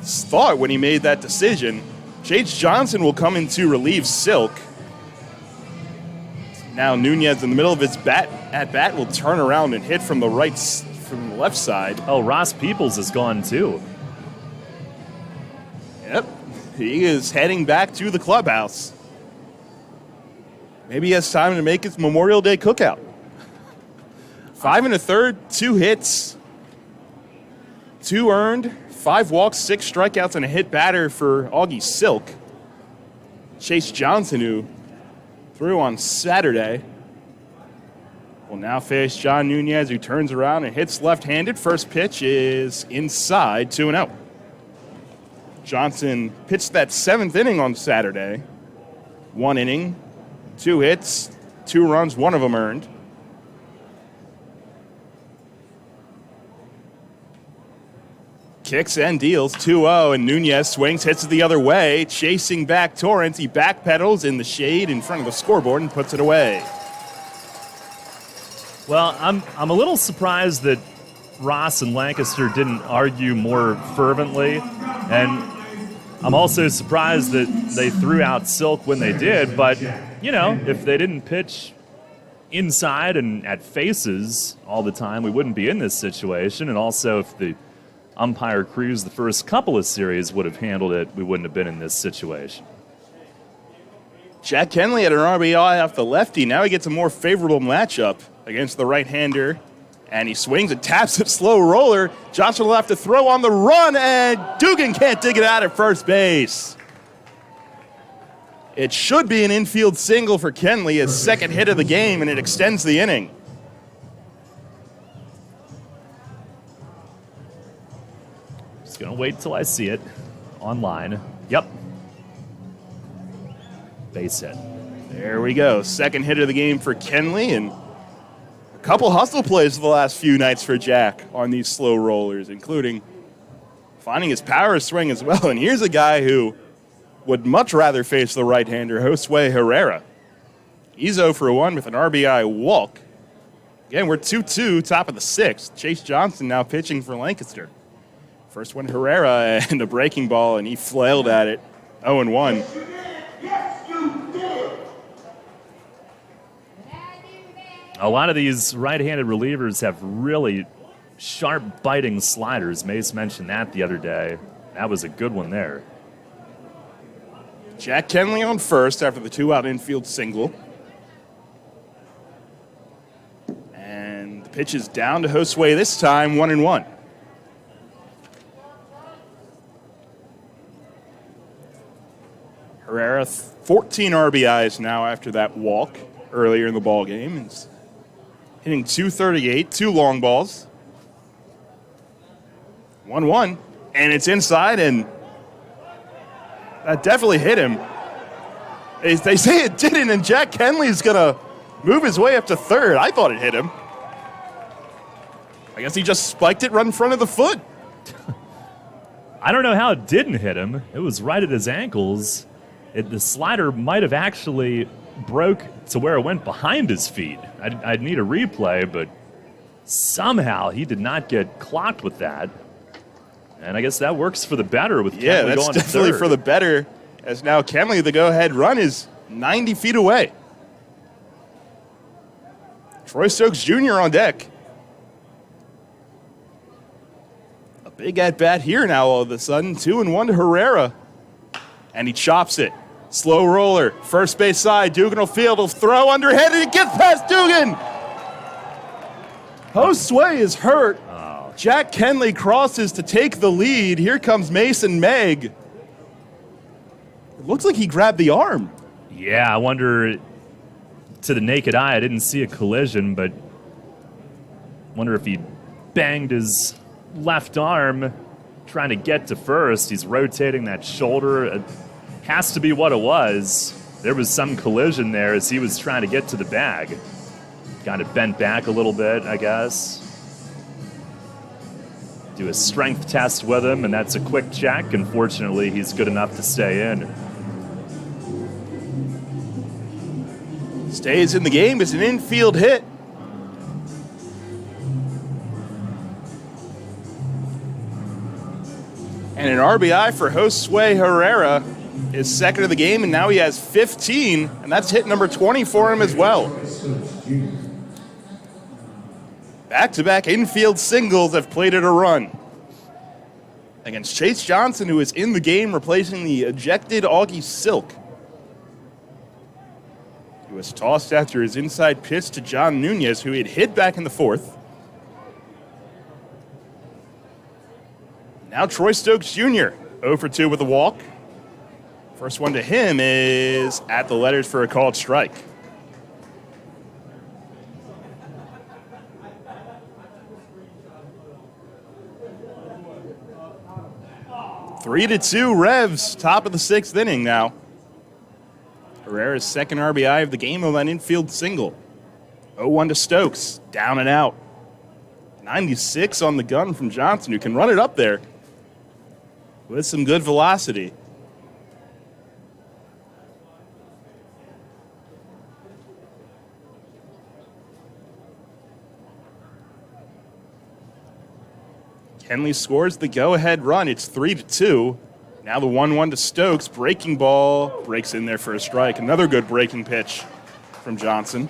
thought when he made that decision. Chase Johnson will come in to relieve Silk. Now Nunez in the middle of his at-bat will turn around and hit from the left side. Oh, Ross Peoples is gone too. Yep, he is heading back to the clubhouse. Maybe he has time to make his Memorial Day cookout. 5 1/3, 2 hits, 2 earned, 5 walks, 6 strikeouts, and a hit batter for Augie Silk. Chase Johnson, who threw on Saturday, will now face John Nunez, who turns around and hits left-handed. First pitch is inside, 2-0. Johnson pitched that 7th inning on Saturday. 1 inning, 2 hits, 2 runs, 1 of them earned. Kicks and deals, 2-0, and Nunez swings, hits it the other way, chasing back Torrance. He backpedals in the shade in front of the scoreboard and puts it away. Well, I'm a little surprised that Ross and Lancaster didn't argue more fervently, and I'm also surprised that they threw out Silk when they did, but, you know, if they didn't pitch inside and at faces all the time, we wouldn't be in this situation, and also if the umpire crews the first couple of series would have handled it, we wouldn't have been in this situation. Jack Kenley had an RBI off the lefty. Now he gets a more favorable matchup against the right-hander, and he swings and taps it, slow roller. Johnson will have to throw on the run, and Dugan can't dig it out at first base. It should be an infield single for Kenley, his second hit of the game, and it extends the inning. Just going to wait till I see it online. Yep. Base hit. There we go. Second hit of the game for Kenley, and a couple hustle plays the last few nights for Jack on these slow rollers, including finding his power swing as well. And here's a guy who would much rather face the right-hander, Josue Herrera. He's 0 for 1 with an RBI walk. Again, we're 2-2, top of the 6th. Chase Johnson now pitching for Lancaster. First one, Herrera, and a breaking ball, and he flailed at it. 0-1. A lot of these right-handed relievers have really sharp biting sliders. Mace mentioned that the other day. That was a good one there. Jack Kenley on first after the 2-out infield single. And the pitch is down to Josue this time, 1-1. Herrera, 14 RBIs now after that walk earlier in the ball game. He's hitting .238, 2 long balls. 1-1, and it's inside, and that definitely hit him. They say it didn't, and Jack Kenley's going to move his way up to third. I thought it hit him. I guess he just spiked it right in front of the foot. I don't know how it didn't hit him. It was right at his ankles. The slider might have actually broke to where it went behind his feet. I'd need a replay, but somehow he did not get clocked with that. And I guess that works for the better with Kenley going to third. Yeah, that's definitely for the better, as now Kenley, the go-ahead run, is 90 feet away. Troy Stokes Jr. on deck. Big at bat here now all of a sudden. 2-1 to Herrera. And he chops it. Slow roller. First base side. Dugan will field. He'll throw underhand and it gets past Dugan. Josue is hurt. Jack Kenley crosses to take the lead. Here comes Mason Meg. It looks like he grabbed the arm. Yeah, I wonder, to the naked eye, I didn't see a collision, but wonder if he banged his left arm trying to get to first. He's rotating that shoulder. It has to be what it was. There was some collision there as he was trying to get to the bag. Got it bent back a little bit, I guess. Do a strength test with him, and that's a quick check. Unfortunately, he's good enough to stay in. Stays in the game. It's an infield hit. And an RBI for Josue Herrera, his second of the game, and now he has 15, and that's hit number 20 for him as well. Back-to-back infield singles have plated a run against Chase Johnson, who is in the game replacing the ejected Augie Silk. He was tossed after his inside pitch to John Nunez, who he had hit back in the fourth. Now Troy Stokes Jr., 0 for 2 with a walk. First one to him is at the letters for a called strike. Three to 2 Revs, top of the sixth inning now. Herrera's second RBI of the game on that infield single. 0-1 to Stokes, down and out. 96 on the gun from Johnson, who can run it up there with some good velocity. Kenley scores the go-ahead run. It's 3-2. Now the 1-1 to Stokes. Breaking ball. Breaks in there for a strike. Another good breaking pitch from Johnson.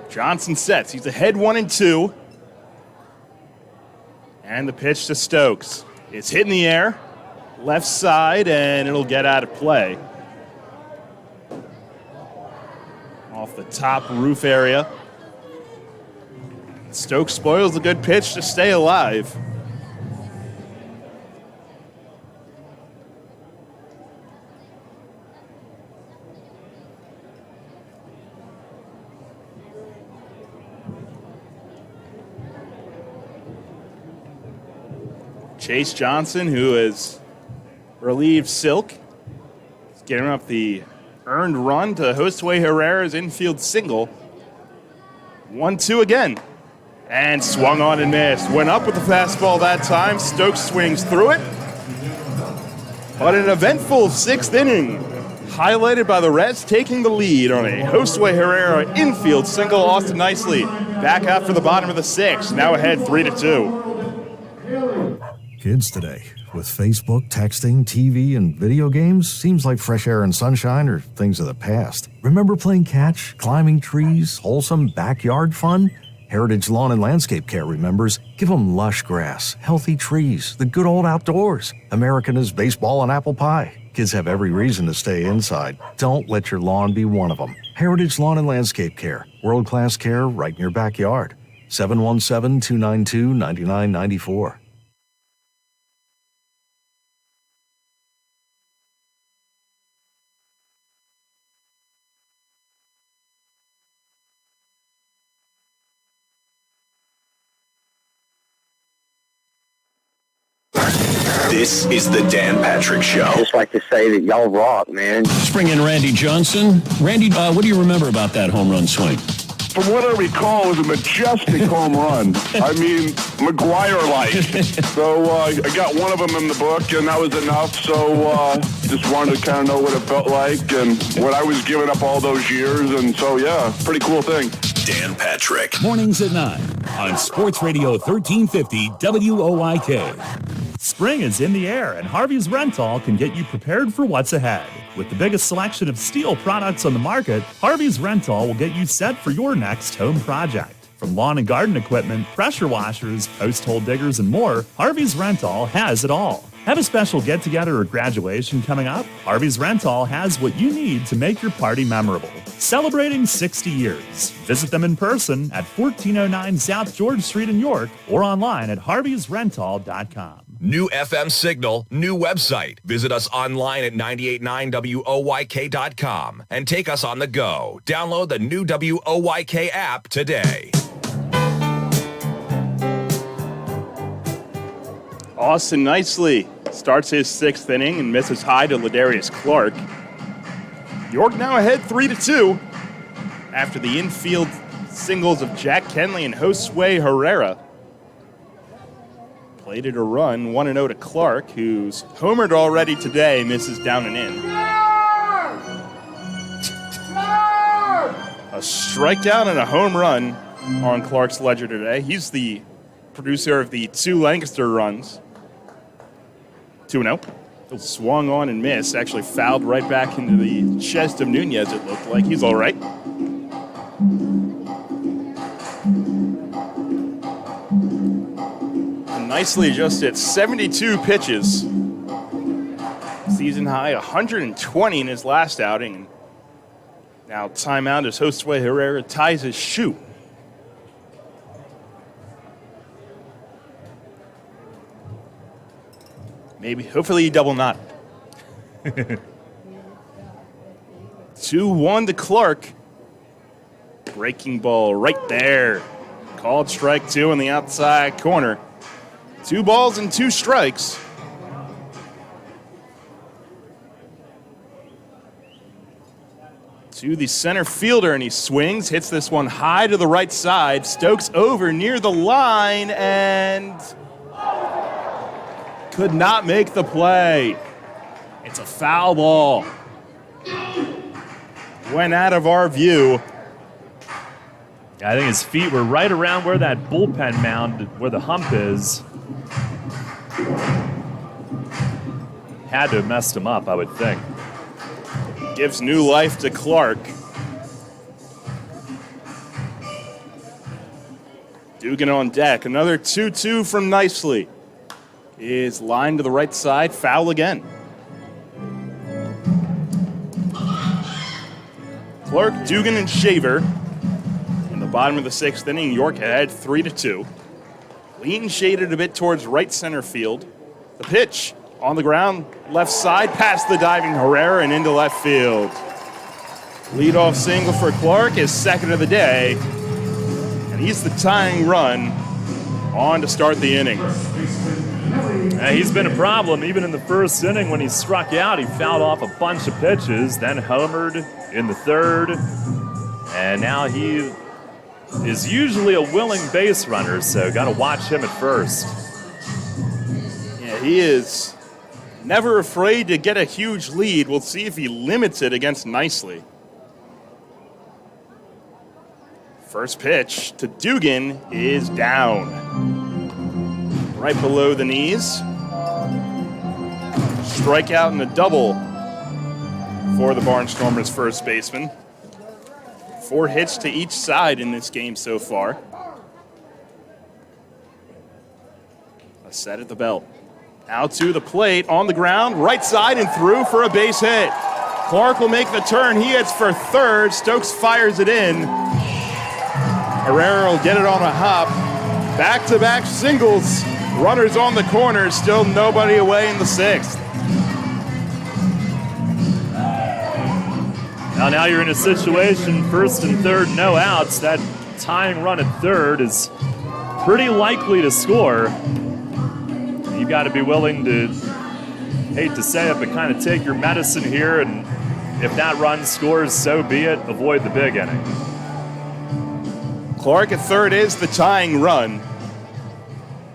Johnson sets. He's ahead 1-2. And the pitch to Stokes. It's hit in the air. Left side, and it'll get out of play. Off the top roof area. Stokes spoils a good pitch to stay alive. Chase Johnson, who has relieved Silk, is getting up the earned run to Josue Herrera's infield single. 1-2 again. And swung on and missed. Went up with the fastball that time. Stokes swings through it. But an eventful sixth inning, highlighted by the Reds taking the lead on a Josue Herrera infield single. Austin Nicely back out for the bottom of the sixth. Now ahead 3-2. Kids today, with Facebook, texting, TV, and video games, seems like fresh air and sunshine are things of the past. Remember playing catch, climbing trees, wholesome backyard fun? Heritage Lawn and Landscape Care remembers, give them lush grass, healthy trees, the good old outdoors. American is baseball and apple pie. Kids have every reason to stay inside. Don't let your lawn be one of them. Heritage Lawn and Landscape Care, world-class care right in your backyard. 717-292-9994. This is the Dan Patrick Show. I just like to say that y'all rock, man. Let's bring in Randy Johnson. Randy, what do you remember about that home run swing? From what I recall, it was a majestic home run. I mean, McGuire-like. So I got one of them in the book, and that was enough. So just wanted to kind of know what it felt like and what I was giving up all those years. And so, yeah, pretty cool thing. Dan Patrick. Mornings at 9 on Sports Radio 1350 WOIK. Spring is in the air, and Harvey's Rental can get you prepared for what's ahead. With the biggest selection of steel products on the market, Harvey's Rental will get you set for your next home project. From lawn and garden equipment, pressure washers, post hole diggers, and more, Harvey's Rental has it all. Have a special get-together or graduation coming up? Harvey's Rental has what you need to make your party memorable. Celebrating 60 years. Visit them in person at 1409 South George Street in York or online at harveysrental.com. New FM signal, new website. Visit us online at 989WOYK.com and take us on the go. Download the new WOYK app today. Austin Nicely starts his 6th inning and misses high to Ladarius Clark. York now ahead 3-2 after the infield singles of Jack Kenley and Josue Herrera. Plated a run, 1-0 to Clark, who's homered already today, misses down and in. A strikeout and a home run on Clark's ledger today. He's the producer of the 2 Lancaster runs. 2-0. Swung on and missed. Actually fouled right back into the chest of Nunez, it looked like. He's all right. And nicely just at 72 pitches. Season high 120 in his last outing. Now timeout as Josue Herrera ties his shoe. Maybe, hopefully he double knot. 2-1 to Clark. Breaking ball right there. Called strike 2 in the outside corner. 2 balls and 2 strikes. To the center fielder, and he swings, hits this one high to the right side. Stokes over near the line, and could not make the play. It's a foul ball. Went out of our view. I think his feet were right around where that bullpen mound, where the hump is. Had to have messed him up, I would think. Gives new life to Clark. Dugan on deck. Another 2-2 from Nicely. Is lined to the right side. Foul again. Clark, Dugan, and Shaver. In the bottom of the 6th inning, York ahead 3-2. Lean shaded a bit towards right center field. The pitch on the ground, left side, past the diving Herrera and into left field. Leadoff single for Clark, his 2nd of the day. And he's the tying run on to start the inning. He's been a problem. Even in the 1st inning when he struck out, he fouled off a bunch of pitches, then homered in the 3rd. And now he is usually a willing base runner, so got to watch him at first. Yeah, he is never afraid to get a huge lead. We'll see if he limits it against Nicely. First pitch to Dugan is down. Right below the knees. Strikeout and a double for the Barnstormers first baseman. 4 hits to each side in this game so far. A set at the belt. Out to the plate, on the ground, right side and through for a base hit. Clark will make the turn. He hits for 3rd. Stokes fires it in. Herrera will get it on a hop. Back-to-back singles. Runners on the corner. Still nobody away in the 6th. Now you're in a situation, 1st and 3rd, no outs. That tying run at 3rd is pretty likely to score. You've got to be willing to, hate to say it, but kind of take your medicine here, and if that run scores, so be it. Avoid the big inning. Clark at 3rd is the tying run.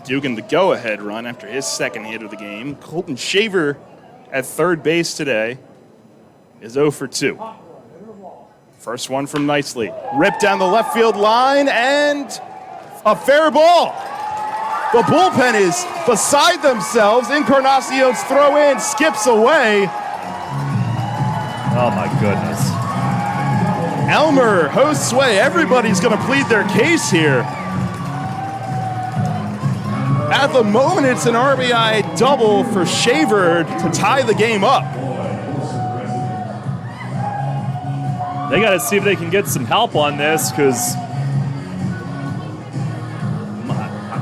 Dugan the go-ahead run after his 2nd hit of the game. Colton Shaver at 3rd base today is 0 for 2. First one from Nicely. Ripped down the left field line and a fair ball. The bullpen is beside themselves. Encarnacion's throw in skips away. Oh my goodness. Elmer, Josue, everybody's going to plead their case here. At the moment, it's an RBI double for Shaver to tie the game up. They got to see if they can get some help on this because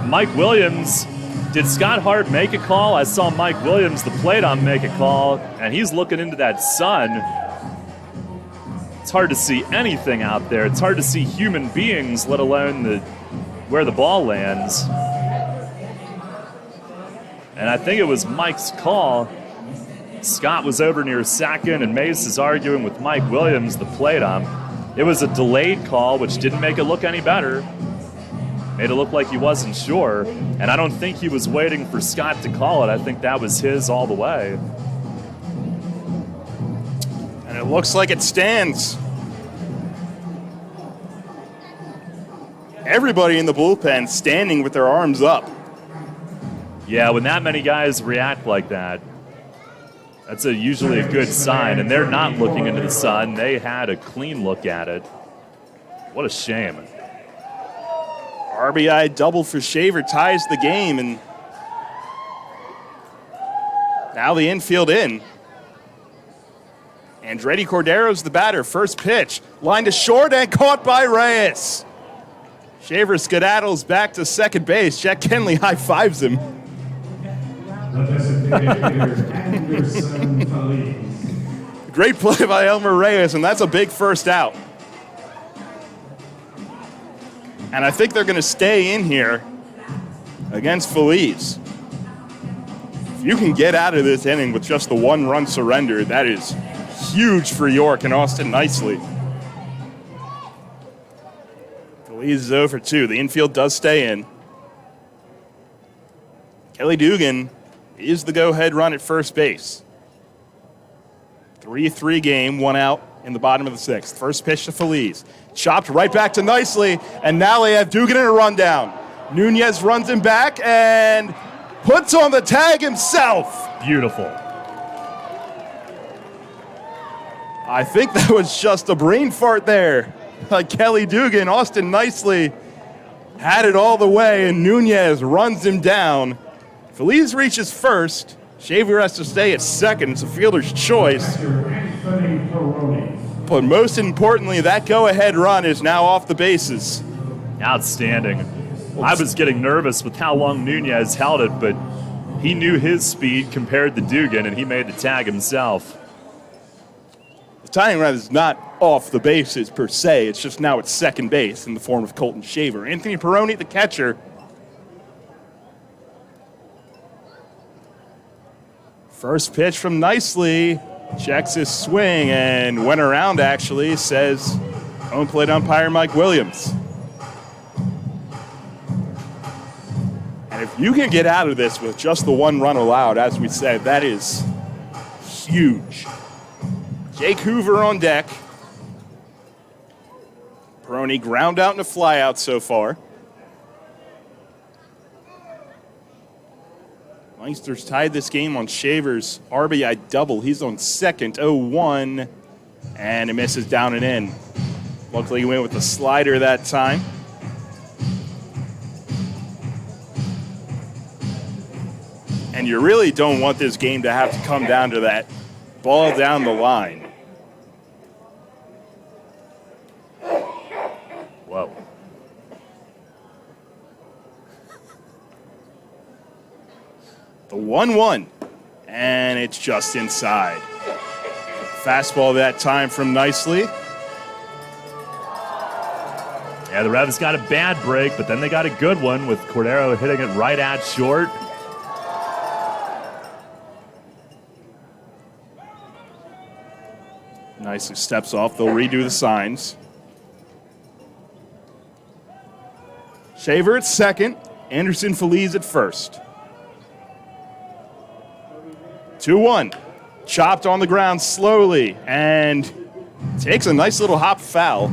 Mike Williams, did Scott Hart make a call? I saw Mike Williams, the plate on, make a call, and he's looking into that sun. It's hard to see anything out there. It's hard to see human beings, let alone where the ball lands. And I think it was Mike's call. Scott was over near second, and Mace is arguing with Mike Williams, the plate ump. It was a delayed call, which didn't make it look any better. Made it look like he wasn't sure, and I don't think he was waiting for Scott to call it. I think that was his all the way. And it looks like it stands. Everybody in the bullpen standing with their arms up. Yeah, when that many guys react like that, that's usually a good sign, and they're not looking into the sun. They had a clean look at it. What a shame. RBI double for Shaver ties the game, and now the infield in. Andretti Cordero's the batter. First pitch, line to short and caught by Reyes. Shaver skedaddles back to second base. Jack Kenley high-fives him. Great play by Elmer Reyes, and that's a big first out. And I think they're going to stay in here against Feliz. If you can get out of this inning with just the one-run surrender, that is huge for York and Austin Nicely. Feliz is 0 for 2. The infield does stay in. Kelly Dugan is the go-ahead run at first base. 3-3 game, 1 out in the bottom of the sixth. First pitch to Feliz. Chopped right back to Nicely, and now they have Dugan in a rundown. Nunez runs him back and puts on the tag himself. Beautiful. I think that was just a brain fart there. Like Kelly Dugan, Austin Nicely had it all the way, and Nunez runs him down. Feliz reaches first. Shaver has to stay at second. It's a fielder's choice. But most importantly, that go-ahead run is now off the bases. Outstanding. I was getting nervous with how long Nunez held it, but he knew his speed compared to Dugan, and he made the tag himself. The tying run is not off the bases per se. It's just now at second base in the form of Colton Shaver. Anthony Peroni, the catcher. First pitch from Nicely. Checks his swing and went around, actually, says home plate umpire Mike Williams. And if you can get out of this with just the one run allowed, as we said, that is huge. Jake Hoover on deck. Peroni ground out and a fly out so far. Meister's tied this game on Shaver's RBI double. He's on second, 0-1, and it misses down and in. Luckily, he went with the slider that time. And you really don't want this game to have to come down to that ball down the line. Whoa. The 1-1, and it's just inside. Fastball that time from Nicely. Yeah, the Revs got a bad break, but then they got a good one with Cordero hitting it right at short. Nicely steps off. They'll redo the signs. Shaver at second. Anderson Feliz at first. 2-1. Chopped on the ground slowly and takes a nice little hop foul.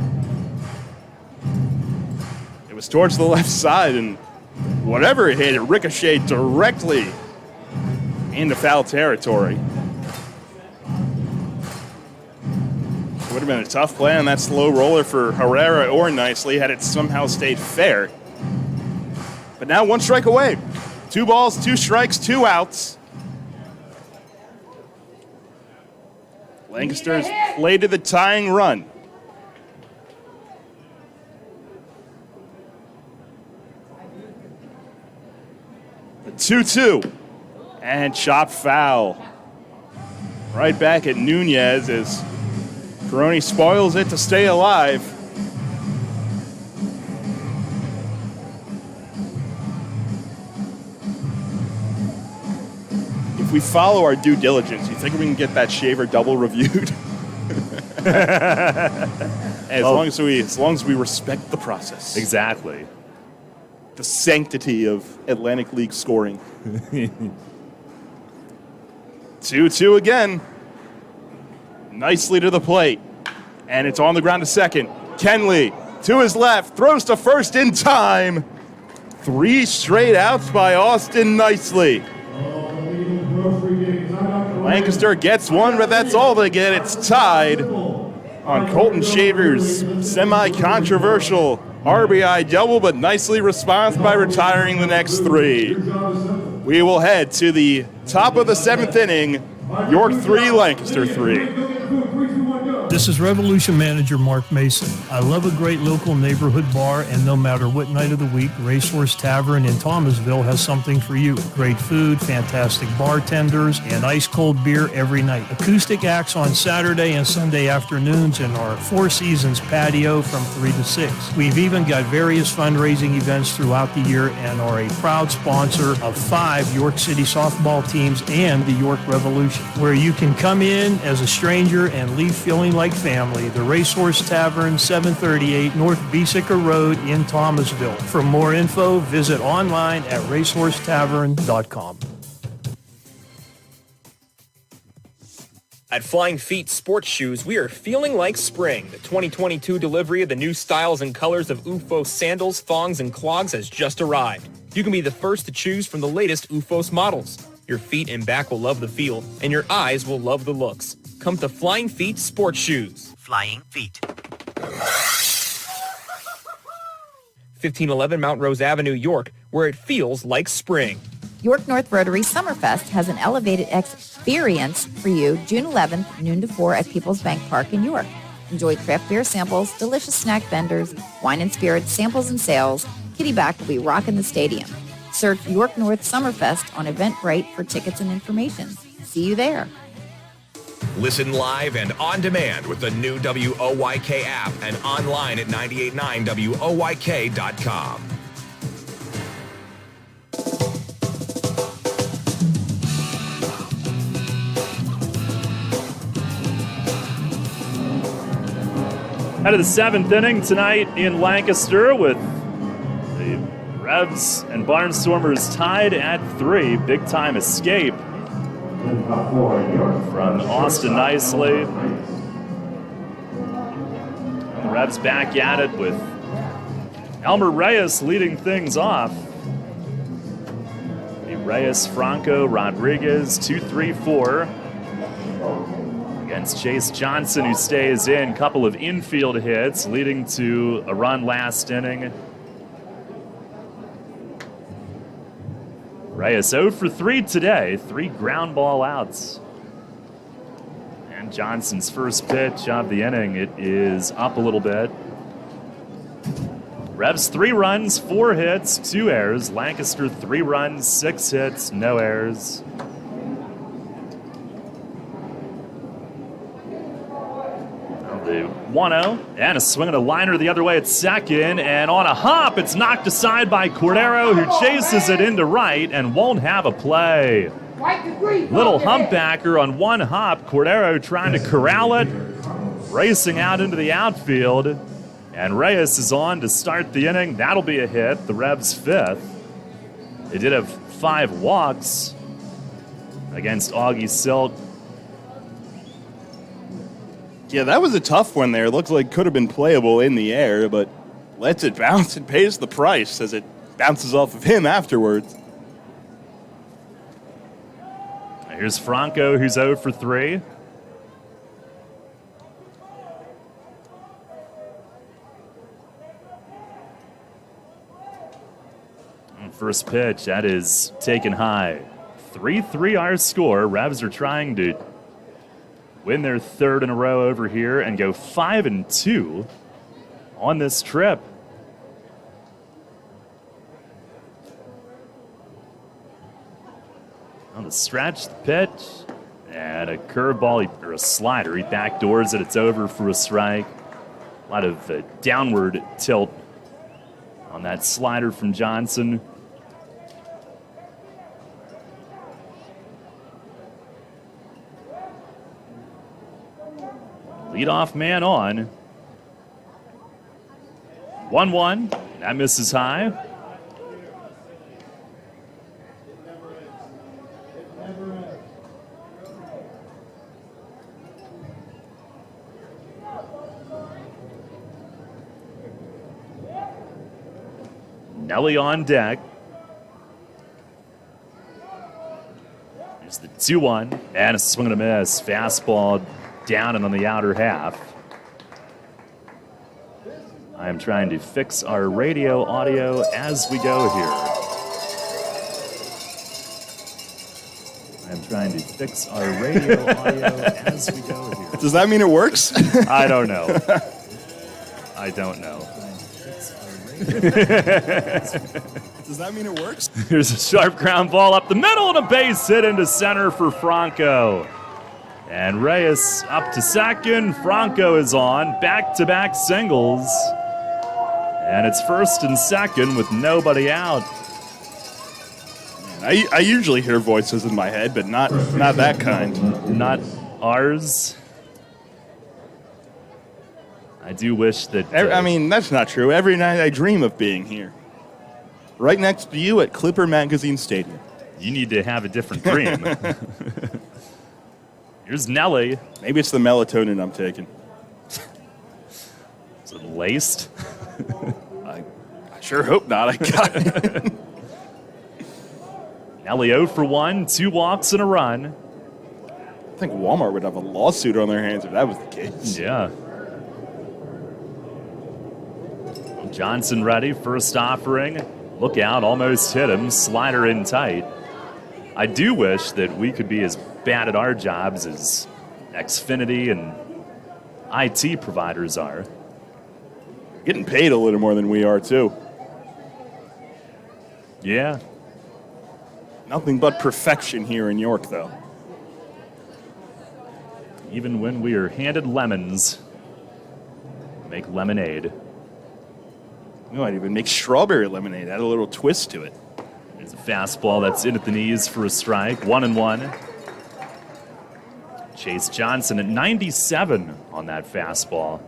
It was towards the left side, and whatever it hit, it ricocheted directly into foul territory. Would have been a tough play on that slow roller for Herrera or Nicely had it somehow stayed fair. But now 1 strike away. 2 balls, 2 strikes, 2 outs. Lancaster's played to the tying run. The 2-2. And chop foul. Right back at Nunez as Peroni spoils it to stay alive. If we follow our due diligence, you think we can get that shaver double reviewed? as long as we respect the process. Exactly. The sanctity of Atlantic League scoring. 2-2 again. Nicely to the plate. And it's on the ground to second. Kenley to his left, throws to first in time. 3 straight outs by Austin Nicely. Lancaster gets one, but that's all they get. It's tied on Colton Shaver's semi-controversial RBI double, but Nicely responds by retiring the next 3. We will head to the top of the 7th inning. York 3, Lancaster 3. This is Revolution Manager Mark Mason. I love a great local neighborhood bar, and no matter what night of the week, Racehorse Tavern in Thomasville has something for you. Great food, fantastic bartenders, and ice-cold beer every night. Acoustic acts on Saturday and Sunday afternoons in our Four Seasons patio from 3 to 6. We've even got various fundraising events throughout the year and are a proud sponsor of 5 York City softball teams and the York Revolution, where you can come in as a stranger and leave feeling like family. The Racehorse Tavern, 738 North Beesicker Road in Thomasville. For more info, visit online at racehorsetavern.com. At Flying Feet Sports Shoes, we are feeling like spring. The 2022 delivery of the new styles and colors of UFO sandals, thongs, and clogs has just arrived. You can be the first to choose from the latest UFOS models. Your feet and back will love the feel, and your eyes will love the looks. Come to Flying Feet Sports Shoes. Flying Feet. 1511 Mount Rose Avenue, York, where it feels like spring. York North Rotary Summerfest has an elevated experience for you June 11th, noon to 4 at People's Bank Park in York. Enjoy craft beer samples, delicious snack vendors, wine and spirits, samples and sales. Kitty Back will be rocking the stadium. Search York North Summerfest on Eventbrite for tickets and information. See you there. Listen live and on demand with the new WOYK app and online at 989WOYK.com. Out of the 7th inning tonight in Lancaster with the Revs and Barnstormers tied at 3. Big time escape from Austin Nicely. The Revs back at it with Elmer Reyes leading things off. The Reyes, Franco, Rodriguez, 2-3-4 against Chase Johnson, who stays in. Couple of infield hits leading to a run last inning. Reyes 0 for 3 today, 3 ground ball outs. And Johnson's first pitch of the inning, it is up a little bit. Revs 3 runs, 4 hits, 2 errors. Lancaster 3 runs, 6 hits, no errors. The 1-0 and a swing and a liner the other way at second, and on a hop it's knocked aside by Cordero, who chases it into right and won't have a play. Little humpbacker on one hop. Cordero trying to corral it, racing out into the outfield, and Reyes is on to start the inning. That'll be a hit, the Revs' 5th. They did have 5 walks against Augie Silk. Yeah, that was a tough one there. Looked like could have been playable in the air, but lets it bounce and pays the price as it bounces off of him afterwards. Here's Franco, who's 0 for 3. And first pitch, that is taken high. 3-3 our score. Revs are trying to win their third in a row over here and go 5-2 on this trip. On the stretch, the pitch, and a curveball or a slider. He backdoors it. It's over for a strike. A lot of downward tilt on that slider from Johnson. Leadoff man on. 1-1. That misses high. Nelly on deck. There's the 2-1. And a swing and a miss. Fastball down and on the outer half. I am trying to fix our radio audio as we go here. I'm trying to fix our radio audio as we go here. Does that mean it works? I don't know. I don't know. Does that mean it works? Here's a sharp ground ball up the middle and a base hit into center for Franco. And Reyes up to second. Franco is on. Back-to-back singles. And it's first and second with nobody out. I usually hear voices in my head, but not that kind. Not ours. I do wish that... I mean, that's not true. Every night I dream of being here. Right next to you at Clipper Magazine Stadium. You need to have a different dream. Here's Nelly. Maybe it's the melatonin I'm taking. Is it laced? I sure hope not. I got it. Nelly 0 for 1, 2 walks and a run. I think Walmart would have a lawsuit on their hands if that was the case. Yeah. Johnson ready, first offering. Look out, almost hit him. Slider in tight. I do wish that we could be as bad at our jobs as Xfinity and IT providers are. Getting paid a little more than we are, too. Yeah. Nothing but perfection here in York, though. Even when we are handed lemons, make lemonade. We might even make strawberry lemonade. Add a little twist to it. There's a fastball that's in at the knees for a strike. 1-1. Chase Johnson at 97 on that fastball.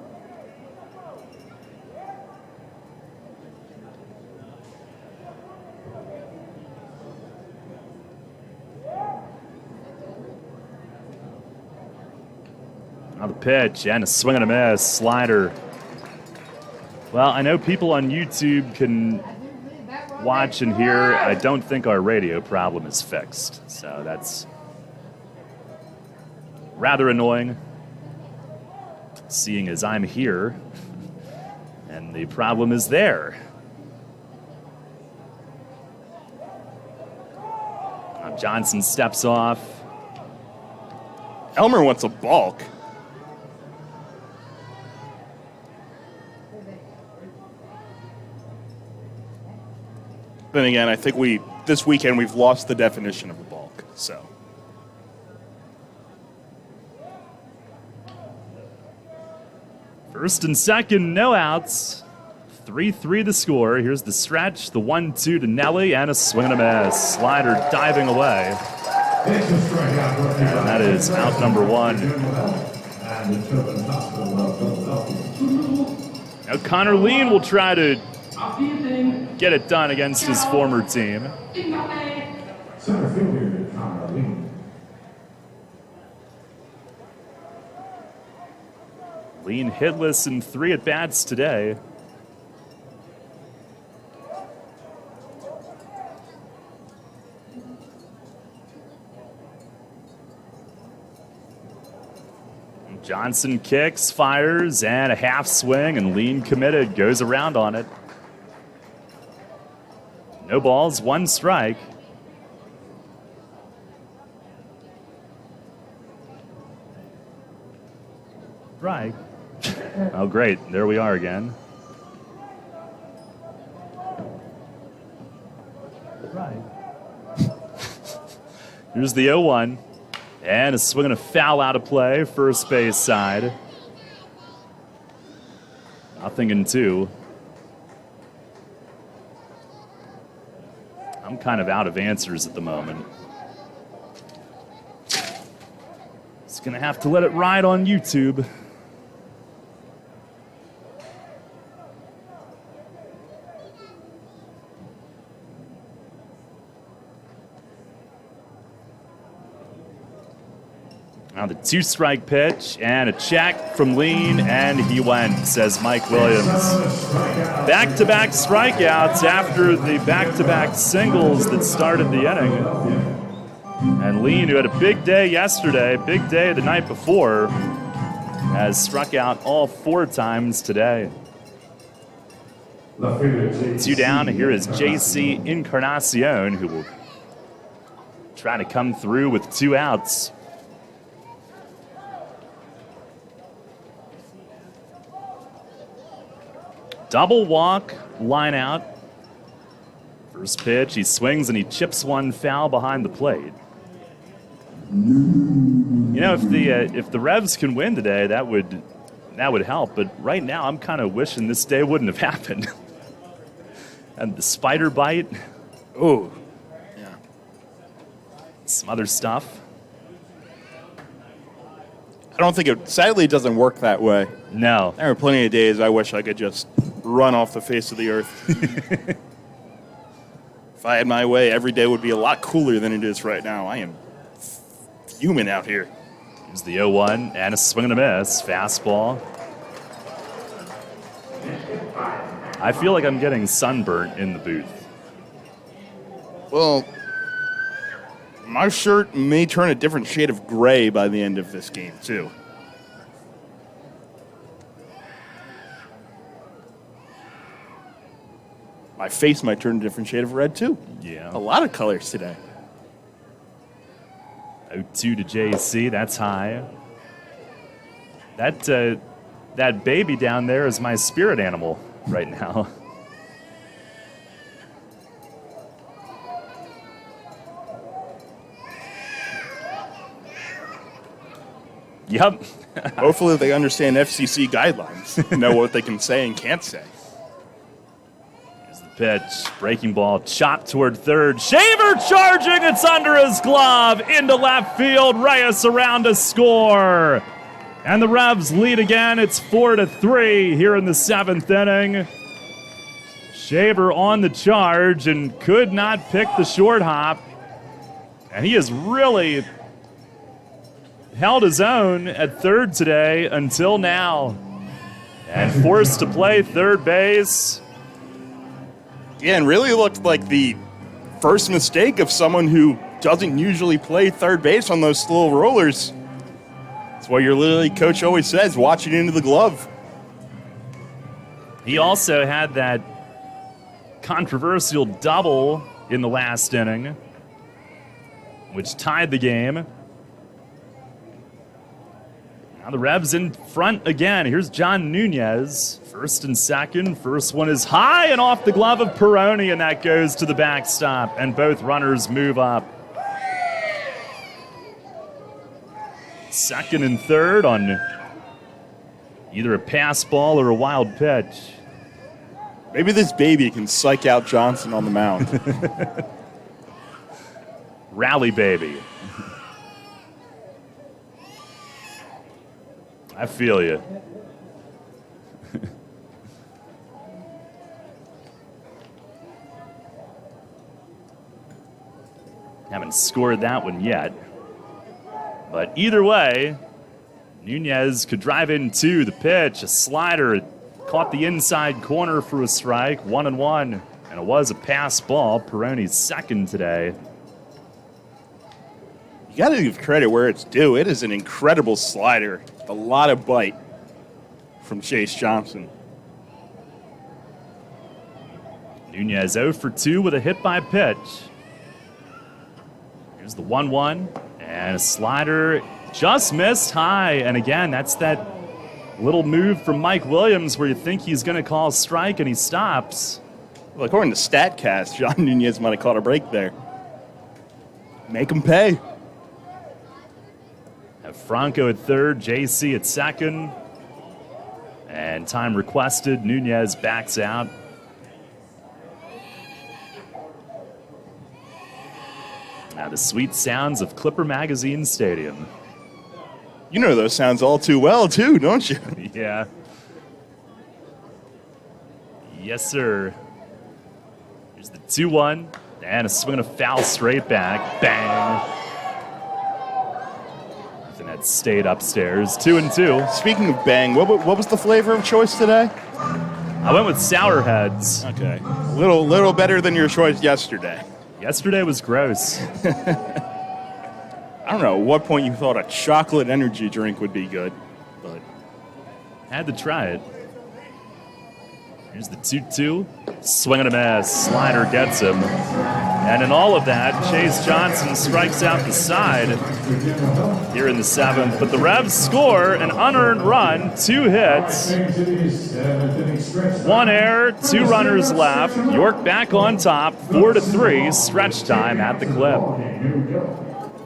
Now the pitch and a swing and a miss. Slider. Well, I know people on YouTube can watch and hear. I don't think our radio problem is fixed. So that's rather annoying, seeing as I'm here and the problem is there. Now Johnson steps off. Elmer wants a balk. Then again, I think this weekend we've lost the definition of a balk. So first and second, no outs. 3-3 the score. Here's the stretch, the 1-2 to Nelly, and a swing and a miss. Slider diving away. And that is out number 1. Now Connor Lean will try to get it done against his former team. Center fielder, Connor Lean. Lean hitless in 3 at-bats today. Johnson kicks, fires, and a half swing, and Lean committed, goes around on it. No balls, 1 strike. Strike. Oh, great. There we are again. Right. Here's the 0-1. And a swing and a foul out of play, first base side. 0-2. I'm kind of out of answers at the moment. Just gonna have to let it ride on YouTube. Now the 2-strike pitch and a check from Lean, and he went, says Mike Williams. Back-to-back strikeouts after the back-to-back singles that started the inning. And Lean, who had a big day yesterday, big day the night before, has struck out all 4 times today. 2 down, here is JC Encarnacion, who will try to come through with 2 outs. Double walk, line out. First pitch, he swings and he chips 1 foul behind the plate. You know, if the Revs can win today, that would help. But right now, I'm kind of wishing this day wouldn't have happened. And the spider bite. Oh, yeah. Some other stuff. I don't think it, sadly, it doesn't work that way. No. There are plenty of days I wish I could just run off the face of the earth. If I had my way, every day would be a lot cooler than it is right now. I am fuming out here. Here's the 0-1 and a swing and a miss. Fastball. I feel like I'm getting sunburnt in the booth. Well, my shirt may turn a different shade of gray by the end of this game, too. My face might turn a different shade of red, too. Yeah. A lot of colors today. 0-2 to JC, that's high. That baby down there is my spirit animal right now. Yep. Hopefully they understand FCC guidelines, know what they can say and can't say. Here's the pitch, breaking ball, chopped toward third. Shaver charging, it's under his glove, into left field. Reyes around to score. And the Revs lead again. It's 4-3 here in the 7th inning. Shaver on the charge and could not pick the short hop. And he has really held his own at third today until now. And forced to play third base. Yeah, and really looked like the first mistake of someone who doesn't usually play third base on those slow rollers. That's what your Little League coach always says, watching into the glove. He also had that controversial double in the last inning, which tied the game. Now the Revs in front again. Here's John Nunez, first and second. First one is high and off the glove of Peroni, and that goes to the backstop, and both runners move up. Second and third on either a pass ball or a wild pitch. Maybe this baby can psych out Johnson on the mound. Rally baby. I feel you. Haven't scored that one yet. But either way, Nunez could drive into the pitch. A slider caught the inside corner for a strike. 1-1. And it was a pass ball. Peroni's second today. You got to give credit where it's due. It is an incredible slider. A lot of bite from Chase Johnson. Nunez 0 for 2 with a hit by pitch. Here's the 1-1. And a slider just missed high. And again, that's that little move from Mike Williams where you think he's going to call a strike and he stops. Well, according to StatCast, John Nunez might have caught a break there. Make him pay. Have Franco at third, JC at second. And time requested. Nunez backs out. Now the sweet sounds of Clipper Magazine Stadium. You know those sounds all too well, too, don't you? Yeah. Yes, sir. Here's the 2-1. And a swing and a foul straight back. Bang. And that stayed upstairs. 2-2. Speaking of bang, what was the flavor of choice today? I went with Sour Heads. Okay. A little better than your choice yesterday. Yesterday was gross. I don't know at what point you thought a chocolate energy drink would be good, but had to try it. Here's the 2-2. Swing and a miss. Slider gets him. And in all of that, Chase Johnson strikes out the side here in the 7th. But the Revs score an unearned run, 2 hits, 1 error, 2 runners left. York back on top, 4-3, stretch time at the Clip.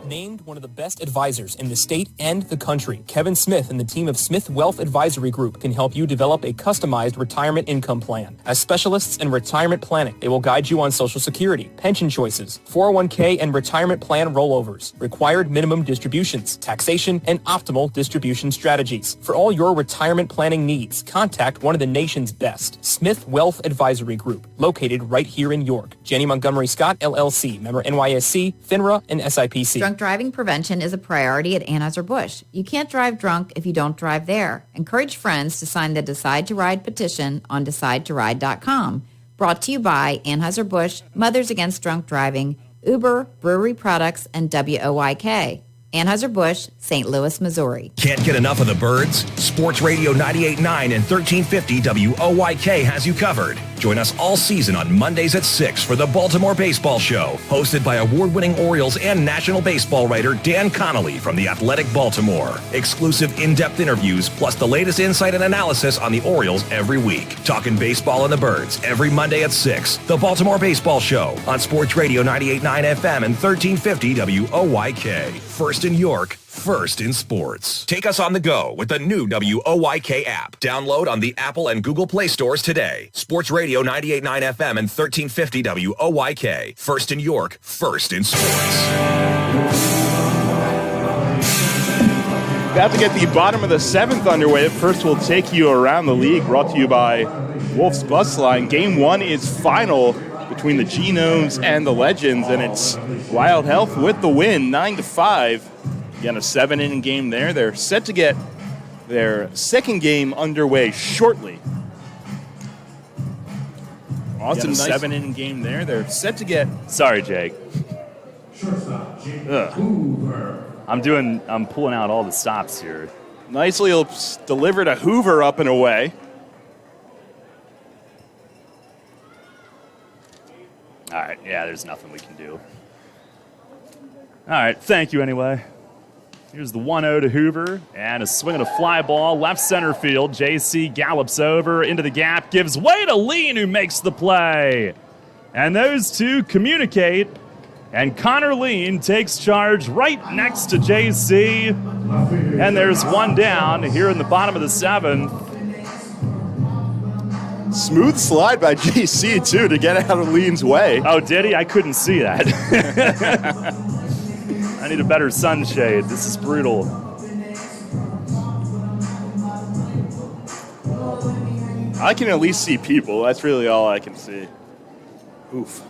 Named one of the best advisors in the state and the country, Kevin Smith and the team of Smith Wealth Advisory Group can help you develop a customized retirement income plan. As specialists in retirement planning, they will guide you on Social Security, pension choices, 401k and retirement plan rollovers, required minimum distributions, taxation, and optimal distribution strategies. For all your retirement planning needs, contact one of the nation's best, Smith Wealth Advisory Group, located right here in York. Janney Montgomery Scott, LLC, member NYSE, FINRA, and SIPC. Drunk driving prevention is a priority at Anheuser-Busch. You can't drive drunk if you don't drive there. Encourage friends to sign the Decide to Ride petition on DecideToRide.com. Brought to you by Anheuser-Busch, Mothers Against Drunk Driving, Uber, Brewery Products, and WOYK. Anheuser-Busch, St. Louis, Missouri. Can't get enough of the birds? Sports Radio 98.9 and 1350 WOYK has you covered. Join us all season on Mondays at 6 for the Baltimore Baseball Show, hosted by award-winning Orioles and National Baseball writer Dan Connolly from The Athletic Baltimore. Exclusive in-depth interviews, plus the latest insight and analysis on the Orioles every week. Talking baseball and the birds every Monday at 6. The Baltimore Baseball Show on Sports Radio 98.9 FM and 1350 WOYK. First in York, first in sports. Take us on the go with the new WOYK app. Download on the Apple and Google Play stores today. Sports Radio 98.9 FM and 1350 WOYK. First in York, first in sports. About to get the bottom of the 7th underway. First, we'll take you around the league, brought to you by Wolf's Bus Line. Game 1 is final between the Genomes and the Legends, and it's Wild Health with the win, 9-5. Again, a 7-inning game there. They're set to get their second game underway shortly. Awesome, nice 7-inning game there. They're set to get... Sorry, Jake. Ugh. I'm pulling out all the stops here. Nicely delivered a Hoover up and away. All right, yeah, there's nothing we can do. All right, thank you anyway. Here's the 1-0 to Hoover, and a swing and a fly ball, left center field. JC gallops over into the gap, gives way to Lean, who makes the play. And those two communicate, and Connor Lean takes charge right next to JC. And there's one down here in the bottom of the 7th. Smooth slide by JC, too, to get out of Lean's way. Oh, did he? I couldn't see that. I need a better sunshade. This is brutal. I can at least see people. That's really all I can see. Oof.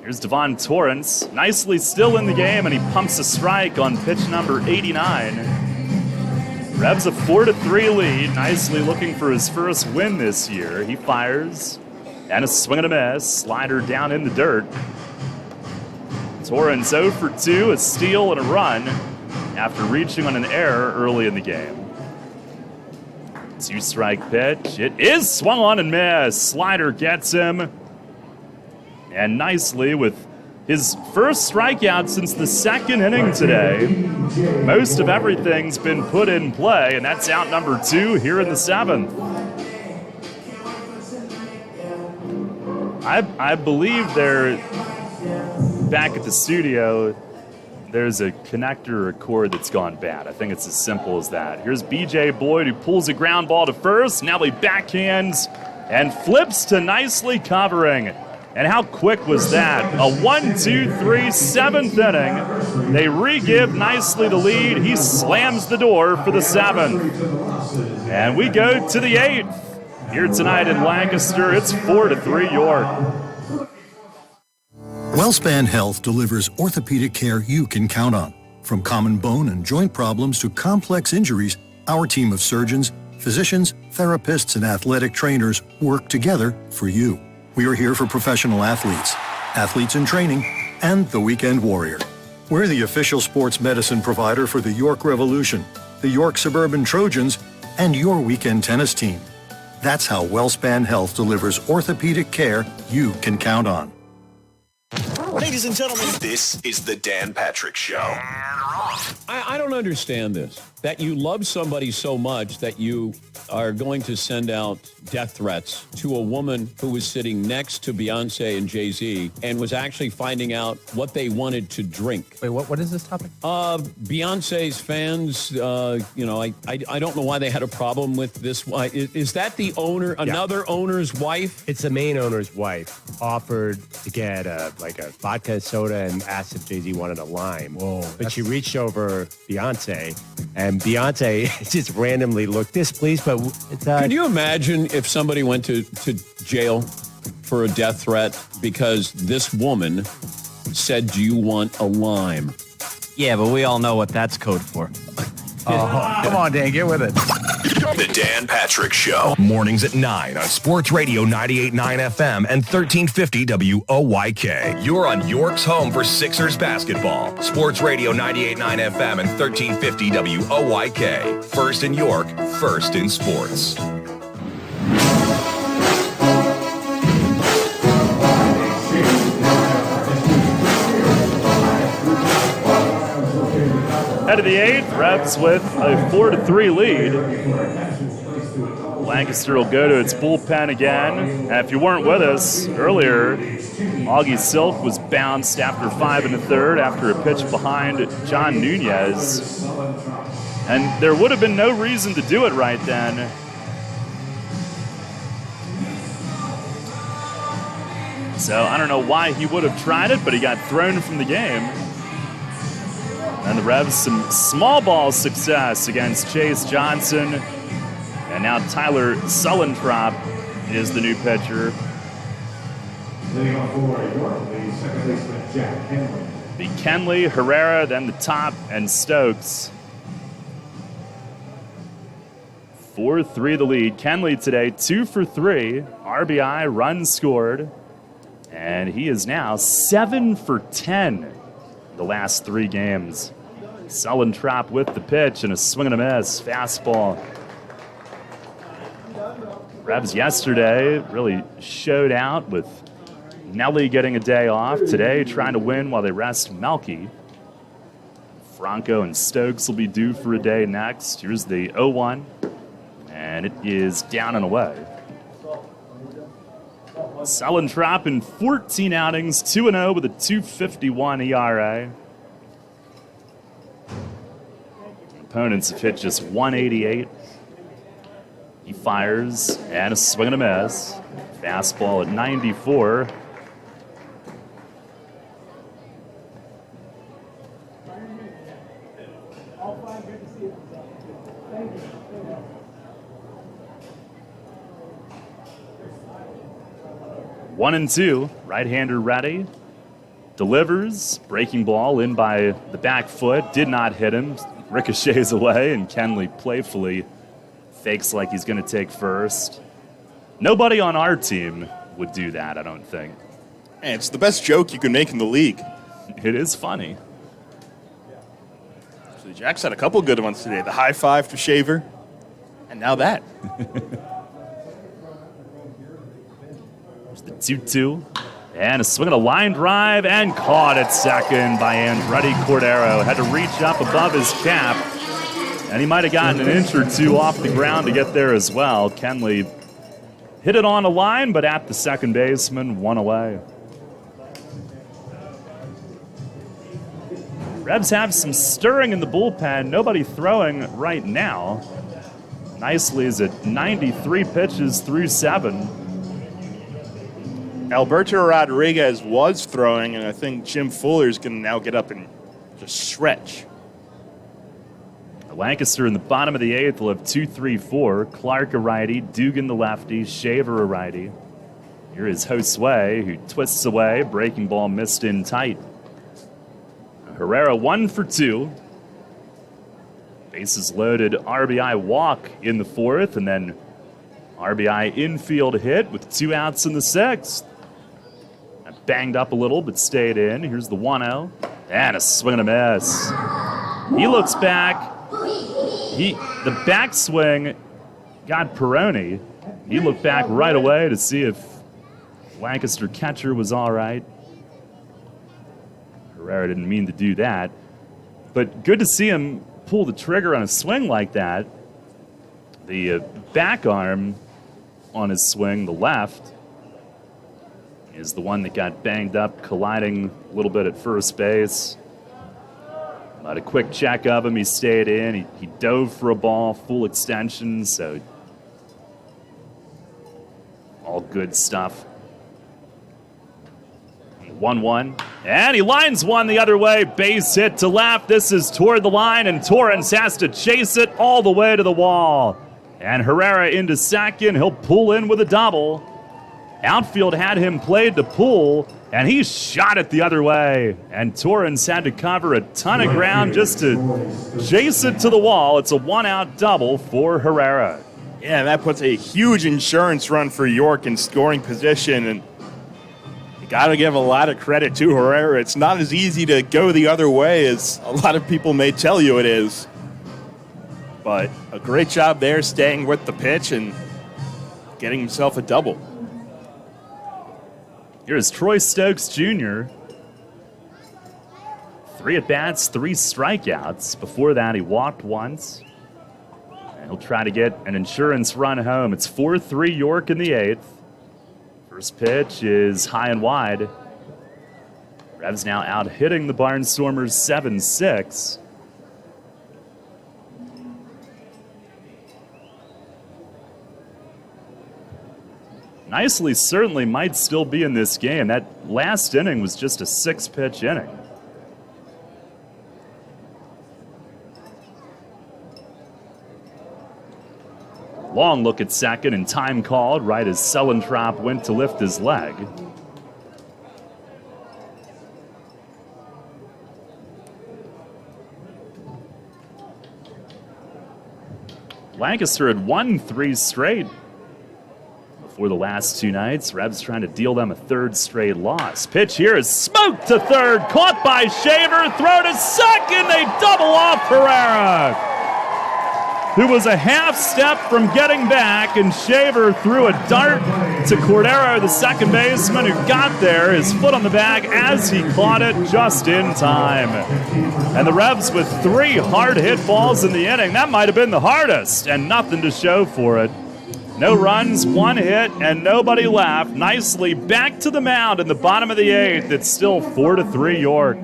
Here's Devon Torrance, nicely still in the game, and he pumps a strike on pitch number 89. Revs a 4-3 lead, nicely looking for his first win this year. He fires, and a swing and a miss. Slider down in the dirt. Torrens 0 for 2, a steal and a run after reaching on an error early in the game. 2-strike pitch. It is swung on and missed. Slider gets him. And nicely with his first strikeout since the second inning today. Most of everything's been put in play, and that's out number 2 here in the 7th. I believe they're back at the studio. There's a connector or a cord that's gone bad. I think it's as simple as that. Here's B.J. Boyd, who pulls a ground ball to first. Now he backhands and flips to nicely covering. And how quick was that? A 1-2-3 7th inning. They re-give nicely the lead. He slams the door for the 7th. And we go to the 8th. Here tonight in Lancaster, it's 4-3 York. WellSpan Health delivers orthopedic care you can count on. From common bone and joint problems to complex injuries, our team of surgeons, physicians, therapists, and athletic trainers work together for you. We are here for professional athletes, athletes in training, and the weekend warrior. We're the official sports medicine provider for the York Revolution, the York Suburban Trojans, and your weekend tennis team. That's how WellSpan Health delivers orthopedic care you can count on. Ladies and gentlemen, this is the Dan Patrick Show. I don't understand this. That you love somebody so much that you are going to send out death threats to a woman who was sitting next to Beyonce and Jay-Z and was actually finding out what they wanted to drink. Wait, what is this topic? Beyonce's fans, I don't know why they had a problem with this. Is that the owner, another owner's wife? It's the main owner's wife. Offered to get a vodka soda and asked if Jay-Z wanted a lime. Whoa. But she reached over Beyonce, and Beyonce just randomly looked, this please, but it's Can you imagine if somebody went to jail for a death threat because this woman said, do you want a lime? Yeah, but we all know what that's code for. Oh, come on, Dan, get with it. The Dan Patrick Show. Mornings at 9 on Sports Radio 98.9 FM and 1350 WOYK. You're on York's home for Sixers basketball. Sports Radio 98.9 FM and 1350 WOYK. First in York, first in sports. Head of the 8th, Revs with a 4-3 lead. Lancaster will go to its bullpen again. And if you weren't with us earlier, Augie Silk was bounced after 5 1/3 after a pitch behind John Nunez. And there would have been no reason to do it right then. So I don't know why he would have tried it, but he got thrown from the game. And the Revs some small ball success against Chase Johnson. And now Tyler Sullentrop is the new pitcher. Be Kenley, Herrera, then the top, and Stokes. 4-3 the lead. Kenley today, 2 for 3. RBI, run scored. And he is now 7 for 10 the last 3 games. Sullentrop with the pitch and a swing and a miss. Fastball. Revs yesterday really showed out with Nelly getting a day off. Today trying to win while they rest Melky. Franco and Stokes will be due for a day next. Here's the 0-1. And it is down and away. Sullentrop in 14 outings, 2-0 with a 2.51 ERA. Opponents have hit just 188. He fires and a swing and a miss. Fastball at 94. One and two, right-hander ready. Delivers, breaking ball in by the back foot. Did not hit him. Ricochets away, and Kenley playfully fakes like he's going to take first. Nobody on our team would do that, I don't think. Hey, it's the best joke you can make in the league. It is funny. So the Jacks had a couple good ones today. The high five to Shaver, and now that. There's the 2-2. And a swing and a line drive, and caught at second by Andretti Cordero. Had to reach up above his cap, and he might have gotten an inch or two off the ground to get there as well. Kenley hit it on a line, but at the second baseman, one away. Revs have some stirring in the bullpen. Nobody throwing right now. Nicely is at 93 pitches through 7. Alberto Rodriguez was throwing, and I think Jim Fuller's going to now get up and just stretch. Lancaster in the bottom of the 8th will have 2-3-4. Clark a righty, Dugan the lefty, Shaver a righty. Here is Josue, who twists away. Breaking ball missed in tight. Herrera 1 for 2. Bases loaded, RBI walk in the 4th, and then RBI infield hit with 2 outs in the 6th. Banged up a little, but stayed in. Here's the 1-0. And a swing and a miss. He looks back. The backswing got Peroni. He looked back right away to see if Lancaster catcher was all right. Herrera didn't mean to do that. But good to see him pull the trigger on a swing like that. The back arm on his swing, the left, is the one that got banged up, colliding a little bit at first base. But a quick check of him, he stayed in. He dove for a ball, full extension, so all good stuff. 1-1, and he lines one the other way, base hit to left. This is toward the line, and Torrens has to chase it all the way to the wall. And Herrera into second, he'll pull in with a double. Outfield had him played to pull, and he shot it the other way. And Torrens had to cover a ton of ground just to chase it to the wall. It's a 1-out double for Herrera. Yeah, that puts a huge insurance run for York in scoring position, and you got to give a lot of credit to Herrera. It's not as easy to go the other way as a lot of people may tell you it is. But a great job there staying with the pitch and getting himself a double. Here's Troy Stokes Jr. 3 at-bats, 3 strikeouts. Before that, he walked once. And he'll try to get an insurance run home. It's 4-3 York in the 8th. First pitch is high and wide. Revs now out hitting the Barnstormers 7-6. Nicely certainly might still be in this game. That last inning was just a 6-pitch inning. Long look at second and time called right as Sellentrop went to lift his leg. Lancaster had won 3 straight for the last 2 nights. Revs trying to deal them a 3rd straight loss. Pitch here is smoked to third, caught by Shaver, throw to second, they double off Herrera, who was a half step from getting back, and Shaver threw a dart to Cordero, the second baseman, who got there, his foot on the bag as he caught it just in time. And the Revs with 3 hard-hit balls in the inning. That might have been the hardest, and nothing to show for it. No runs, 1 hit, and nobody left. Nicely back to the mound in the bottom of the 8th. It's still 4-3 York.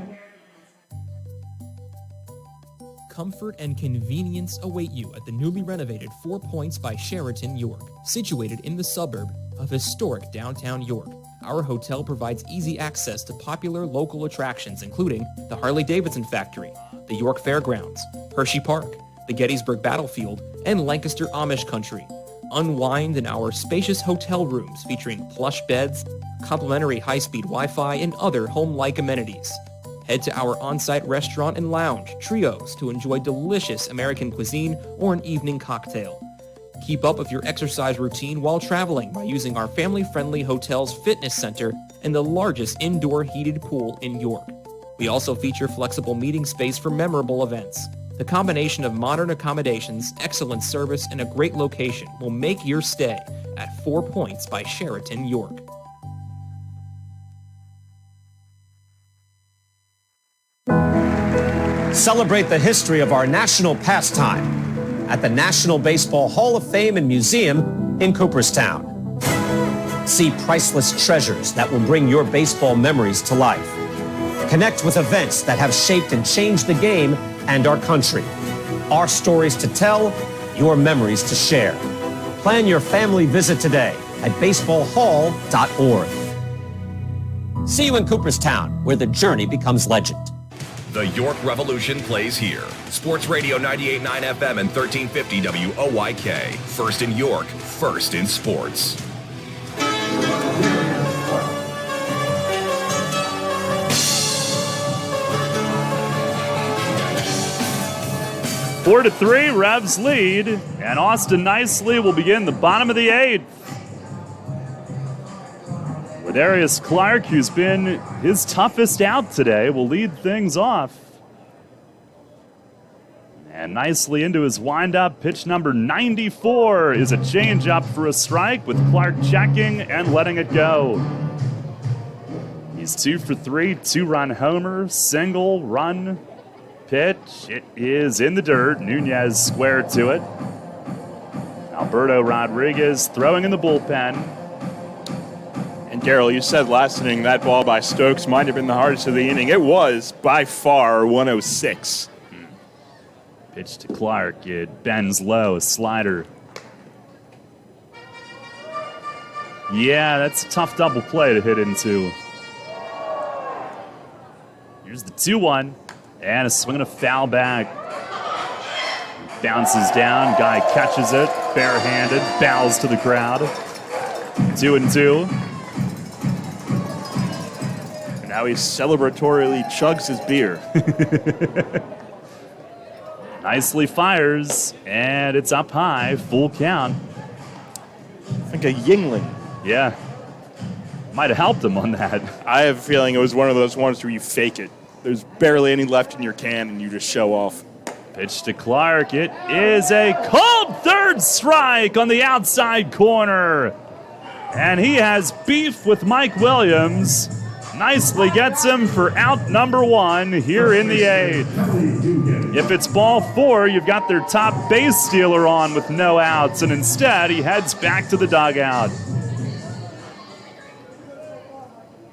Comfort and convenience await you at the newly renovated 4 Points by Sheraton York, situated in the suburb of historic downtown York. Our hotel provides easy access to popular local attractions, including the Harley-Davidson Factory, the York Fairgrounds, Hershey Park, the Gettysburg Battlefield, and Lancaster Amish Country. Unwind in our spacious hotel rooms featuring plush beds, complimentary high-speed Wi-Fi, and other home-like amenities. Head to our on-site restaurant and lounge, Trios, to enjoy delicious American cuisine or an evening cocktail. Keep up with your exercise routine while traveling by using our family-friendly hotel's fitness center and the largest indoor heated pool in York. We also feature flexible meeting space for memorable events. The combination of modern accommodations, excellent service, and a great location will make your stay at 4 Points by Sheraton York. Celebrate the history of our national pastime at the National Baseball Hall of Fame and Museum in Cooperstown. See priceless treasures that will bring your baseball memories to life. Connect with events that have shaped and changed the game and our country. Our stories to tell, your memories to share. Plan your family visit today at baseballhall.org. See you in Cooperstown, where the journey becomes legend. The York Revolution plays here. Sports Radio 98.9 FM and 1350 WOYK. First in York, first in sports. 4-3, Revs lead, and Austin Nicely will begin the bottom of the 8th. With Arias Clark, who's been his toughest out today, will lead things off. And nicely into his windup, pitch number 94 is a changeup for a strike, with Clark checking and letting it go. He's 2 for 3, 2-run homer, single, run, pitch. It is in the dirt. Nunez square to it. Alberto Rodriguez throwing in the bullpen. And Darryl, you said last inning that ball by Stokes might have been the hardest of the inning. It was by far 106. Pitch to Clark. It bends low, a slider. Yeah, that's a tough double play to hit into. Here's the 2-1. And a swing and a foul back. Bounces down. Guy catches it. Barehanded. Bows to the crowd. 2-2. And now he celebratorily chugs his beer. Nicely fires. And it's up high. Full count. Like a Yingling. Yeah. Might have helped him on that. I have a feeling it was one of those ones where you fake it. There's barely any left in your can, and you just show off. Pitch to Clark. It is a called third strike on the outside corner. And he has beef with Mike Williams. Nicely gets him for out number 1 here in the 8th. If it's ball 4, you've got their top base stealer on with no outs, and instead he heads back to the dugout.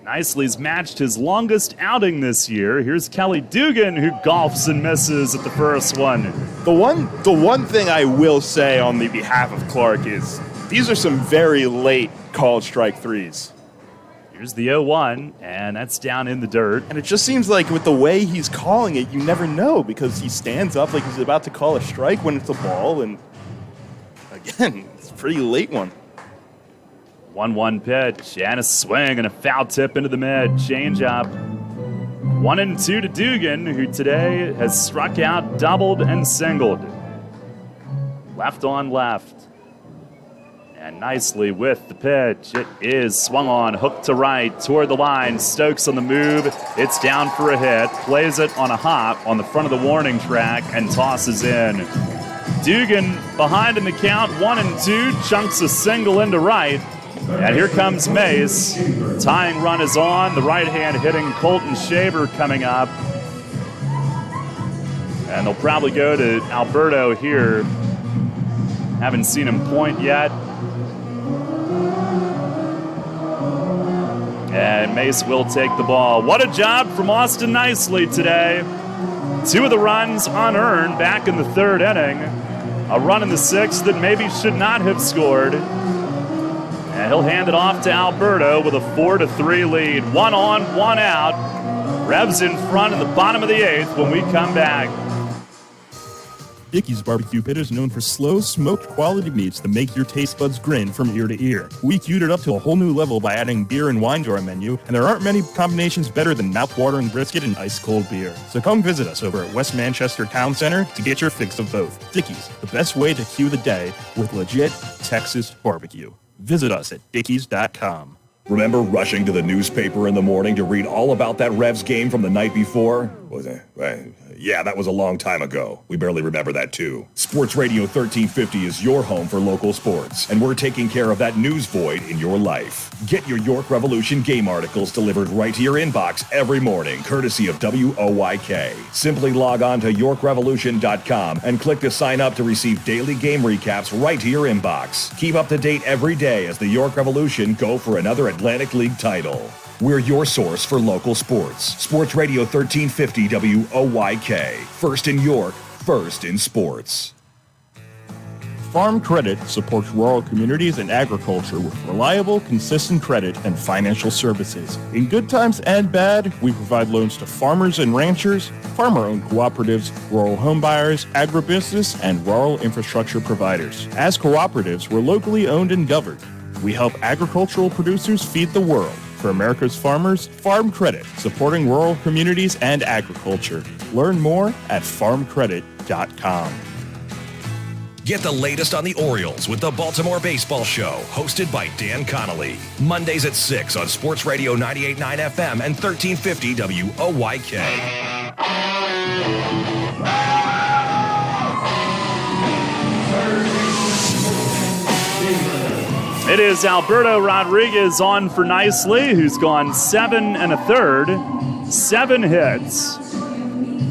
Nicely's matched his longest outing this year. Here's Kelly Dugan, who golfs and misses at the first one. The one thing I will say on the behalf of Clark is these are some very late called strike threes. Here's the 0-1, and that's down in the dirt. And it just seems like with the way he's calling it, you never know, because he stands up like he's about to call a strike when it's a ball, and again, it's a pretty late one. 1-1 pitch, and a swing, and a foul tip into the mid. Changeup. 1-2 to Dugan, who today has struck out, doubled, and singled. Left on left. And nicely with the pitch. It is swung on, hooked to right, toward the line. Stokes on the move. It's down for a hit. Plays it on a hop on the front of the warning track and tosses in. Dugan behind in the count, 1-2. Chunks a single into right. And here comes Mace. Tying run is on. The right hand hitting Colton Shaver coming up. And they'll probably go to Alberto here. Haven't seen him point yet. And Mace will take the ball. What a job from Austin Nicely today. 2 of the runs unearned back in the 3rd inning. A run in the 6th that maybe should not have scored. And he'll hand it off to Alberto with a 4-3 lead. 1 on, 1 out. Revs in front in the bottom of the 8th when we come back. Dickey's Barbecue Pit is known for slow, smoked quality meats that make your taste buds grin from ear to ear. We queued it up to a whole new level by adding beer and wine to our menu, and there aren't many combinations better than mouth-watering brisket and ice-cold beer. So come visit us over at West Manchester Town Center to get your fix of both. Dickey's, the best way to cue the day with legit Texas barbecue. Visit us at dickeys.com. Remember rushing to the newspaper in the morning to read all about that Revs game from the night before? Yeah, that was a long time ago. We barely remember that too. Sports Radio 1350 is your home for local sports, and we're taking care of that news void in your life. Get your York Revolution game articles delivered right to your inbox every morning, courtesy of WOYK. Simply log on to YorkRevolution.com and click to sign up to receive daily game recaps right to your inbox. Keep up to date every day as the York Revolution go for another Atlantic League title. We're your source for local sports. Sports Radio 1350 WOYK. First in York, first in sports. Farm Credit supports rural communities and agriculture with reliable, consistent credit and financial services. In good times and bad, we provide loans to farmers and ranchers, farmer-owned cooperatives, rural home buyers, agribusiness, and rural infrastructure providers. As cooperatives, we're locally owned and governed. We help agricultural producers feed the world. For America's farmers, Farm Credit, supporting rural communities and agriculture. Learn more at farmcredit.com. Get the latest on the Orioles with the Baltimore Baseball Show, hosted by Dan Connolly. Mondays at 6 on Sports Radio 98.9 FM and 1350 WOYK. It is Alberto Rodriguez on for Nicely, who's gone 7 1/3, 7 hits.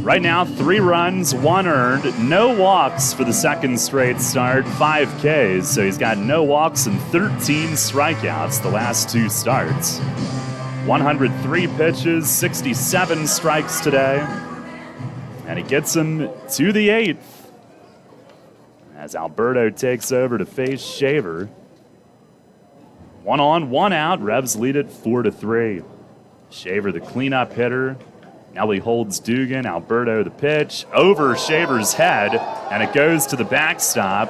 Right now, 3 runs, 1 earned, no walks for the second straight start, 5 Ks, so he's got no walks and 13 strikeouts the last 2 starts. 103 pitches, 67 strikes today, and it gets him to the 8th as Alberto takes over to face Shaver. 1 on, 1 out. Revs lead it 4-3. Shaver, the cleanup hitter. Now he holds Dugan. Alberto, the pitch. Over Shaver's head, and it goes to the backstop.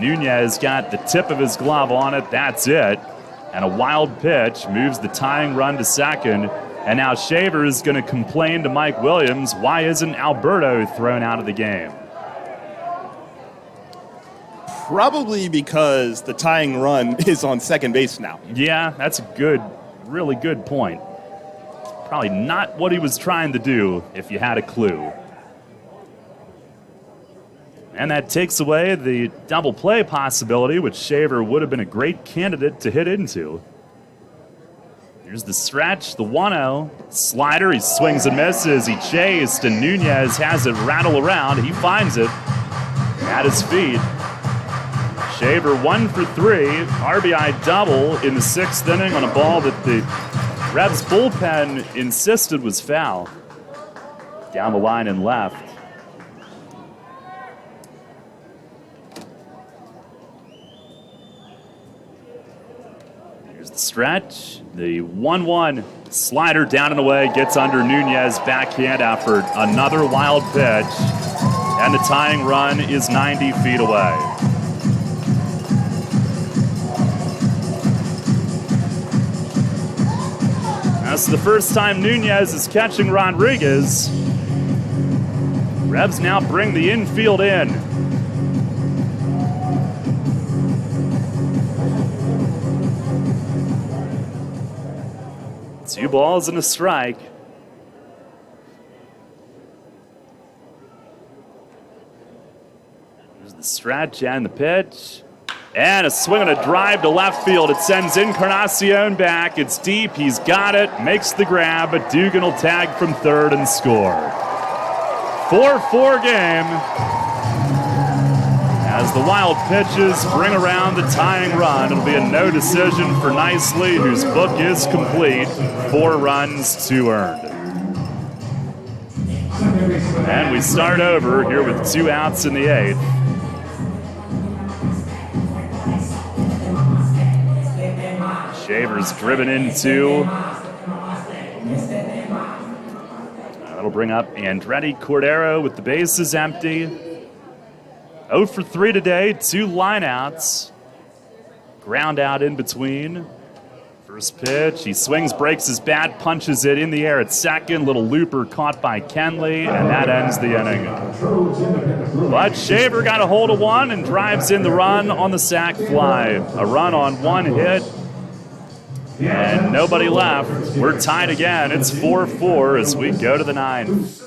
Nunez got the tip of his glove on it. That's it. And a wild pitch moves the tying run to second. And now Shaver is going to complain to Mike Williams, why isn't Alberto thrown out of the game? Probably because the tying run is on second base now. Yeah, that's a good, really good point. Probably not what he was trying to do if you had a clue. And that takes away the double play possibility, which Shaver would have been a great candidate to hit into. Here's the stretch, the 1-0. Slider, he swings and misses. He chased, and Nunez has it rattle around. He finds it at his feet. Shaver 1 for 3, RBI double in the 6th inning on a ball that the Revs bullpen insisted was foul. Down the line and left. Here's the stretch. The 1-1 slider down and away, gets under Nunez, backhand effort. Another wild pitch, and the tying run is 90 feet away. That's the first time Nunez is catching Rodriguez. Revs now bring the infield in. Two balls and a strike. There's the stretch and the pitch. And a swing and a drive to left field. It sends Encarnacion back. It's deep. He's got it. Makes the grab, but Dugan will tag from third and score. 4-4 game. As the wild pitches bring around the tying run, it'll be a no decision for Nicely, whose book is complete. 4 runs, 2 earned. And we start over here with 2 outs in the 8th. Shaver's driven into. That'll bring up Andretti Cordero with the bases empty. 0 for 3 today, 2 lineouts. Ground out in between. First pitch, he swings, breaks his bat, punches it in the air at second. Little looper caught by Kenley, and that ends the inning. But Shaver got a hold of one and drives in the run on the sac fly. A run on 1 hit. And nobody left. We're tied again. It's 4-4 as we go to the 9th.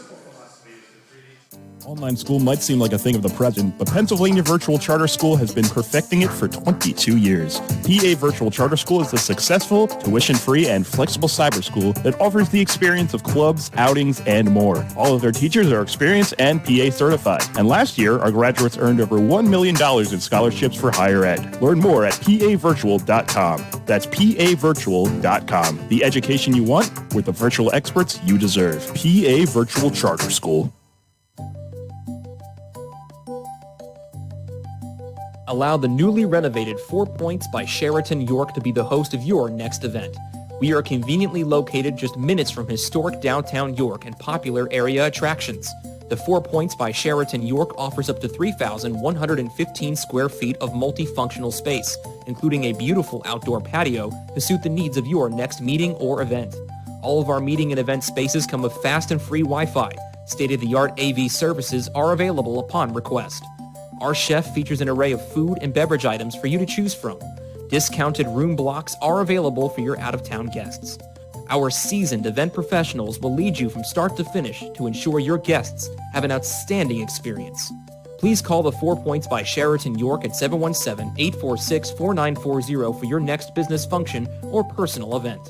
Online school might seem like a thing of the present, but Pennsylvania Virtual Charter School has been perfecting it for 22 years. PA Virtual Charter School is a successful, tuition-free, and flexible cyber school that offers the experience of clubs, outings, and more. All of their teachers are experienced and PA certified. And last year, our graduates earned over $1 million in scholarships for higher ed. Learn more at pavirtual.com. That's pavirtual.com. The education you want with the virtual experts you deserve. PA Virtual Charter School. Allow the newly renovated 4 Points by Sheraton York to be the host of your next event. We are conveniently located just minutes from historic downtown York and popular area attractions. The 4 Points by Sheraton York offers up to 3,115 square feet of multifunctional space, including a beautiful outdoor patio to suit the needs of your next meeting or event. All of our meeting and event spaces come with fast and free Wi-Fi. State-of-the-art AV services are available upon request. Our chef features an array of food and beverage items for you to choose from. Discounted room blocks are available for your out-of-town guests. Our seasoned event professionals will lead you from start to finish to ensure your guests have an outstanding experience. Please call the 4 Points by Sheraton York at 717-846-4940 for your next business function or personal event.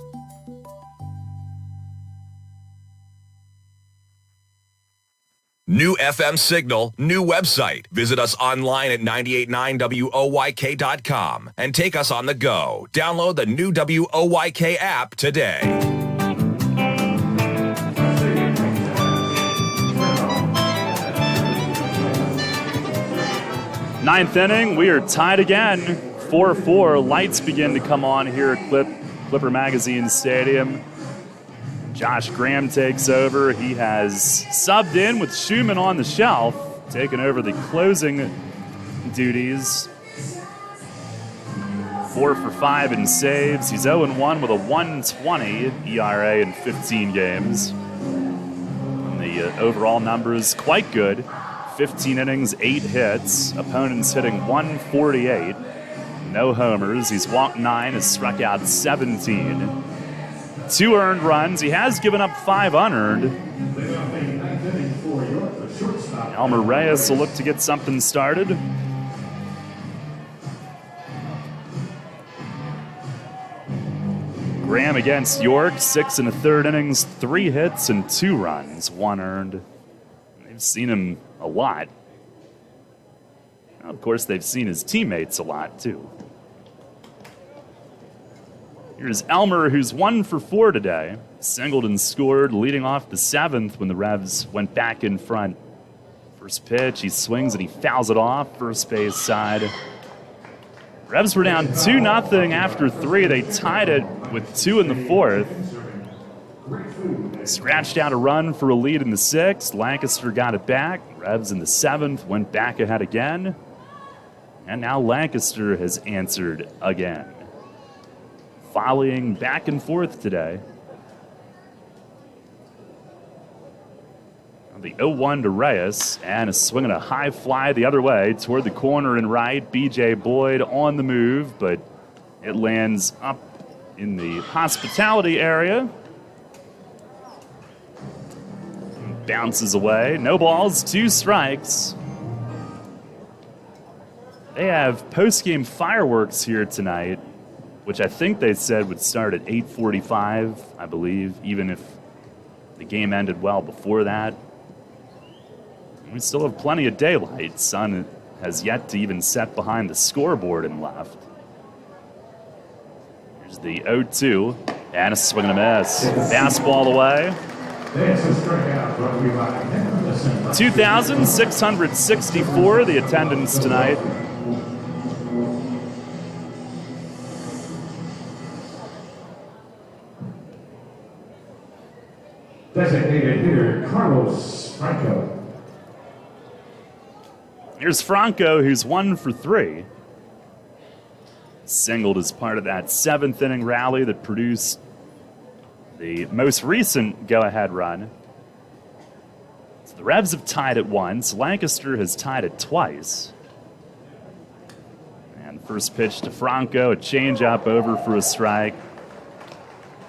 New FM signal, new website. Visit us online at 989WOYK.com and take us on the go. Download the new WOYK app today. Ninth inning, we are tied again. 4-4. Lights begin to come on here at Clipper Magazine Stadium. Josh Graham takes over. He has subbed in with Schumann on the shelf, taking over the closing duties. 4 for 5 in saves. He's 0-1 with a 1.20 ERA in 15 games. And the overall numbers quite good. 15 innings, 8 hits. Opponents hitting 148. No homers. He's walked 9, has struck out 17. 2 earned runs. He has given up 5 unearned. Elmer Reyes will look to get something started. Graham against York, 6 1/3 innings, 3 hits and 2 runs, 1 earned. They've seen him a lot. Of course, they've seen his teammates a lot, too. Here's Elmer, who's 1 for 4 today. Singleton scored, leading off the 7th when the Revs went back in front. First pitch, he swings and he fouls it off, first base side. Revs were down 2-0 after 3. They tied it with 2 in the 4th. Scratched out a run for a lead in the 6th. Lancaster got it back. Revs in the 7th went back ahead again. And now Lancaster has answered again. Volleying back and forth today. The 0-1 to Reyes, and a swing and a high fly the other way toward the corner and right. B.J. Boyd on the move, but it lands up in the hospitality area. Bounces away. No balls, 2 strikes. They have post-game fireworks here tonight, which I think they said would start at 8:45, I believe, even if the game ended well before that. We still have plenty of daylight. Sun has yet to even set behind the scoreboard and left. Here's the 0-2, and a swing and a miss. Fastball away. 2,664, the attendance tonight. Designated hitter Carlos Franco. Here's Franco, who's 1 for 3. Singled as part of that 7th inning rally that produced the most recent go-ahead run. So the Revs have tied it once. Lancaster has tied it twice. And first pitch to Franco, a changeup over for a strike.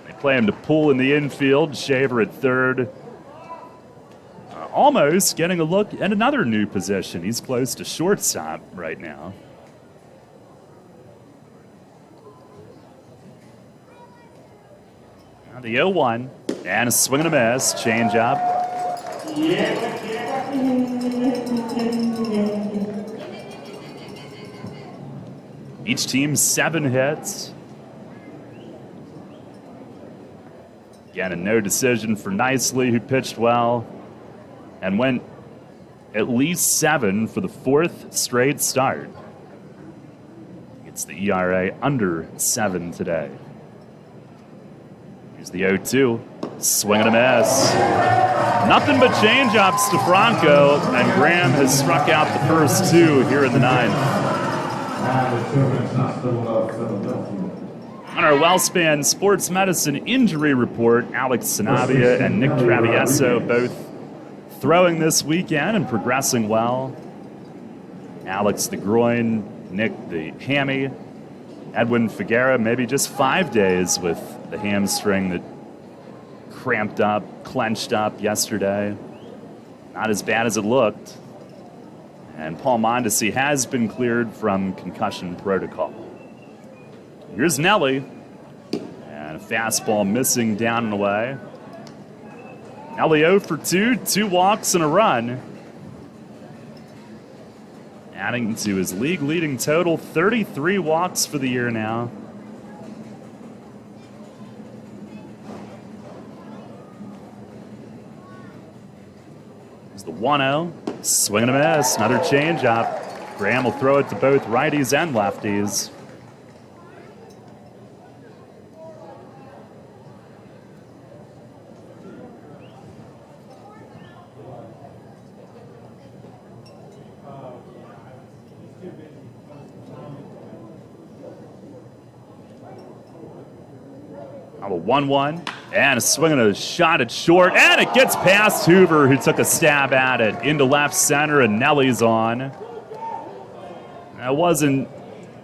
They play him to pull in the infield. Shaver at third. Almost getting a look at another new position. He's close to shortstop right now. Now the 0-1. And a swing and a miss. Change up. Each team 7 hits. Again, a no decision for Nicely, who pitched well and went at least 7 for the 4th straight start. It's the ERA under 7 today. Here's the 0-2. Swing and a miss. Nothing but change-ups to Franco, and Graham has struck out the first 2 here in the 9th. On our WellSpan Sports Medicine injury report, Alex Sanabia and Nick Travieso both throwing this weekend and progressing well. Alex the groin, Nick the hammy. Edwin Figuera maybe just 5 days with the hamstring that cramped up, clenched up yesterday. Not as bad as it looked. And Paul Mondesi has been cleared from concussion protocol. Here's Nelly. And a fastball missing down and away. Nelly 0 for 2, 2 walks and a run. Adding to his league-leading total, 33 walks for the year now. Here's the 1-0. Swing and a miss. Another changeup. Graham will throw it to both righties and lefties. Now a 1-1, and a swing and a shot at short, and it gets past Hoover, who took a stab at it into left center, and Nelly's on. That wasn't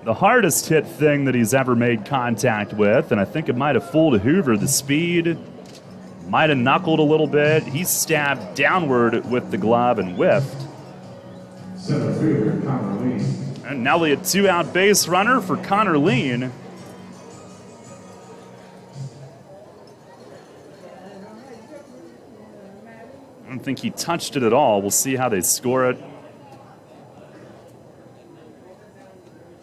the hardest hit thing that he's ever made contact with, and I think it might have fooled Hoover. The speed might have knuckled a little bit. He stabbed downward with the glove and whiffed. And Nelly, a 2-out base runner for Connor Lean. I don't think he touched it at all. We'll see how they score it.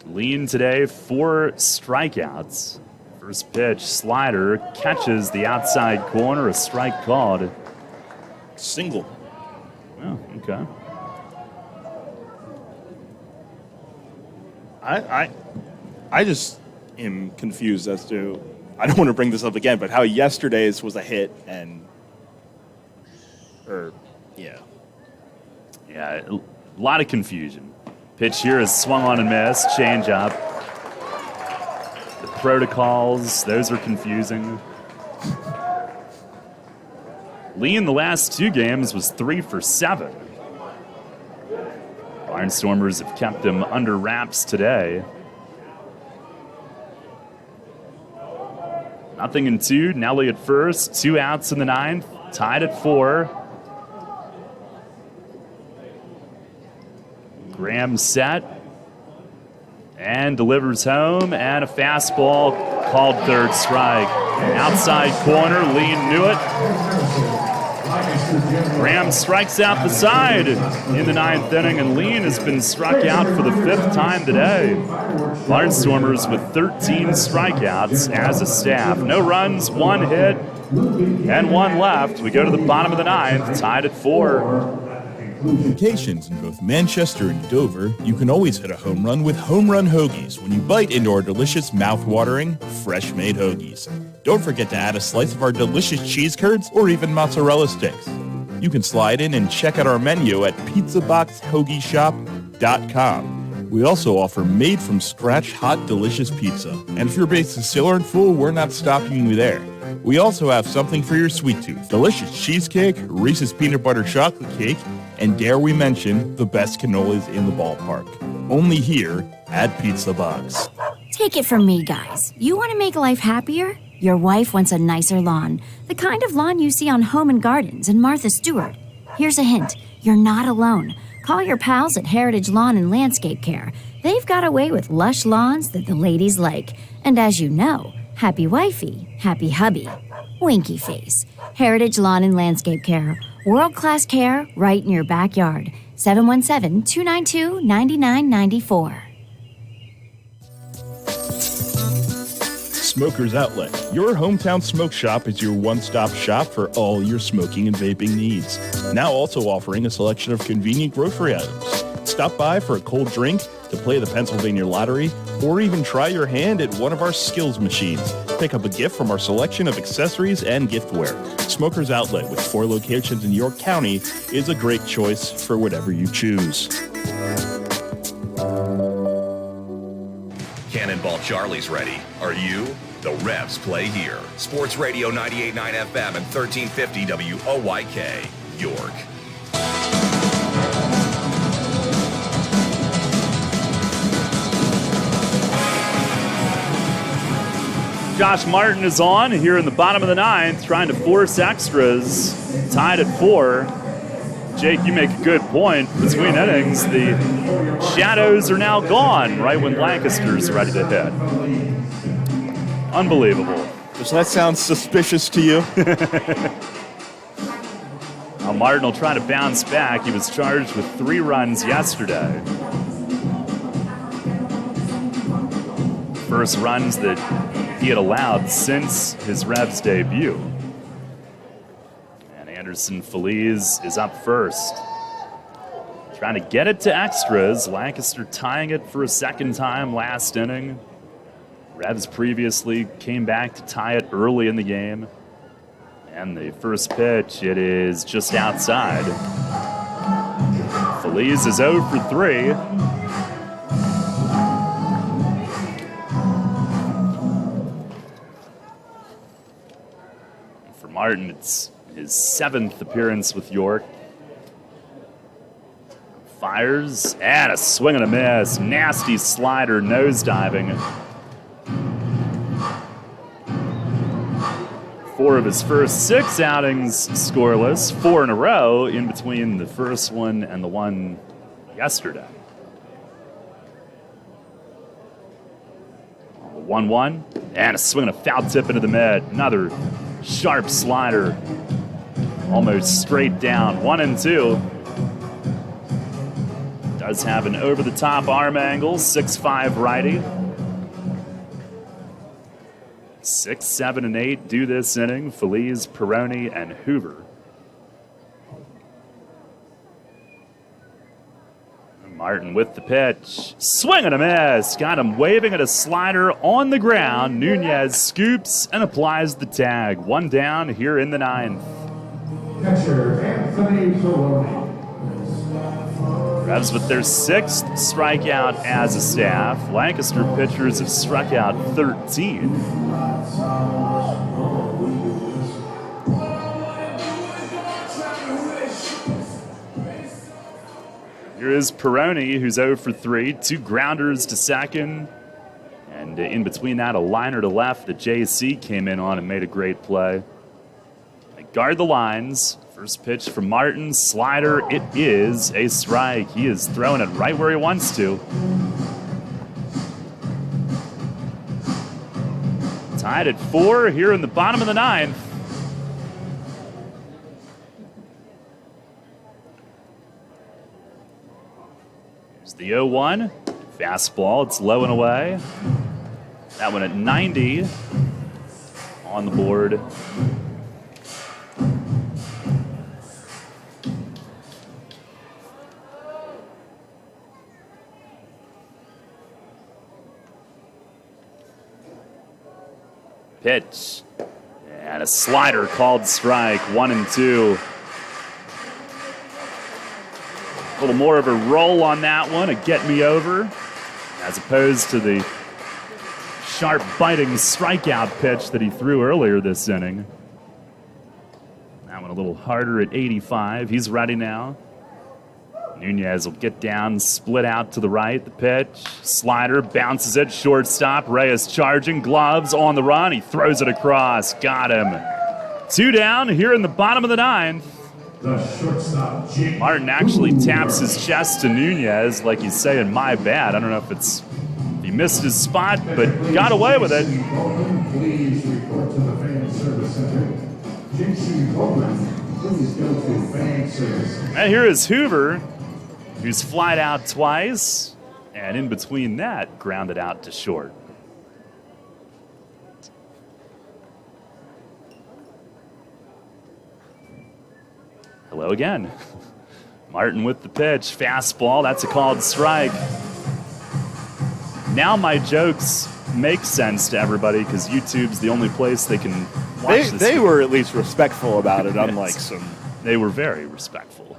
Lean today, 4 strikeouts. First pitch, slider, catches the outside corner, a strike called. Single. Oh, okay. I just am confused as to, I don't want to bring this up again, but how yesterday's was a hit and yeah. Yeah, a lot of confusion. Pitch here is swung on and missed. Change up. The protocols, those are confusing. Lee in the last 2 games was 3 for 7. Barnstormers have kept him under wraps today. 0-2. Nelly at first. 2 outs in the 9th. Tied at 4. Graham set and delivers home, and a fastball called third strike. Outside corner, Lean knew it. Graham strikes out the side in the 9th inning, and Lean has been struck out for the 5th time today. Barnstormers with 13 strikeouts as a staff. No runs, 1 hit, and 1 left. We go to the bottom of the 9th, tied at 4. Vacations in both Manchester and Dover, you can always hit a home run with Home Run Hoagies when you bite into our delicious, mouth-watering, fresh-made hoagies. Don't forget to add a slice of our delicious cheese curds or even mozzarella sticks. You can slide in and check out our menu at pizzaboxhoagieshop.com. We also offer made-from-scratch hot, delicious pizza. And if you're based in Siller and Fool, we're not stopping you there. We also have something for your sweet tooth. Delicious cheesecake, Reese's peanut butter chocolate cake, and dare we mention, the best cannolis in the ballpark. Only here at Pizza Box. Take it from me, guys. You want to make life happier? Your wife wants a nicer lawn, the kind of lawn you see on Home and Gardens and Martha Stewart. Here's a hint. You're not alone. Call your pals at Heritage Lawn and Landscape Care. They've got a way with lush lawns that the ladies like. And as you know, happy wifey, happy hubby. Winky face. Heritage Lawn and Landscape Care. World-class care right in your backyard. 717-292-9994. Smokers Outlet. Your hometown smoke shop is your one-stop shop for all your smoking and vaping needs. Now also offering a selection of convenient grocery items. Stop by for a cold drink, to play the Pennsylvania Lottery, or even try your hand at one of our skills machines. Pick up a gift from our selection of accessories and giftware. Smokers Outlet, with 4 locations in York County, is a great choice for whatever you choose. Cannonball Charlie's ready. Are you? The Revs play here. Sports Radio 98.9 FM and 1350 WOYK, York. Josh Martin is on here in the bottom of the 9th, trying to force extras. Tied at 4. Jake, you make a good point. Between innings, the shadows are now gone right when Lancaster's ready to hit. Unbelievable. Does that sound suspicious to you? Now Martin will try to bounce back. He was charged with 3 runs yesterday. First runs that he had allowed since his Revs debut. And Anderson Feliz is up first. Trying to get it to extras. Lancaster tying it for a second time last inning. Revs previously came back to tie it early in the game. And the first pitch, it is just outside. Feliz is 0 for 3. For Martin, it's his 7th appearance with York. Fires, and a swing and a miss. Nasty slider, nosediving. 4 of his first 6 outings scoreless, 4 in a row in between the first one and the one yesterday. 1-1, and a swing and a foul tip into the mid. Another sharp slider, almost straight down. 1-2. Does have an over-the-top arm angle, 6'5" righty. 6, 7, and 8 do this inning. Feliz, Peroni, and Hoover. Martin with the pitch. Swing and a miss. Got him waving at a slider on the ground. Nunez scoops and applies the tag. 1 down here in the 9th. Catcher Anthony Peroni. Revs with their 6th strikeout as a staff. Lancaster pitchers have struck out 13. Here is Peroni, who's 0 for 3. 2 grounders to second. And in between that, a liner to left that JC came in on and made a great play. They guard the lines. First pitch from Martin. Slider, it is a strike. He is throwing it right where he wants to. Tied at 4 here in the bottom of the 9th. Here's the 0-1. Fastball, it's low and away. That one at 90 on the board. Pitch. And a slider called strike. 1-2. A little more of a roll on that one, a get me over, as opposed to the sharp biting strikeout pitch that he threw earlier this inning. That one a little harder at 85. He's ready now. Nunez will get down, split out to the right. The pitch, slider, bounces it, shortstop. Reyes charging, gloves on the run. He throws it across. Got him. 2 down here in the bottom of the 9th. The shortstop, Jake. Martin actually taps his chest to Nunez like he's saying, my bad. I don't know if he missed his spot, but got away with it. Please report to the fan service center. JC Bowman, please go to fan service. And here is Hoover, who's flied out twice, and in between that, grounded out to short. Hello again. Martin with the pitch, fastball, that's a called strike. Now my jokes make sense to everybody because YouTube's the only place they can watch this. They were at least respectful about it, unlike some. They were very respectful.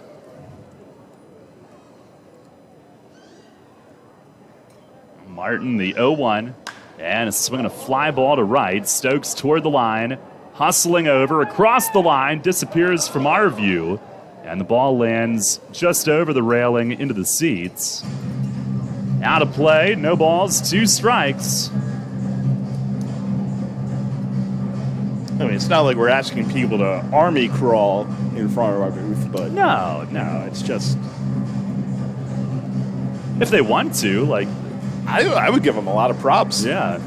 Martin, the 0-1, and swinging a fly ball to right. Stokes toward the line, hustling over, across the line, disappears from our view, and the ball lands just over the railing into the seats. Out of play, no balls, 2 strikes. I mean, it's not like we're asking people to army crawl in front of our booth, but No, it's just. If they want to, like. I would give them a lot of props. Yeah.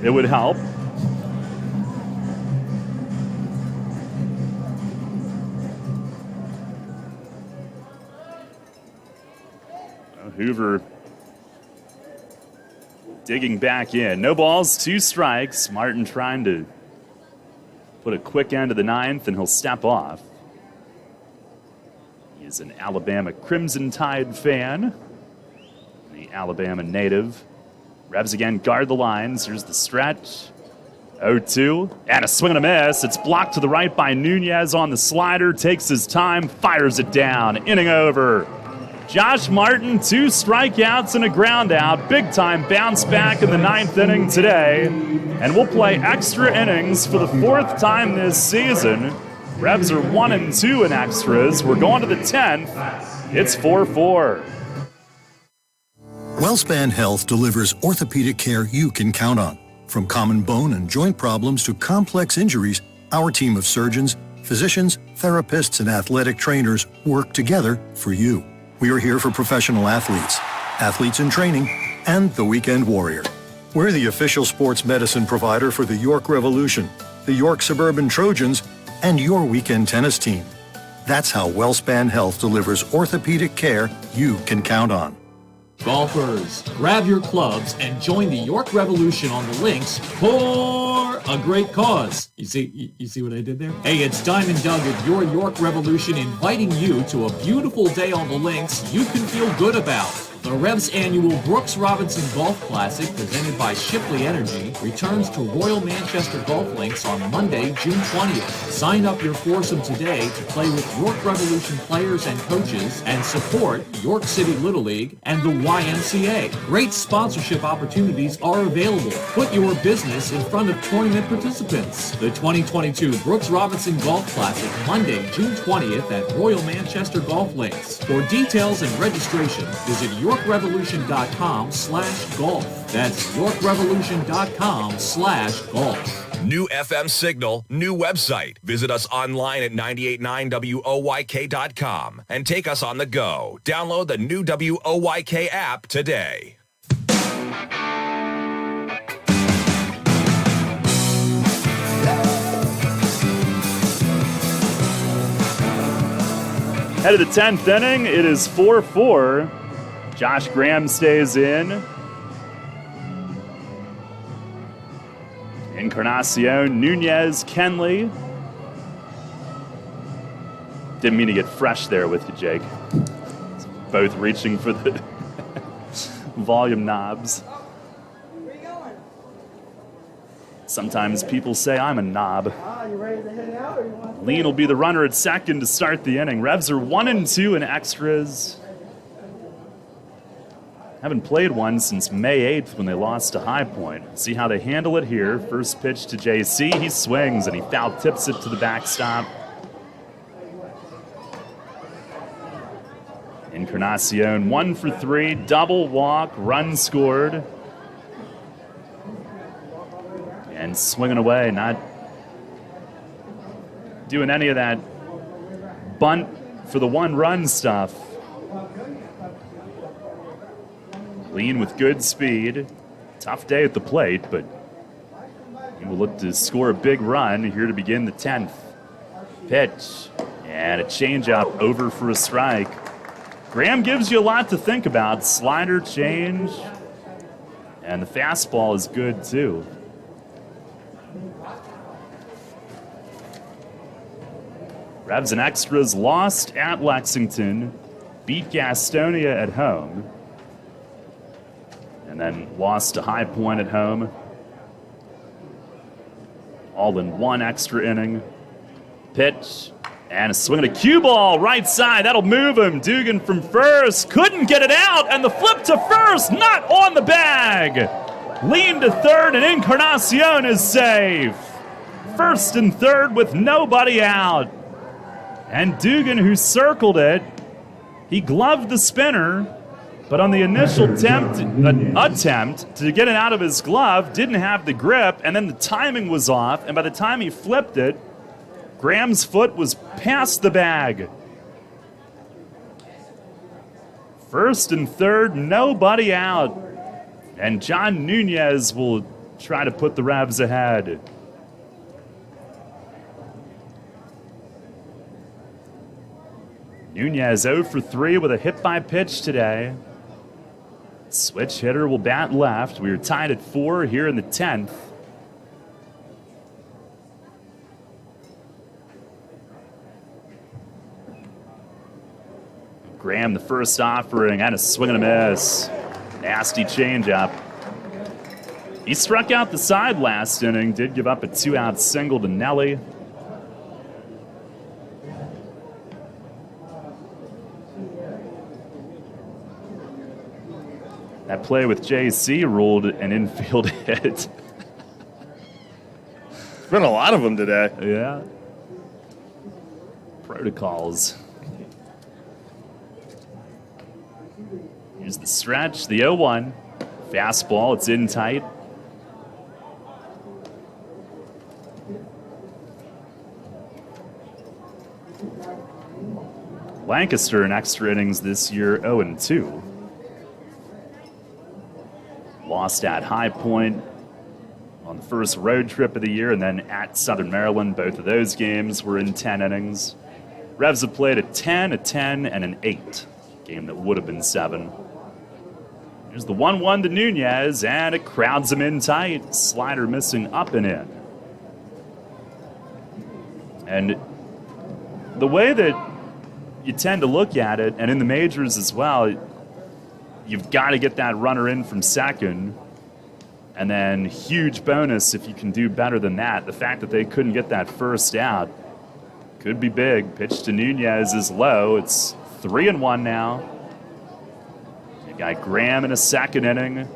It would help. Hoover digging back in. No balls, 2 strikes. Martin trying to put a quick end to the 9th, and he'll step off. He is an Alabama Crimson Tide fan, the Alabama native. Revs again, guard the lines. Here's the stretch. 0-2, and a swing and a miss. It's blocked to the right by Nunez on the slider. Takes his time, fires it down. Inning over. Josh Martin, 2 strikeouts and a ground out. Big time bounce back in the 9th inning today. And we'll play extra innings for the 4th time this season. Revs are 1-2 in extras. We're going to the 10th. It's 4-4. WellSpan Health delivers orthopedic care you can count on. From common bone and joint problems to complex injuries, our team of surgeons, physicians, therapists, and athletic trainers work together for you. We are here for professional athletes, athletes in training, and the weekend warrior. We're the official sports medicine provider for the York Revolution, the York Suburban Trojans, and your weekend tennis team. That's how WellSpan Health delivers orthopedic care you can count on. Golfers, grab your clubs and join the York Revolution on the links for a great cause. You see what I did there? Hey, it's Diamond Doug of your York Revolution inviting you to a beautiful day on the links you can feel good about. The Revs annual Brooks Robinson Golf Classic, presented by Shipley Energy, returns to Royal Manchester Golf Links on Monday, June 20th. Sign up your foursome today to play with York Revolution players and coaches and support York City Little League and the YMCA. Great sponsorship opportunities are available. Put your business in front of tournament participants. The 2022 Brooks Robinson Golf Classic, Monday, June 20th at Royal Manchester Golf Links. For details and registration, visit YorkRevolution.com/golf. That's YorkRevolution.com/golf. New FM signal, new website. Visit us online at 989WOYK.com and take us on the go. Download the new WOYK app today. Head of the 10th inning, it is 4-4. Josh Graham stays in. Encarnacion, Nunez, Kenley. Didn't mean to get fresh there with you, Jake. Both reaching for the volume knobs. Sometimes people say I'm a knob. You ready to hit out, or you want to Lean will be the runner at second to start the inning. Revs are 1-2 in extras. Haven't played one since May 8th when they lost to High Point. See how they handle it here. First pitch to JC. He swings and he foul tips it to the backstop. Encarnacion 1 for 3, double walk, run scored. And swinging away, not doing any of that bunt for the 1-run stuff. Lean with good speed. Tough day at the plate, but he will look to score a big run here to begin the 10th. Pitch, and a changeup over for a strike. Graham gives you a lot to think about. Slider change, and the fastball is good too. Revs and Extras lost at Lexington, beat Gastonia at home, and then lost to High Point at home. All in one extra inning. Pitch, and a swing at a cue ball, right side. That'll move him. Dugan from first. Couldn't get it out, and the flip to first, not on the bag. Lean to third, and Encarnacion is safe. First and third with nobody out. And Dugan, who circled it, he gloved the spinner, but on the initial attempt to get it out of his glove, didn't have the grip, and then the timing was off, and by the time he flipped it, Graham's foot was past the bag. First and third, nobody out. And John Nunez will try to put the Revs ahead. Nunez 0 for 3 with a hit by pitch today. Switch hitter will bat left. We are tied at 4 here in the 10th. Graham, the first offering, and a swing and a miss. Nasty changeup. He struck out the side last inning, did give up a 2-out single to Nelly. That play with JC ruled an infield hit. There's been a lot of them today. Yeah. Protocols. Here's the stretch, the 0-1. Fastball, it's in tight. Lancaster in extra innings this year, 0-2. Lost at High Point on the first road trip of the year, and then at Southern Maryland. Both of those games were in 10 innings. Revs have played a 10, a 10, and an 8. Game that would have been 7. Here's the 1-1 to Nunez, and it crowds him in tight. Slider missing up and in. And the way that you tend to look at it, and in the majors as well, you've got to get that runner in from second, and then huge bonus if you can do better than that. The fact that they couldn't get that first out could be big. Pitch to Nunez is low. It's 3-1 now. You got Graham in a second inning.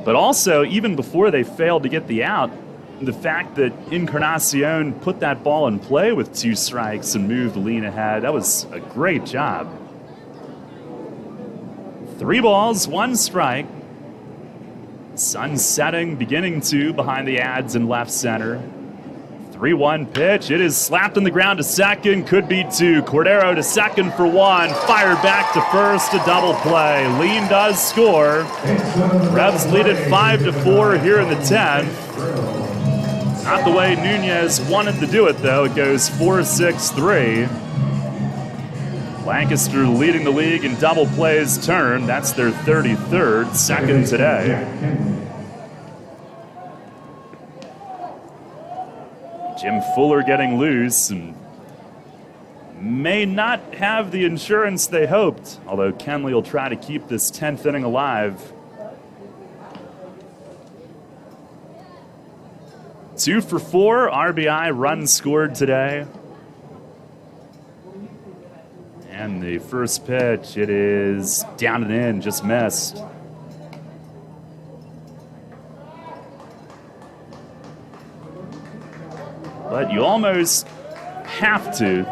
But also, even before they failed to get the out, the fact that Encarnacion put that ball in play with 2 strikes and moved Lean ahead, that was a great job. 3 balls, 1 strike. Sun setting, beginning to behind the ads in left center. 3-1 pitch. It is slapped on the ground to second. Could be 2. Cordero to second for 1. Fired back to first. A double play. Lean does score. Revs lead it 5-4 here in the 10th. Not the way Nunez wanted to do it, though. It goes 4-6-3. Lancaster leading the league in double plays turned. That's their 33rd, second today. Jim Fuller getting loose and may not have the insurance they hoped, although Kenley will try to keep this 10th inning alive. 2 for 4, RBI run scored today. And the first pitch, it is down and in, just missed. But you almost have to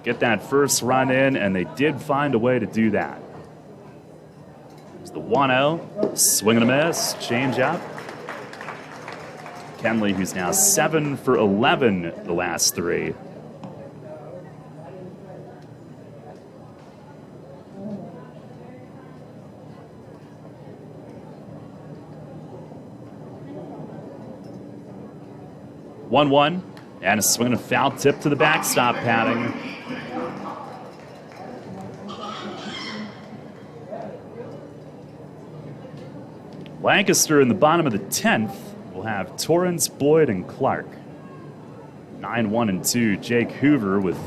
get that first run in, and they did find a way to do that. There's the 1-0, swing and a miss, change up. Kenley, who's now 7 for 11 the last 3. One, and a swing and a foul tip to the backstop padding. Lancaster in the bottom of the 10th will have Torrance, Boyd, and Clark. 9, 1, and 2. Jake Hoover with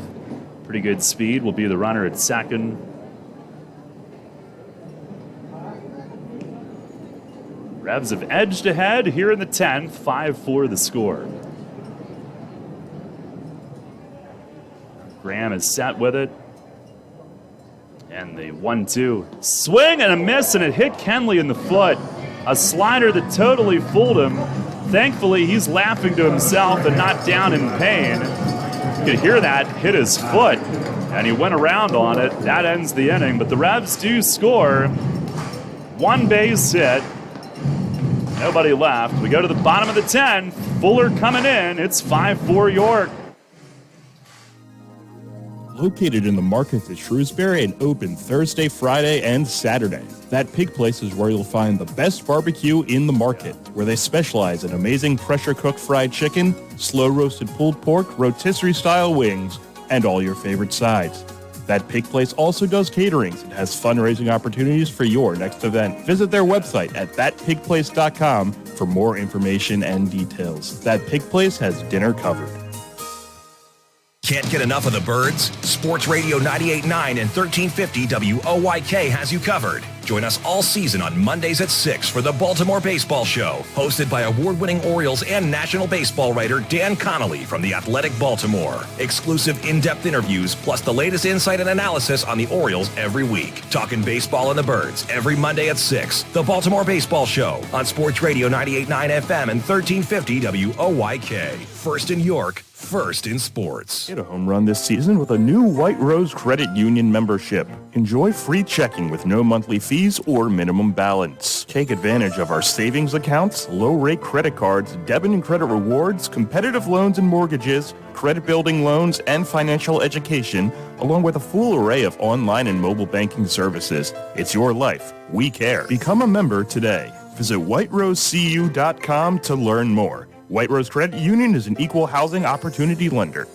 pretty good speed will be the runner at second. Revs have edged ahead here in the 10th, 5-4 the score. Graham is set with it. And the 1-2. Swing and a miss, and it hit Kenley in the foot. A slider that totally fooled him. Thankfully, he's laughing to himself and not down in pain. You could hear that hit his foot, and he went around on it. That ends the inning, but the Revs do score. 1 base hit. Nobody left. We go to the bottom of the 10th. Fuller coming in. It's 5-4 York. Located in the market at Shrewsbury and open Thursday, Friday, and Saturday. That Pig Place is where you'll find the best barbecue in the market, where they specialize in amazing pressure-cooked fried chicken, slow-roasted pulled pork, rotisserie-style wings, and all your favorite sides. That Pig Place also does caterings and has fundraising opportunities for your next event. Visit their website at thatpigplace.com for more information and details. That Pig Place has dinner covered. Can't get enough of the birds? Sports Radio 98.9 and 1350 WOYK has you covered. Join us all season on Mondays at 6 for the Baltimore Baseball Show, hosted by award-winning Orioles and National Baseball writer Dan Connolly from The Athletic Baltimore. Exclusive in-depth interviews, plus the latest insight and analysis on the Orioles every week. Talking baseball and the birds every Monday at 6. The Baltimore Baseball Show on Sports Radio 98.9 FM and 1350 WOYK. First in York, first in sports. Get a home run this season with a new White Rose Credit Union membership. Enjoy free checking with no monthly fees or minimum balance. Take advantage of our savings accounts, low-rate credit cards, debit and credit rewards, competitive loans and mortgages, credit building loans, and financial education, along with a full array of online and mobile banking services. It's your life. We care. Become a member today. Visit whiterosecu.com to learn more. White Rose Credit Union is an equal housing opportunity lender.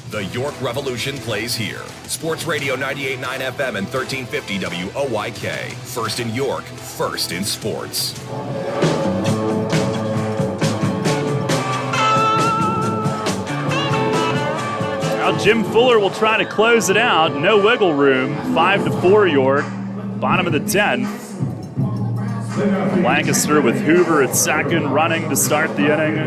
The York Revolution plays here. Sports Radio 98.9 FM and 1350 WOYK. First in York, first in sports. Now Jim Fuller will try to close it out. No wiggle room. 5-4 York. Bottom of the 10th. Lancaster with Hoover at second, running to start the inning.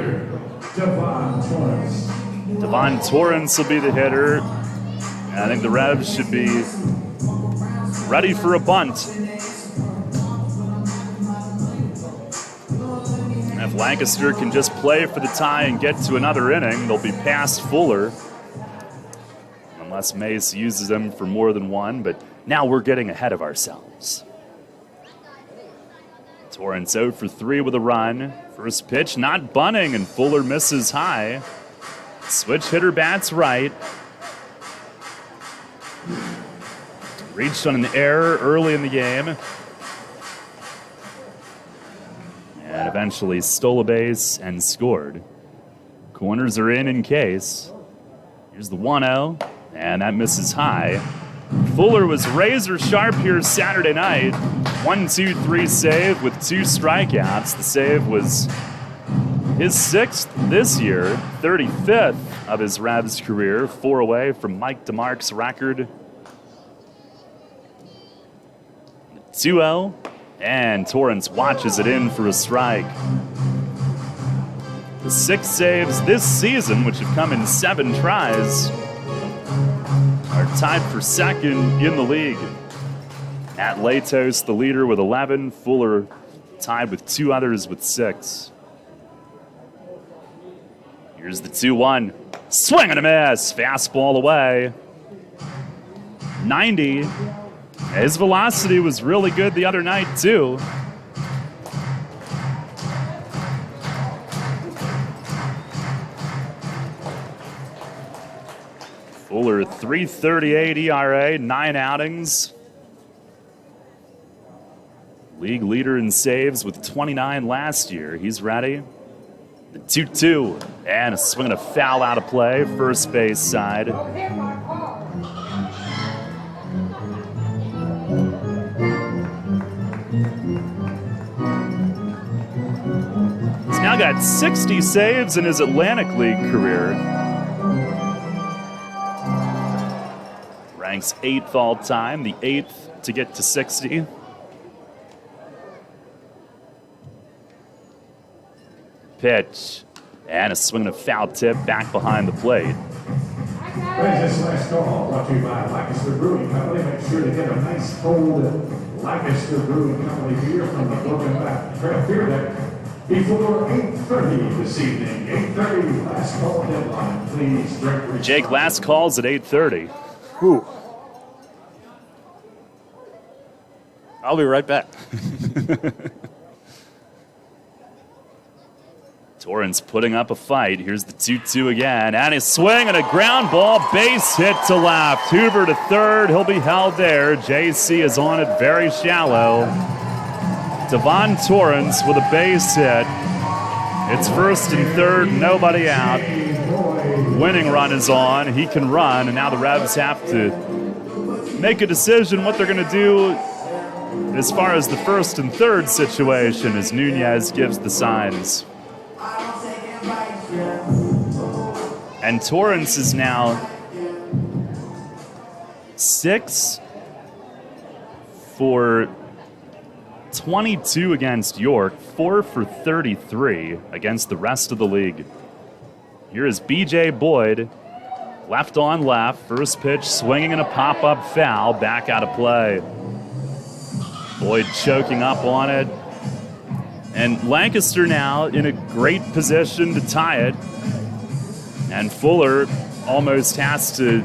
Devon Torrance will be the hitter. And I think the Revs should be ready for a bunt. And if Lancaster can just play for the tie and get to another inning, they'll be past Fuller. Unless Mace uses them for more than one, but now we're getting ahead of ourselves. Torrance 0 for 3 with a run. First pitch not bunting, and Fuller misses high. Switch hitter bats right. Reached on an error early in the game. And eventually stole a base and scored. Corners are in case. Here's the 1-0, and that misses high. Fuller was razor sharp here Saturday night. 1-2-3 save with 2 strikeouts. The save was his 6th this year, 35th of his Revs career, 4 away from Mike DeMarc's record. 2-0, and Torrance watches it in for a strike. The 6 saves this season, which have come in 7 tries, are tied for second in the league. At Latos, the leader with 11. Fuller tied with 2 others with 6. Here's the 2-1. Swing and a miss. Fastball away. 90. His velocity was really good the other night, too. Fuller, 3.38 ERA, 9 outings. League leader in saves with 29 last year. He's ready. The 2-2, and a swing and a foul out of play, first base side. He's now got 60 saves in his Atlantic League career. Ranks 8th all time, the 8th to get to 60. Pitch, and a swing and a foul tip back behind the plate. This last call brought to you by Lancaster Brewing Company. Make sure to get a nice cold Lancaster Brewing Company beer from the Broken Back Craft Beer Deck before 8:30 this evening. 8:30, last call deadline. Please drink. Jake, last call's at 8:30. Whew. I'll be right back. Torrance putting up a fight. Here's the 2-2 again. And a swing and a ground ball. Base hit to left. Hoover to third. He'll be held there. JC is on it very shallow. Devon Torrance with a base hit. It's first and third. Nobody out. Winning run is on. He can run. And now the Revs have to make a decision what they're going to do as far as the first and third situation as Nunez gives the signs. And Torrance is now 6 for 22 against York, 4 for 33 against the rest of the league. Here is B.J. Boyd, left on left, first pitch swinging and a pop-up foul, back out of play. Boyd choking up on it. And Lancaster now in a great position to tie it. And Fuller almost has to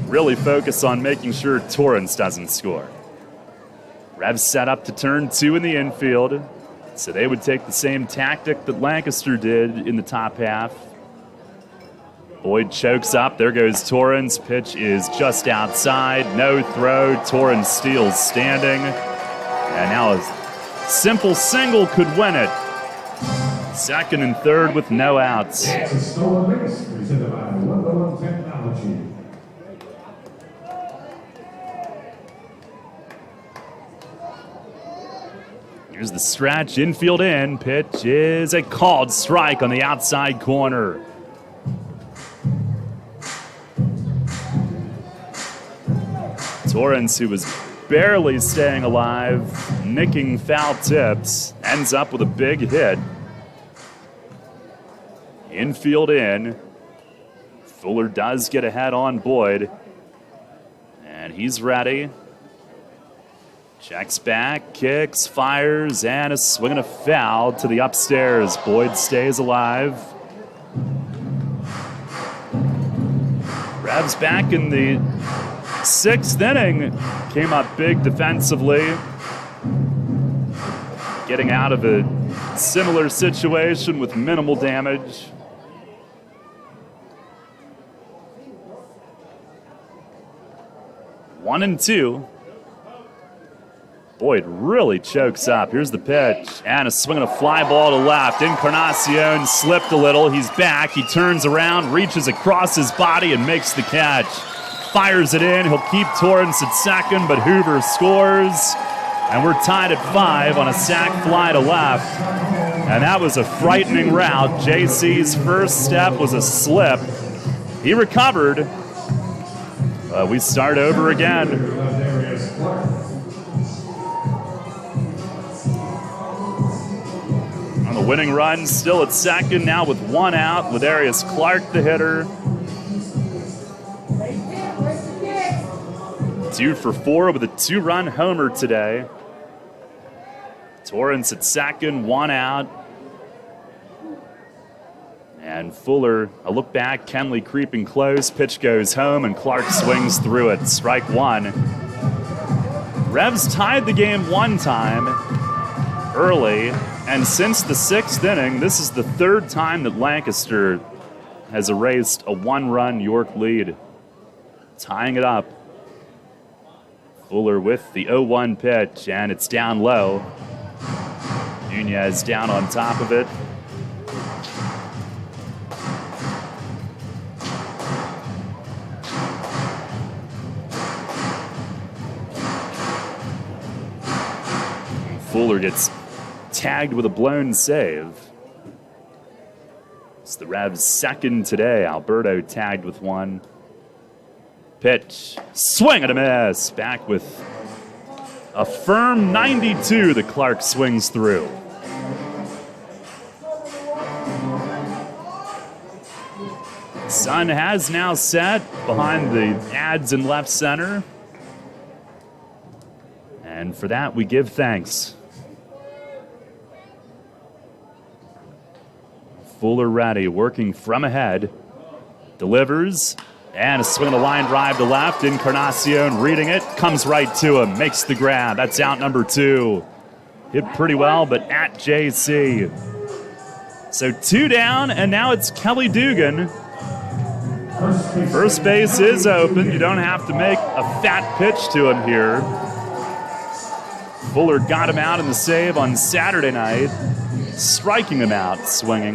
really focus on making sure Torrance doesn't score. Revs set up to turn 2 in the infield, so they would take the same tactic that Lancaster did in the top half. Boyd chokes up. There goes Torrance. Pitch is just outside. No throw. Torrance steals standing. And now a simple single could win it. Second and third with no outs. It's a stolen base presented by Wonderland Technology. Here's the stretch, infield in. Pitch is a called strike on the outside corner. Torrance, who was barely staying alive, nicking foul tips, ends up with a big hit. Infield in. Fuller does get ahead on Boyd. And he's ready. Checks back, kicks, fires, and a swing and a foul to the upstairs. Boyd stays alive. Revs back in the 6th inning. Came up big defensively. Getting out of a similar situation with minimal damage. One and two. Boyd really chokes up. Here's the pitch. And a swing and a fly ball to left. Encarnacion slipped a little. He's back. He turns around, reaches across his body, and makes the catch. Fires it in. He'll keep Torrance at second, but Hoover scores. And we're tied at 5 on a sac fly to left. And that was a frightening route. JC's first step was a slip. He recovered. We start over again. On the winning run, still at second, now with 1 out, with Arias Clark the hitter. 2 for 4 with a 2-run homer today. Torrance at second, 1 out. And Fuller, a look back, Kenley creeping close, pitch goes home, and Clark swings through it. Strike one. Revs tied the game one time early, and since the 6th inning, this is the 3rd time that Lancaster has erased a one-run York lead. Tying it up. Fuller with the 0-1 pitch, and it's down low. Nunez down on top of it. Fuller gets tagged with a blown save. It's the Revs' 2nd today. Alberto tagged with one. Pitch, swing and a miss. Back with a firm 92 that Clark swings through. Sun has now set behind the ads in left center. And for that, we give thanks. Fuller ready, working from ahead. Delivers, and a swing and a line drive to left. Encarnacion reading it, comes right to him, makes the grab. That's out number 2. Hit pretty well, but at JC. So 2 down, and now it's Kelly Dugan. First base is open. You don't have to make a fat pitch to him here. Fuller got him out in the save on Saturday night, striking him out, swinging.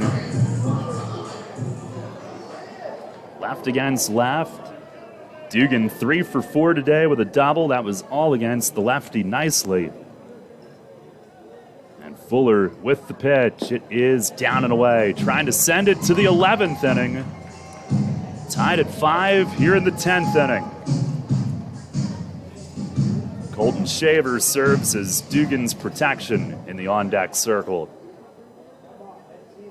Left against left. Dugan 3 for 4 today with a double. That was all against the lefty nicely. And Fuller with the pitch. It is down and away, trying to send it to the 11th inning. Tied at 5 here in the 10th inning. Colton Shaver serves as Dugan's protection in the on-deck circle.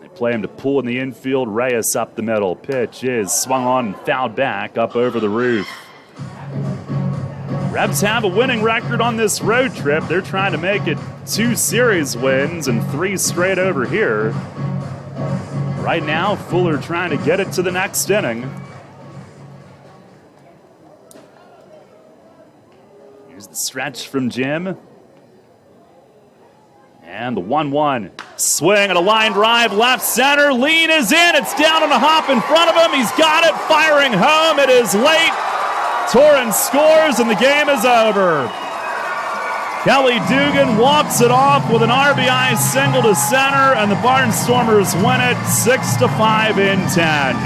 They play him to pull in the infield. Reyes up the middle. Pitch is swung on and fouled back up over the roof. Revs have a winning record on this road trip. They're trying to make it 2 series wins and 3 straight over here. Right now, Fuller trying to get it to the next inning. Here's the stretch from Jim. And the 1-1. Swing and a line drive, left center. Lean is in. It's down on a hop in front of him. He's got it. Firing home. It is late. Torrance scores, and the game is over. Kelly Dugan walks it off with an RBI single to center, and the Barnstormers win it 6-5 in 10.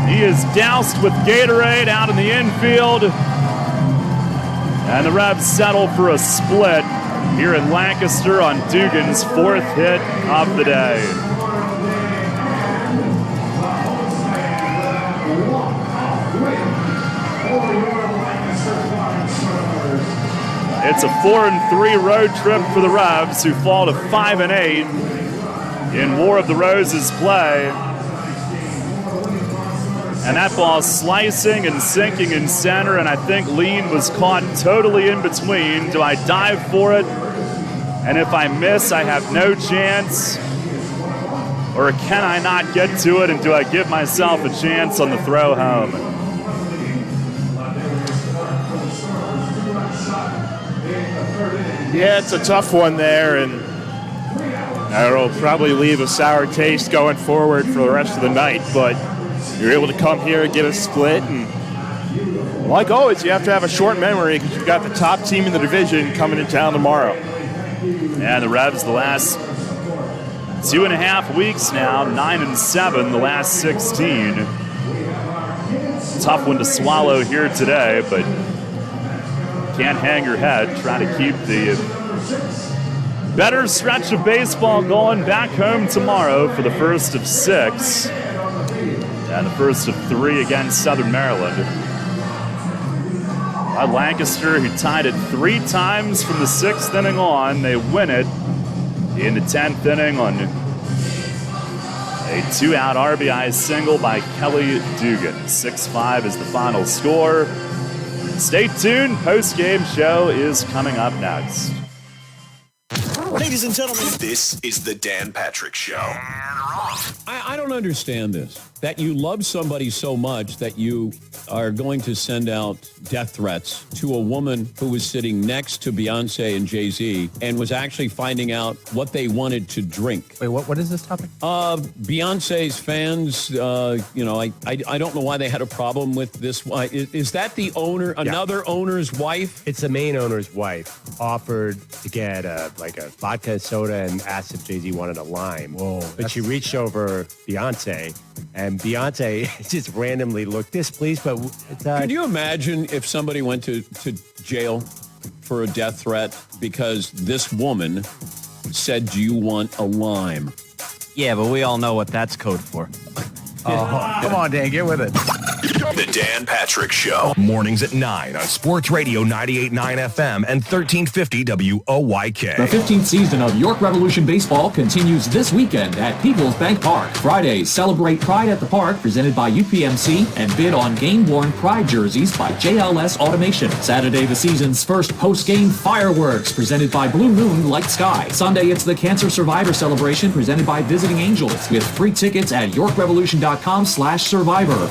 He is doused with Gatorade out in the infield. And the Revs settle for a split here in Lancaster on Dugan's 4th hit of the day. It's a 4-3 road trip for the Revs, who fall to 5-8 in War of the Roses play. And that ball slicing and sinking in center, and I think Lean was caught totally in between. Do I dive for it? And if I miss, I have no chance? Or can I not get to it, and do I give myself a chance on the throw home? Yeah, it's a tough one there, and it'll probably leave a sour taste going forward for the rest of the night, but you're able to come here and get a split, and like always, you have to have a short memory because you've got the top team in the division coming to town tomorrow. And the Revs the last 2.5 weeks now, 9-7 the last 16. Tough one to swallow here today, but can't hang your head. Try to keep the better stretch of baseball going back home tomorrow for the first of 6. And the first of 3 against Southern Maryland. Lancaster, who tied it 3 times from the 6th inning on, they win it in the 10th inning on a 2-out RBI single by Kelly Dugan. 6-5 is the final score. Stay tuned. Post-game show is coming up next. Ladies and gentlemen, this is the Dan Patrick Show. I don't understand this. That you love somebody so much that you are going to send out death threats to a woman who was sitting next to Beyonce and Jay-Z and was actually finding out what they wanted to drink. Wait, what is this topic? Beyonce's fans, I don't know why they had a problem with this. Is that the owner, another owner's wife? It's the main owner's wife. Offered to get a vodka soda and asked if Jay-Z wanted a lime. Whoa. But she reached over Beyonce, and Beyonce just randomly looked, this please, but it's Can you imagine if somebody went to jail for a death threat because this woman said, do you want a lime? Yeah, but we all know what that's code for. Oh, come on, Dan, get with it. The Dan Patrick Show. Mornings at 9 on Sports Radio 98.9 FM and 1350 WOYK. The 15th season of York Revolution Baseball continues this weekend at People's Bank Park. Friday, celebrate Pride at the Park, presented by UPMC, and bid on game-worn Pride jerseys by JLS Automation. Saturday, the season's first post-game fireworks, presented by Blue Moon Light Sky. Sunday, it's the Cancer Survivor Celebration, presented by Visiting Angels, with free tickets at yorkrevolution.com/survivor.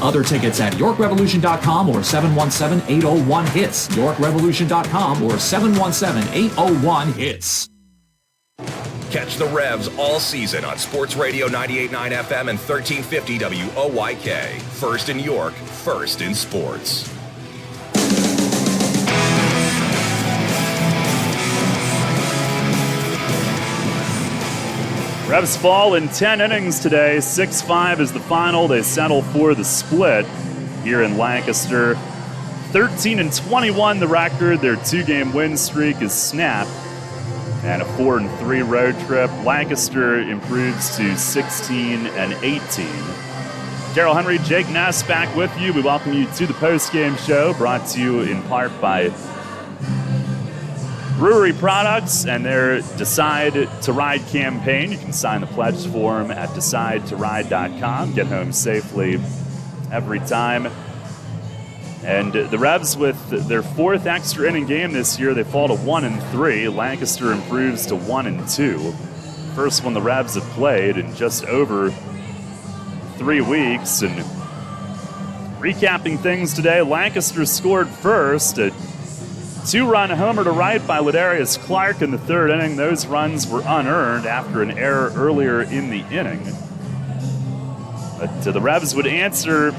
Other tickets at yorkrevolution.com or 717-801-HITS. yorkrevolution.com or 717-801-HITS. Catch the Revs all season on Sports Radio 98.9 FM and 1350 WOYK. First in York, first in sports. Revs fall in 10 innings today. 6-5 is the final. They settle for the split here in Lancaster. 13-21 the record. Their two-game win streak is snapped. And a 4-3 road trip. Lancaster improves to 16-18. Darrell Henry, Jake Ness back with you. We welcome you to the post-game show, brought to you in part by Brewery Products and their Decide to Ride campaign. You can sign the pledge form at decidetoride.com. Get home safely every time. And the Revs, with their fourth extra inning game this year, they fall to 1-3. Lancaster improves to 1-2. First one the Revs have played in just over 3 weeks. And recapping things today, Lancaster scored first. A 2-run homer to right by Ladarius Clark in the third inning. Those runs were unearned after an error earlier in the inning. But the Revs would answer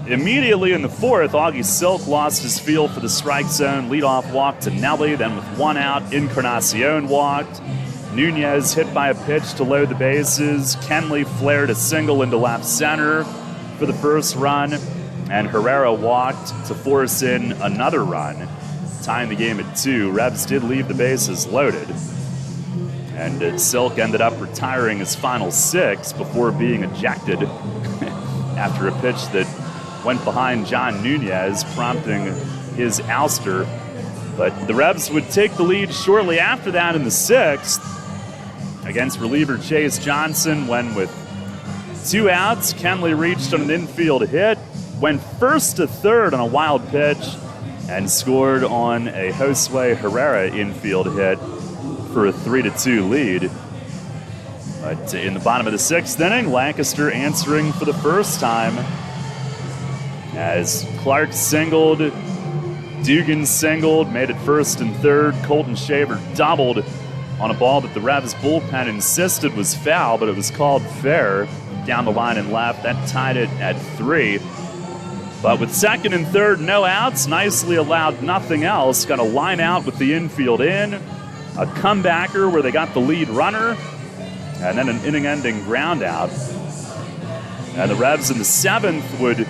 immediately in the fourth. Augie Silk lost his feel for the strike zone. Leadoff walk to Nelly. Then with one out, Encarnacion walked. Nunez hit by a pitch to load the bases. Kenley flared a single into left center for the first run. And Herrera walked to force in another run, tying the game at 2. Revs did leave the bases loaded. And Silk ended up retiring his final 6 before being ejected after a pitch that went behind John Nunez, prompting his ouster. But the Revs would take the lead shortly after that in the 6th against reliever Chase Johnson, when with 2 outs, Kenley reached on an infield hit, went first to third on a wild pitch, and scored on a Josue Herrera infield hit for a 3-2 lead. But in the bottom of the 6th inning, Lancaster answering for the first time as Clark singled, Dugan singled, made it first and third. Colton Shaver doubled on a ball that the Revs bullpen insisted was foul, but it was called fair down the line and left. That tied it at 3. But with second and third, no outs, nicely allowed nothing else. Got a line out with the infield in, a comebacker where they got the lead runner, and then an inning-ending ground out. And the Revs in the 7th would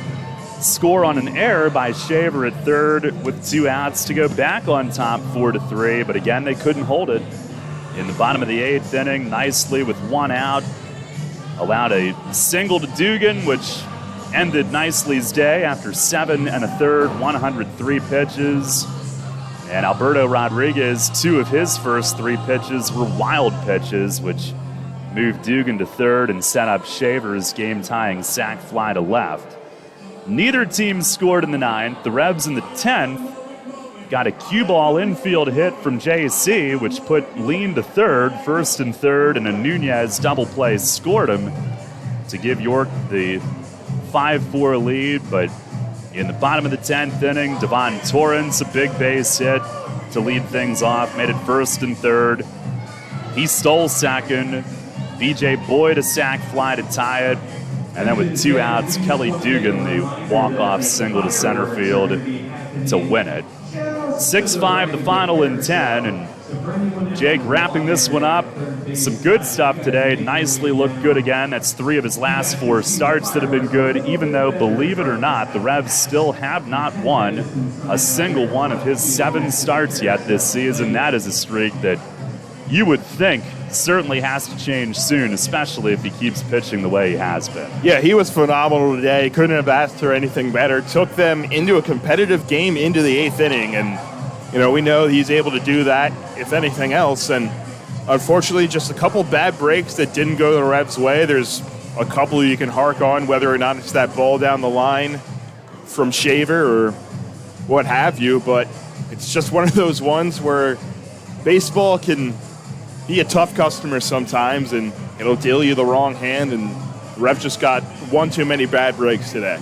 score on an error by Shaver at third with 2 outs to go back on top 4-3, but again, they couldn't hold it. In the bottom of the 8th inning, nicely with 1 out, allowed a single to Dugan, which ended Nicely's day after 7 1/3, 103 pitches. And Alberto Rodriguez, 2 of his first 3 pitches were wild pitches, which moved Dugan to third and set up Shaver's game-tying sac fly to left. Neither team scored in the 9th. The Revs in the 10th got a cue ball infield hit from JC, which put Lean to third, first and third, and a Nunez double play scored him to give York the 5-4 lead. But in the bottom of the 10th inning, Devon Torrance, a big base hit to lead things off, made it first and third. He stole second. BJ Boyd a sac fly to tie it. And then with 2 outs, Kelly Dugan, the walk-off single to center field to win it. 6-5 the final in 10, and Jake wrapping this one up. Some good stuff today. Nicely looked good again. That's 3 of his last 4 starts that have been good, even though, believe it or not, the Revs still have not won a single one of his 7 starts yet this season. That is a streak that you would think certainly has to change soon, especially if he keeps pitching the way he has been. Yeah, he was phenomenal today. Couldn't have asked for anything better. Took them into a competitive game into the 8th inning, and we know he's able to do that, if anything else. And unfortunately, just a couple bad breaks that didn't go the Revs' way. There's a couple you can hark on, whether or not it's that ball down the line from Shaver or what have you, but it's just one of those ones where baseball can be a tough customer sometimes, and it'll deal you the wrong hand, and the Revs just got one too many bad breaks today.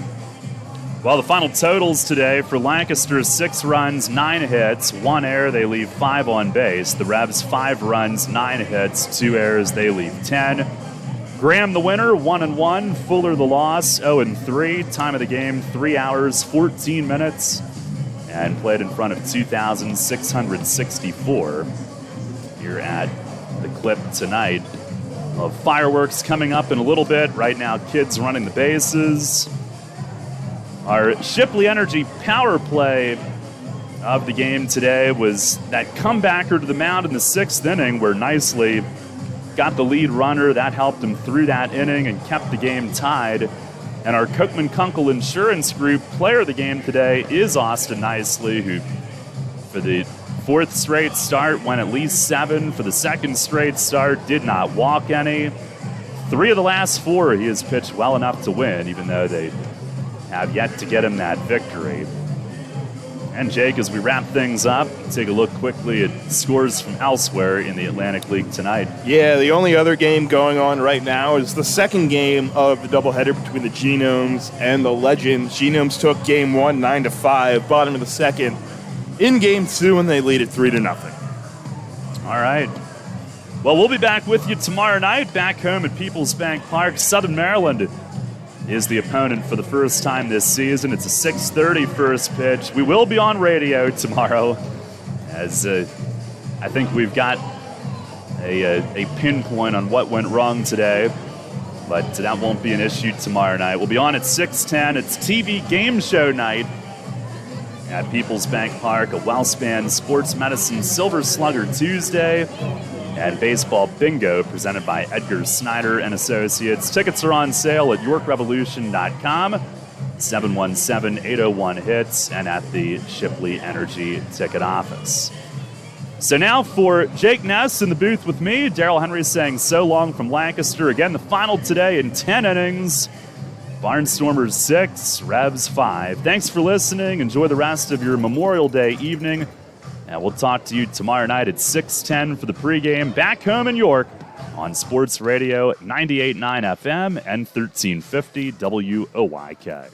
Well, the final totals today for Lancaster: 6 runs, 9 hits, 1 error. They leave 5 on base. The Revs: 5 runs, 9 hits, 2 errors. They leave 10. Graham the winner, 1-1. Fuller the loss, 0-3. Time of the game, 3 hours, 14 minutes, and played in front of 2,664 here at the Clip tonight. Of fireworks coming up in a little bit. Right now, kids running the bases. Our Shipley Energy power play of the game today was that comebacker to the mound in the 6th inning, where Nicely got the lead runner. That helped him through that inning and kept the game tied. And our Cookman Kunkel Insurance Group player of the game today is Austin Nicely, who for the 4th straight start went at least 7. For the 2nd straight start, did not walk any. 3 of the last 4 he has pitched well enough to win, even though they have yet to get him that victory. And Jake, as we wrap things up, take a look quickly at scores from elsewhere in the Atlantic League tonight. Yeah, the only other game going on right now is the 2nd game of the doubleheader between the Genomes and the Legends. Genomes took game 1 9-5, bottom of the 2nd. In game 2, and they lead it 3-0. All right. Well, we'll be back with you tomorrow night, back home at Peoples Bank Park. Southern Maryland is the opponent for the first time this season. It's a 6:30 first pitch. We will be on radio tomorrow, as I think we've got a pinpoint on what went wrong today, but that won't be an issue tomorrow night. We'll be on at 6:10. It's TV game show night at Peoples Bank Park, a WellSpan Sports Medicine Silver Slugger Tuesday, and baseball bingo presented by Edgar Snyder and Associates. Tickets are on sale at YorkRevolution.com, 717-801-HITS, and at the Shipley Energy ticket office. So now for Jake Ness in the booth with me, Daryl Henry saying so long from Lancaster. Again, the final today in 10 innings. Barnstormers 6, Revs 5. Thanks for listening. Enjoy the rest of your Memorial Day evening. And we'll talk to you tomorrow night at 6:10 for the pregame back home in York on Sports Radio 98.9 FM and 1350 WOYK.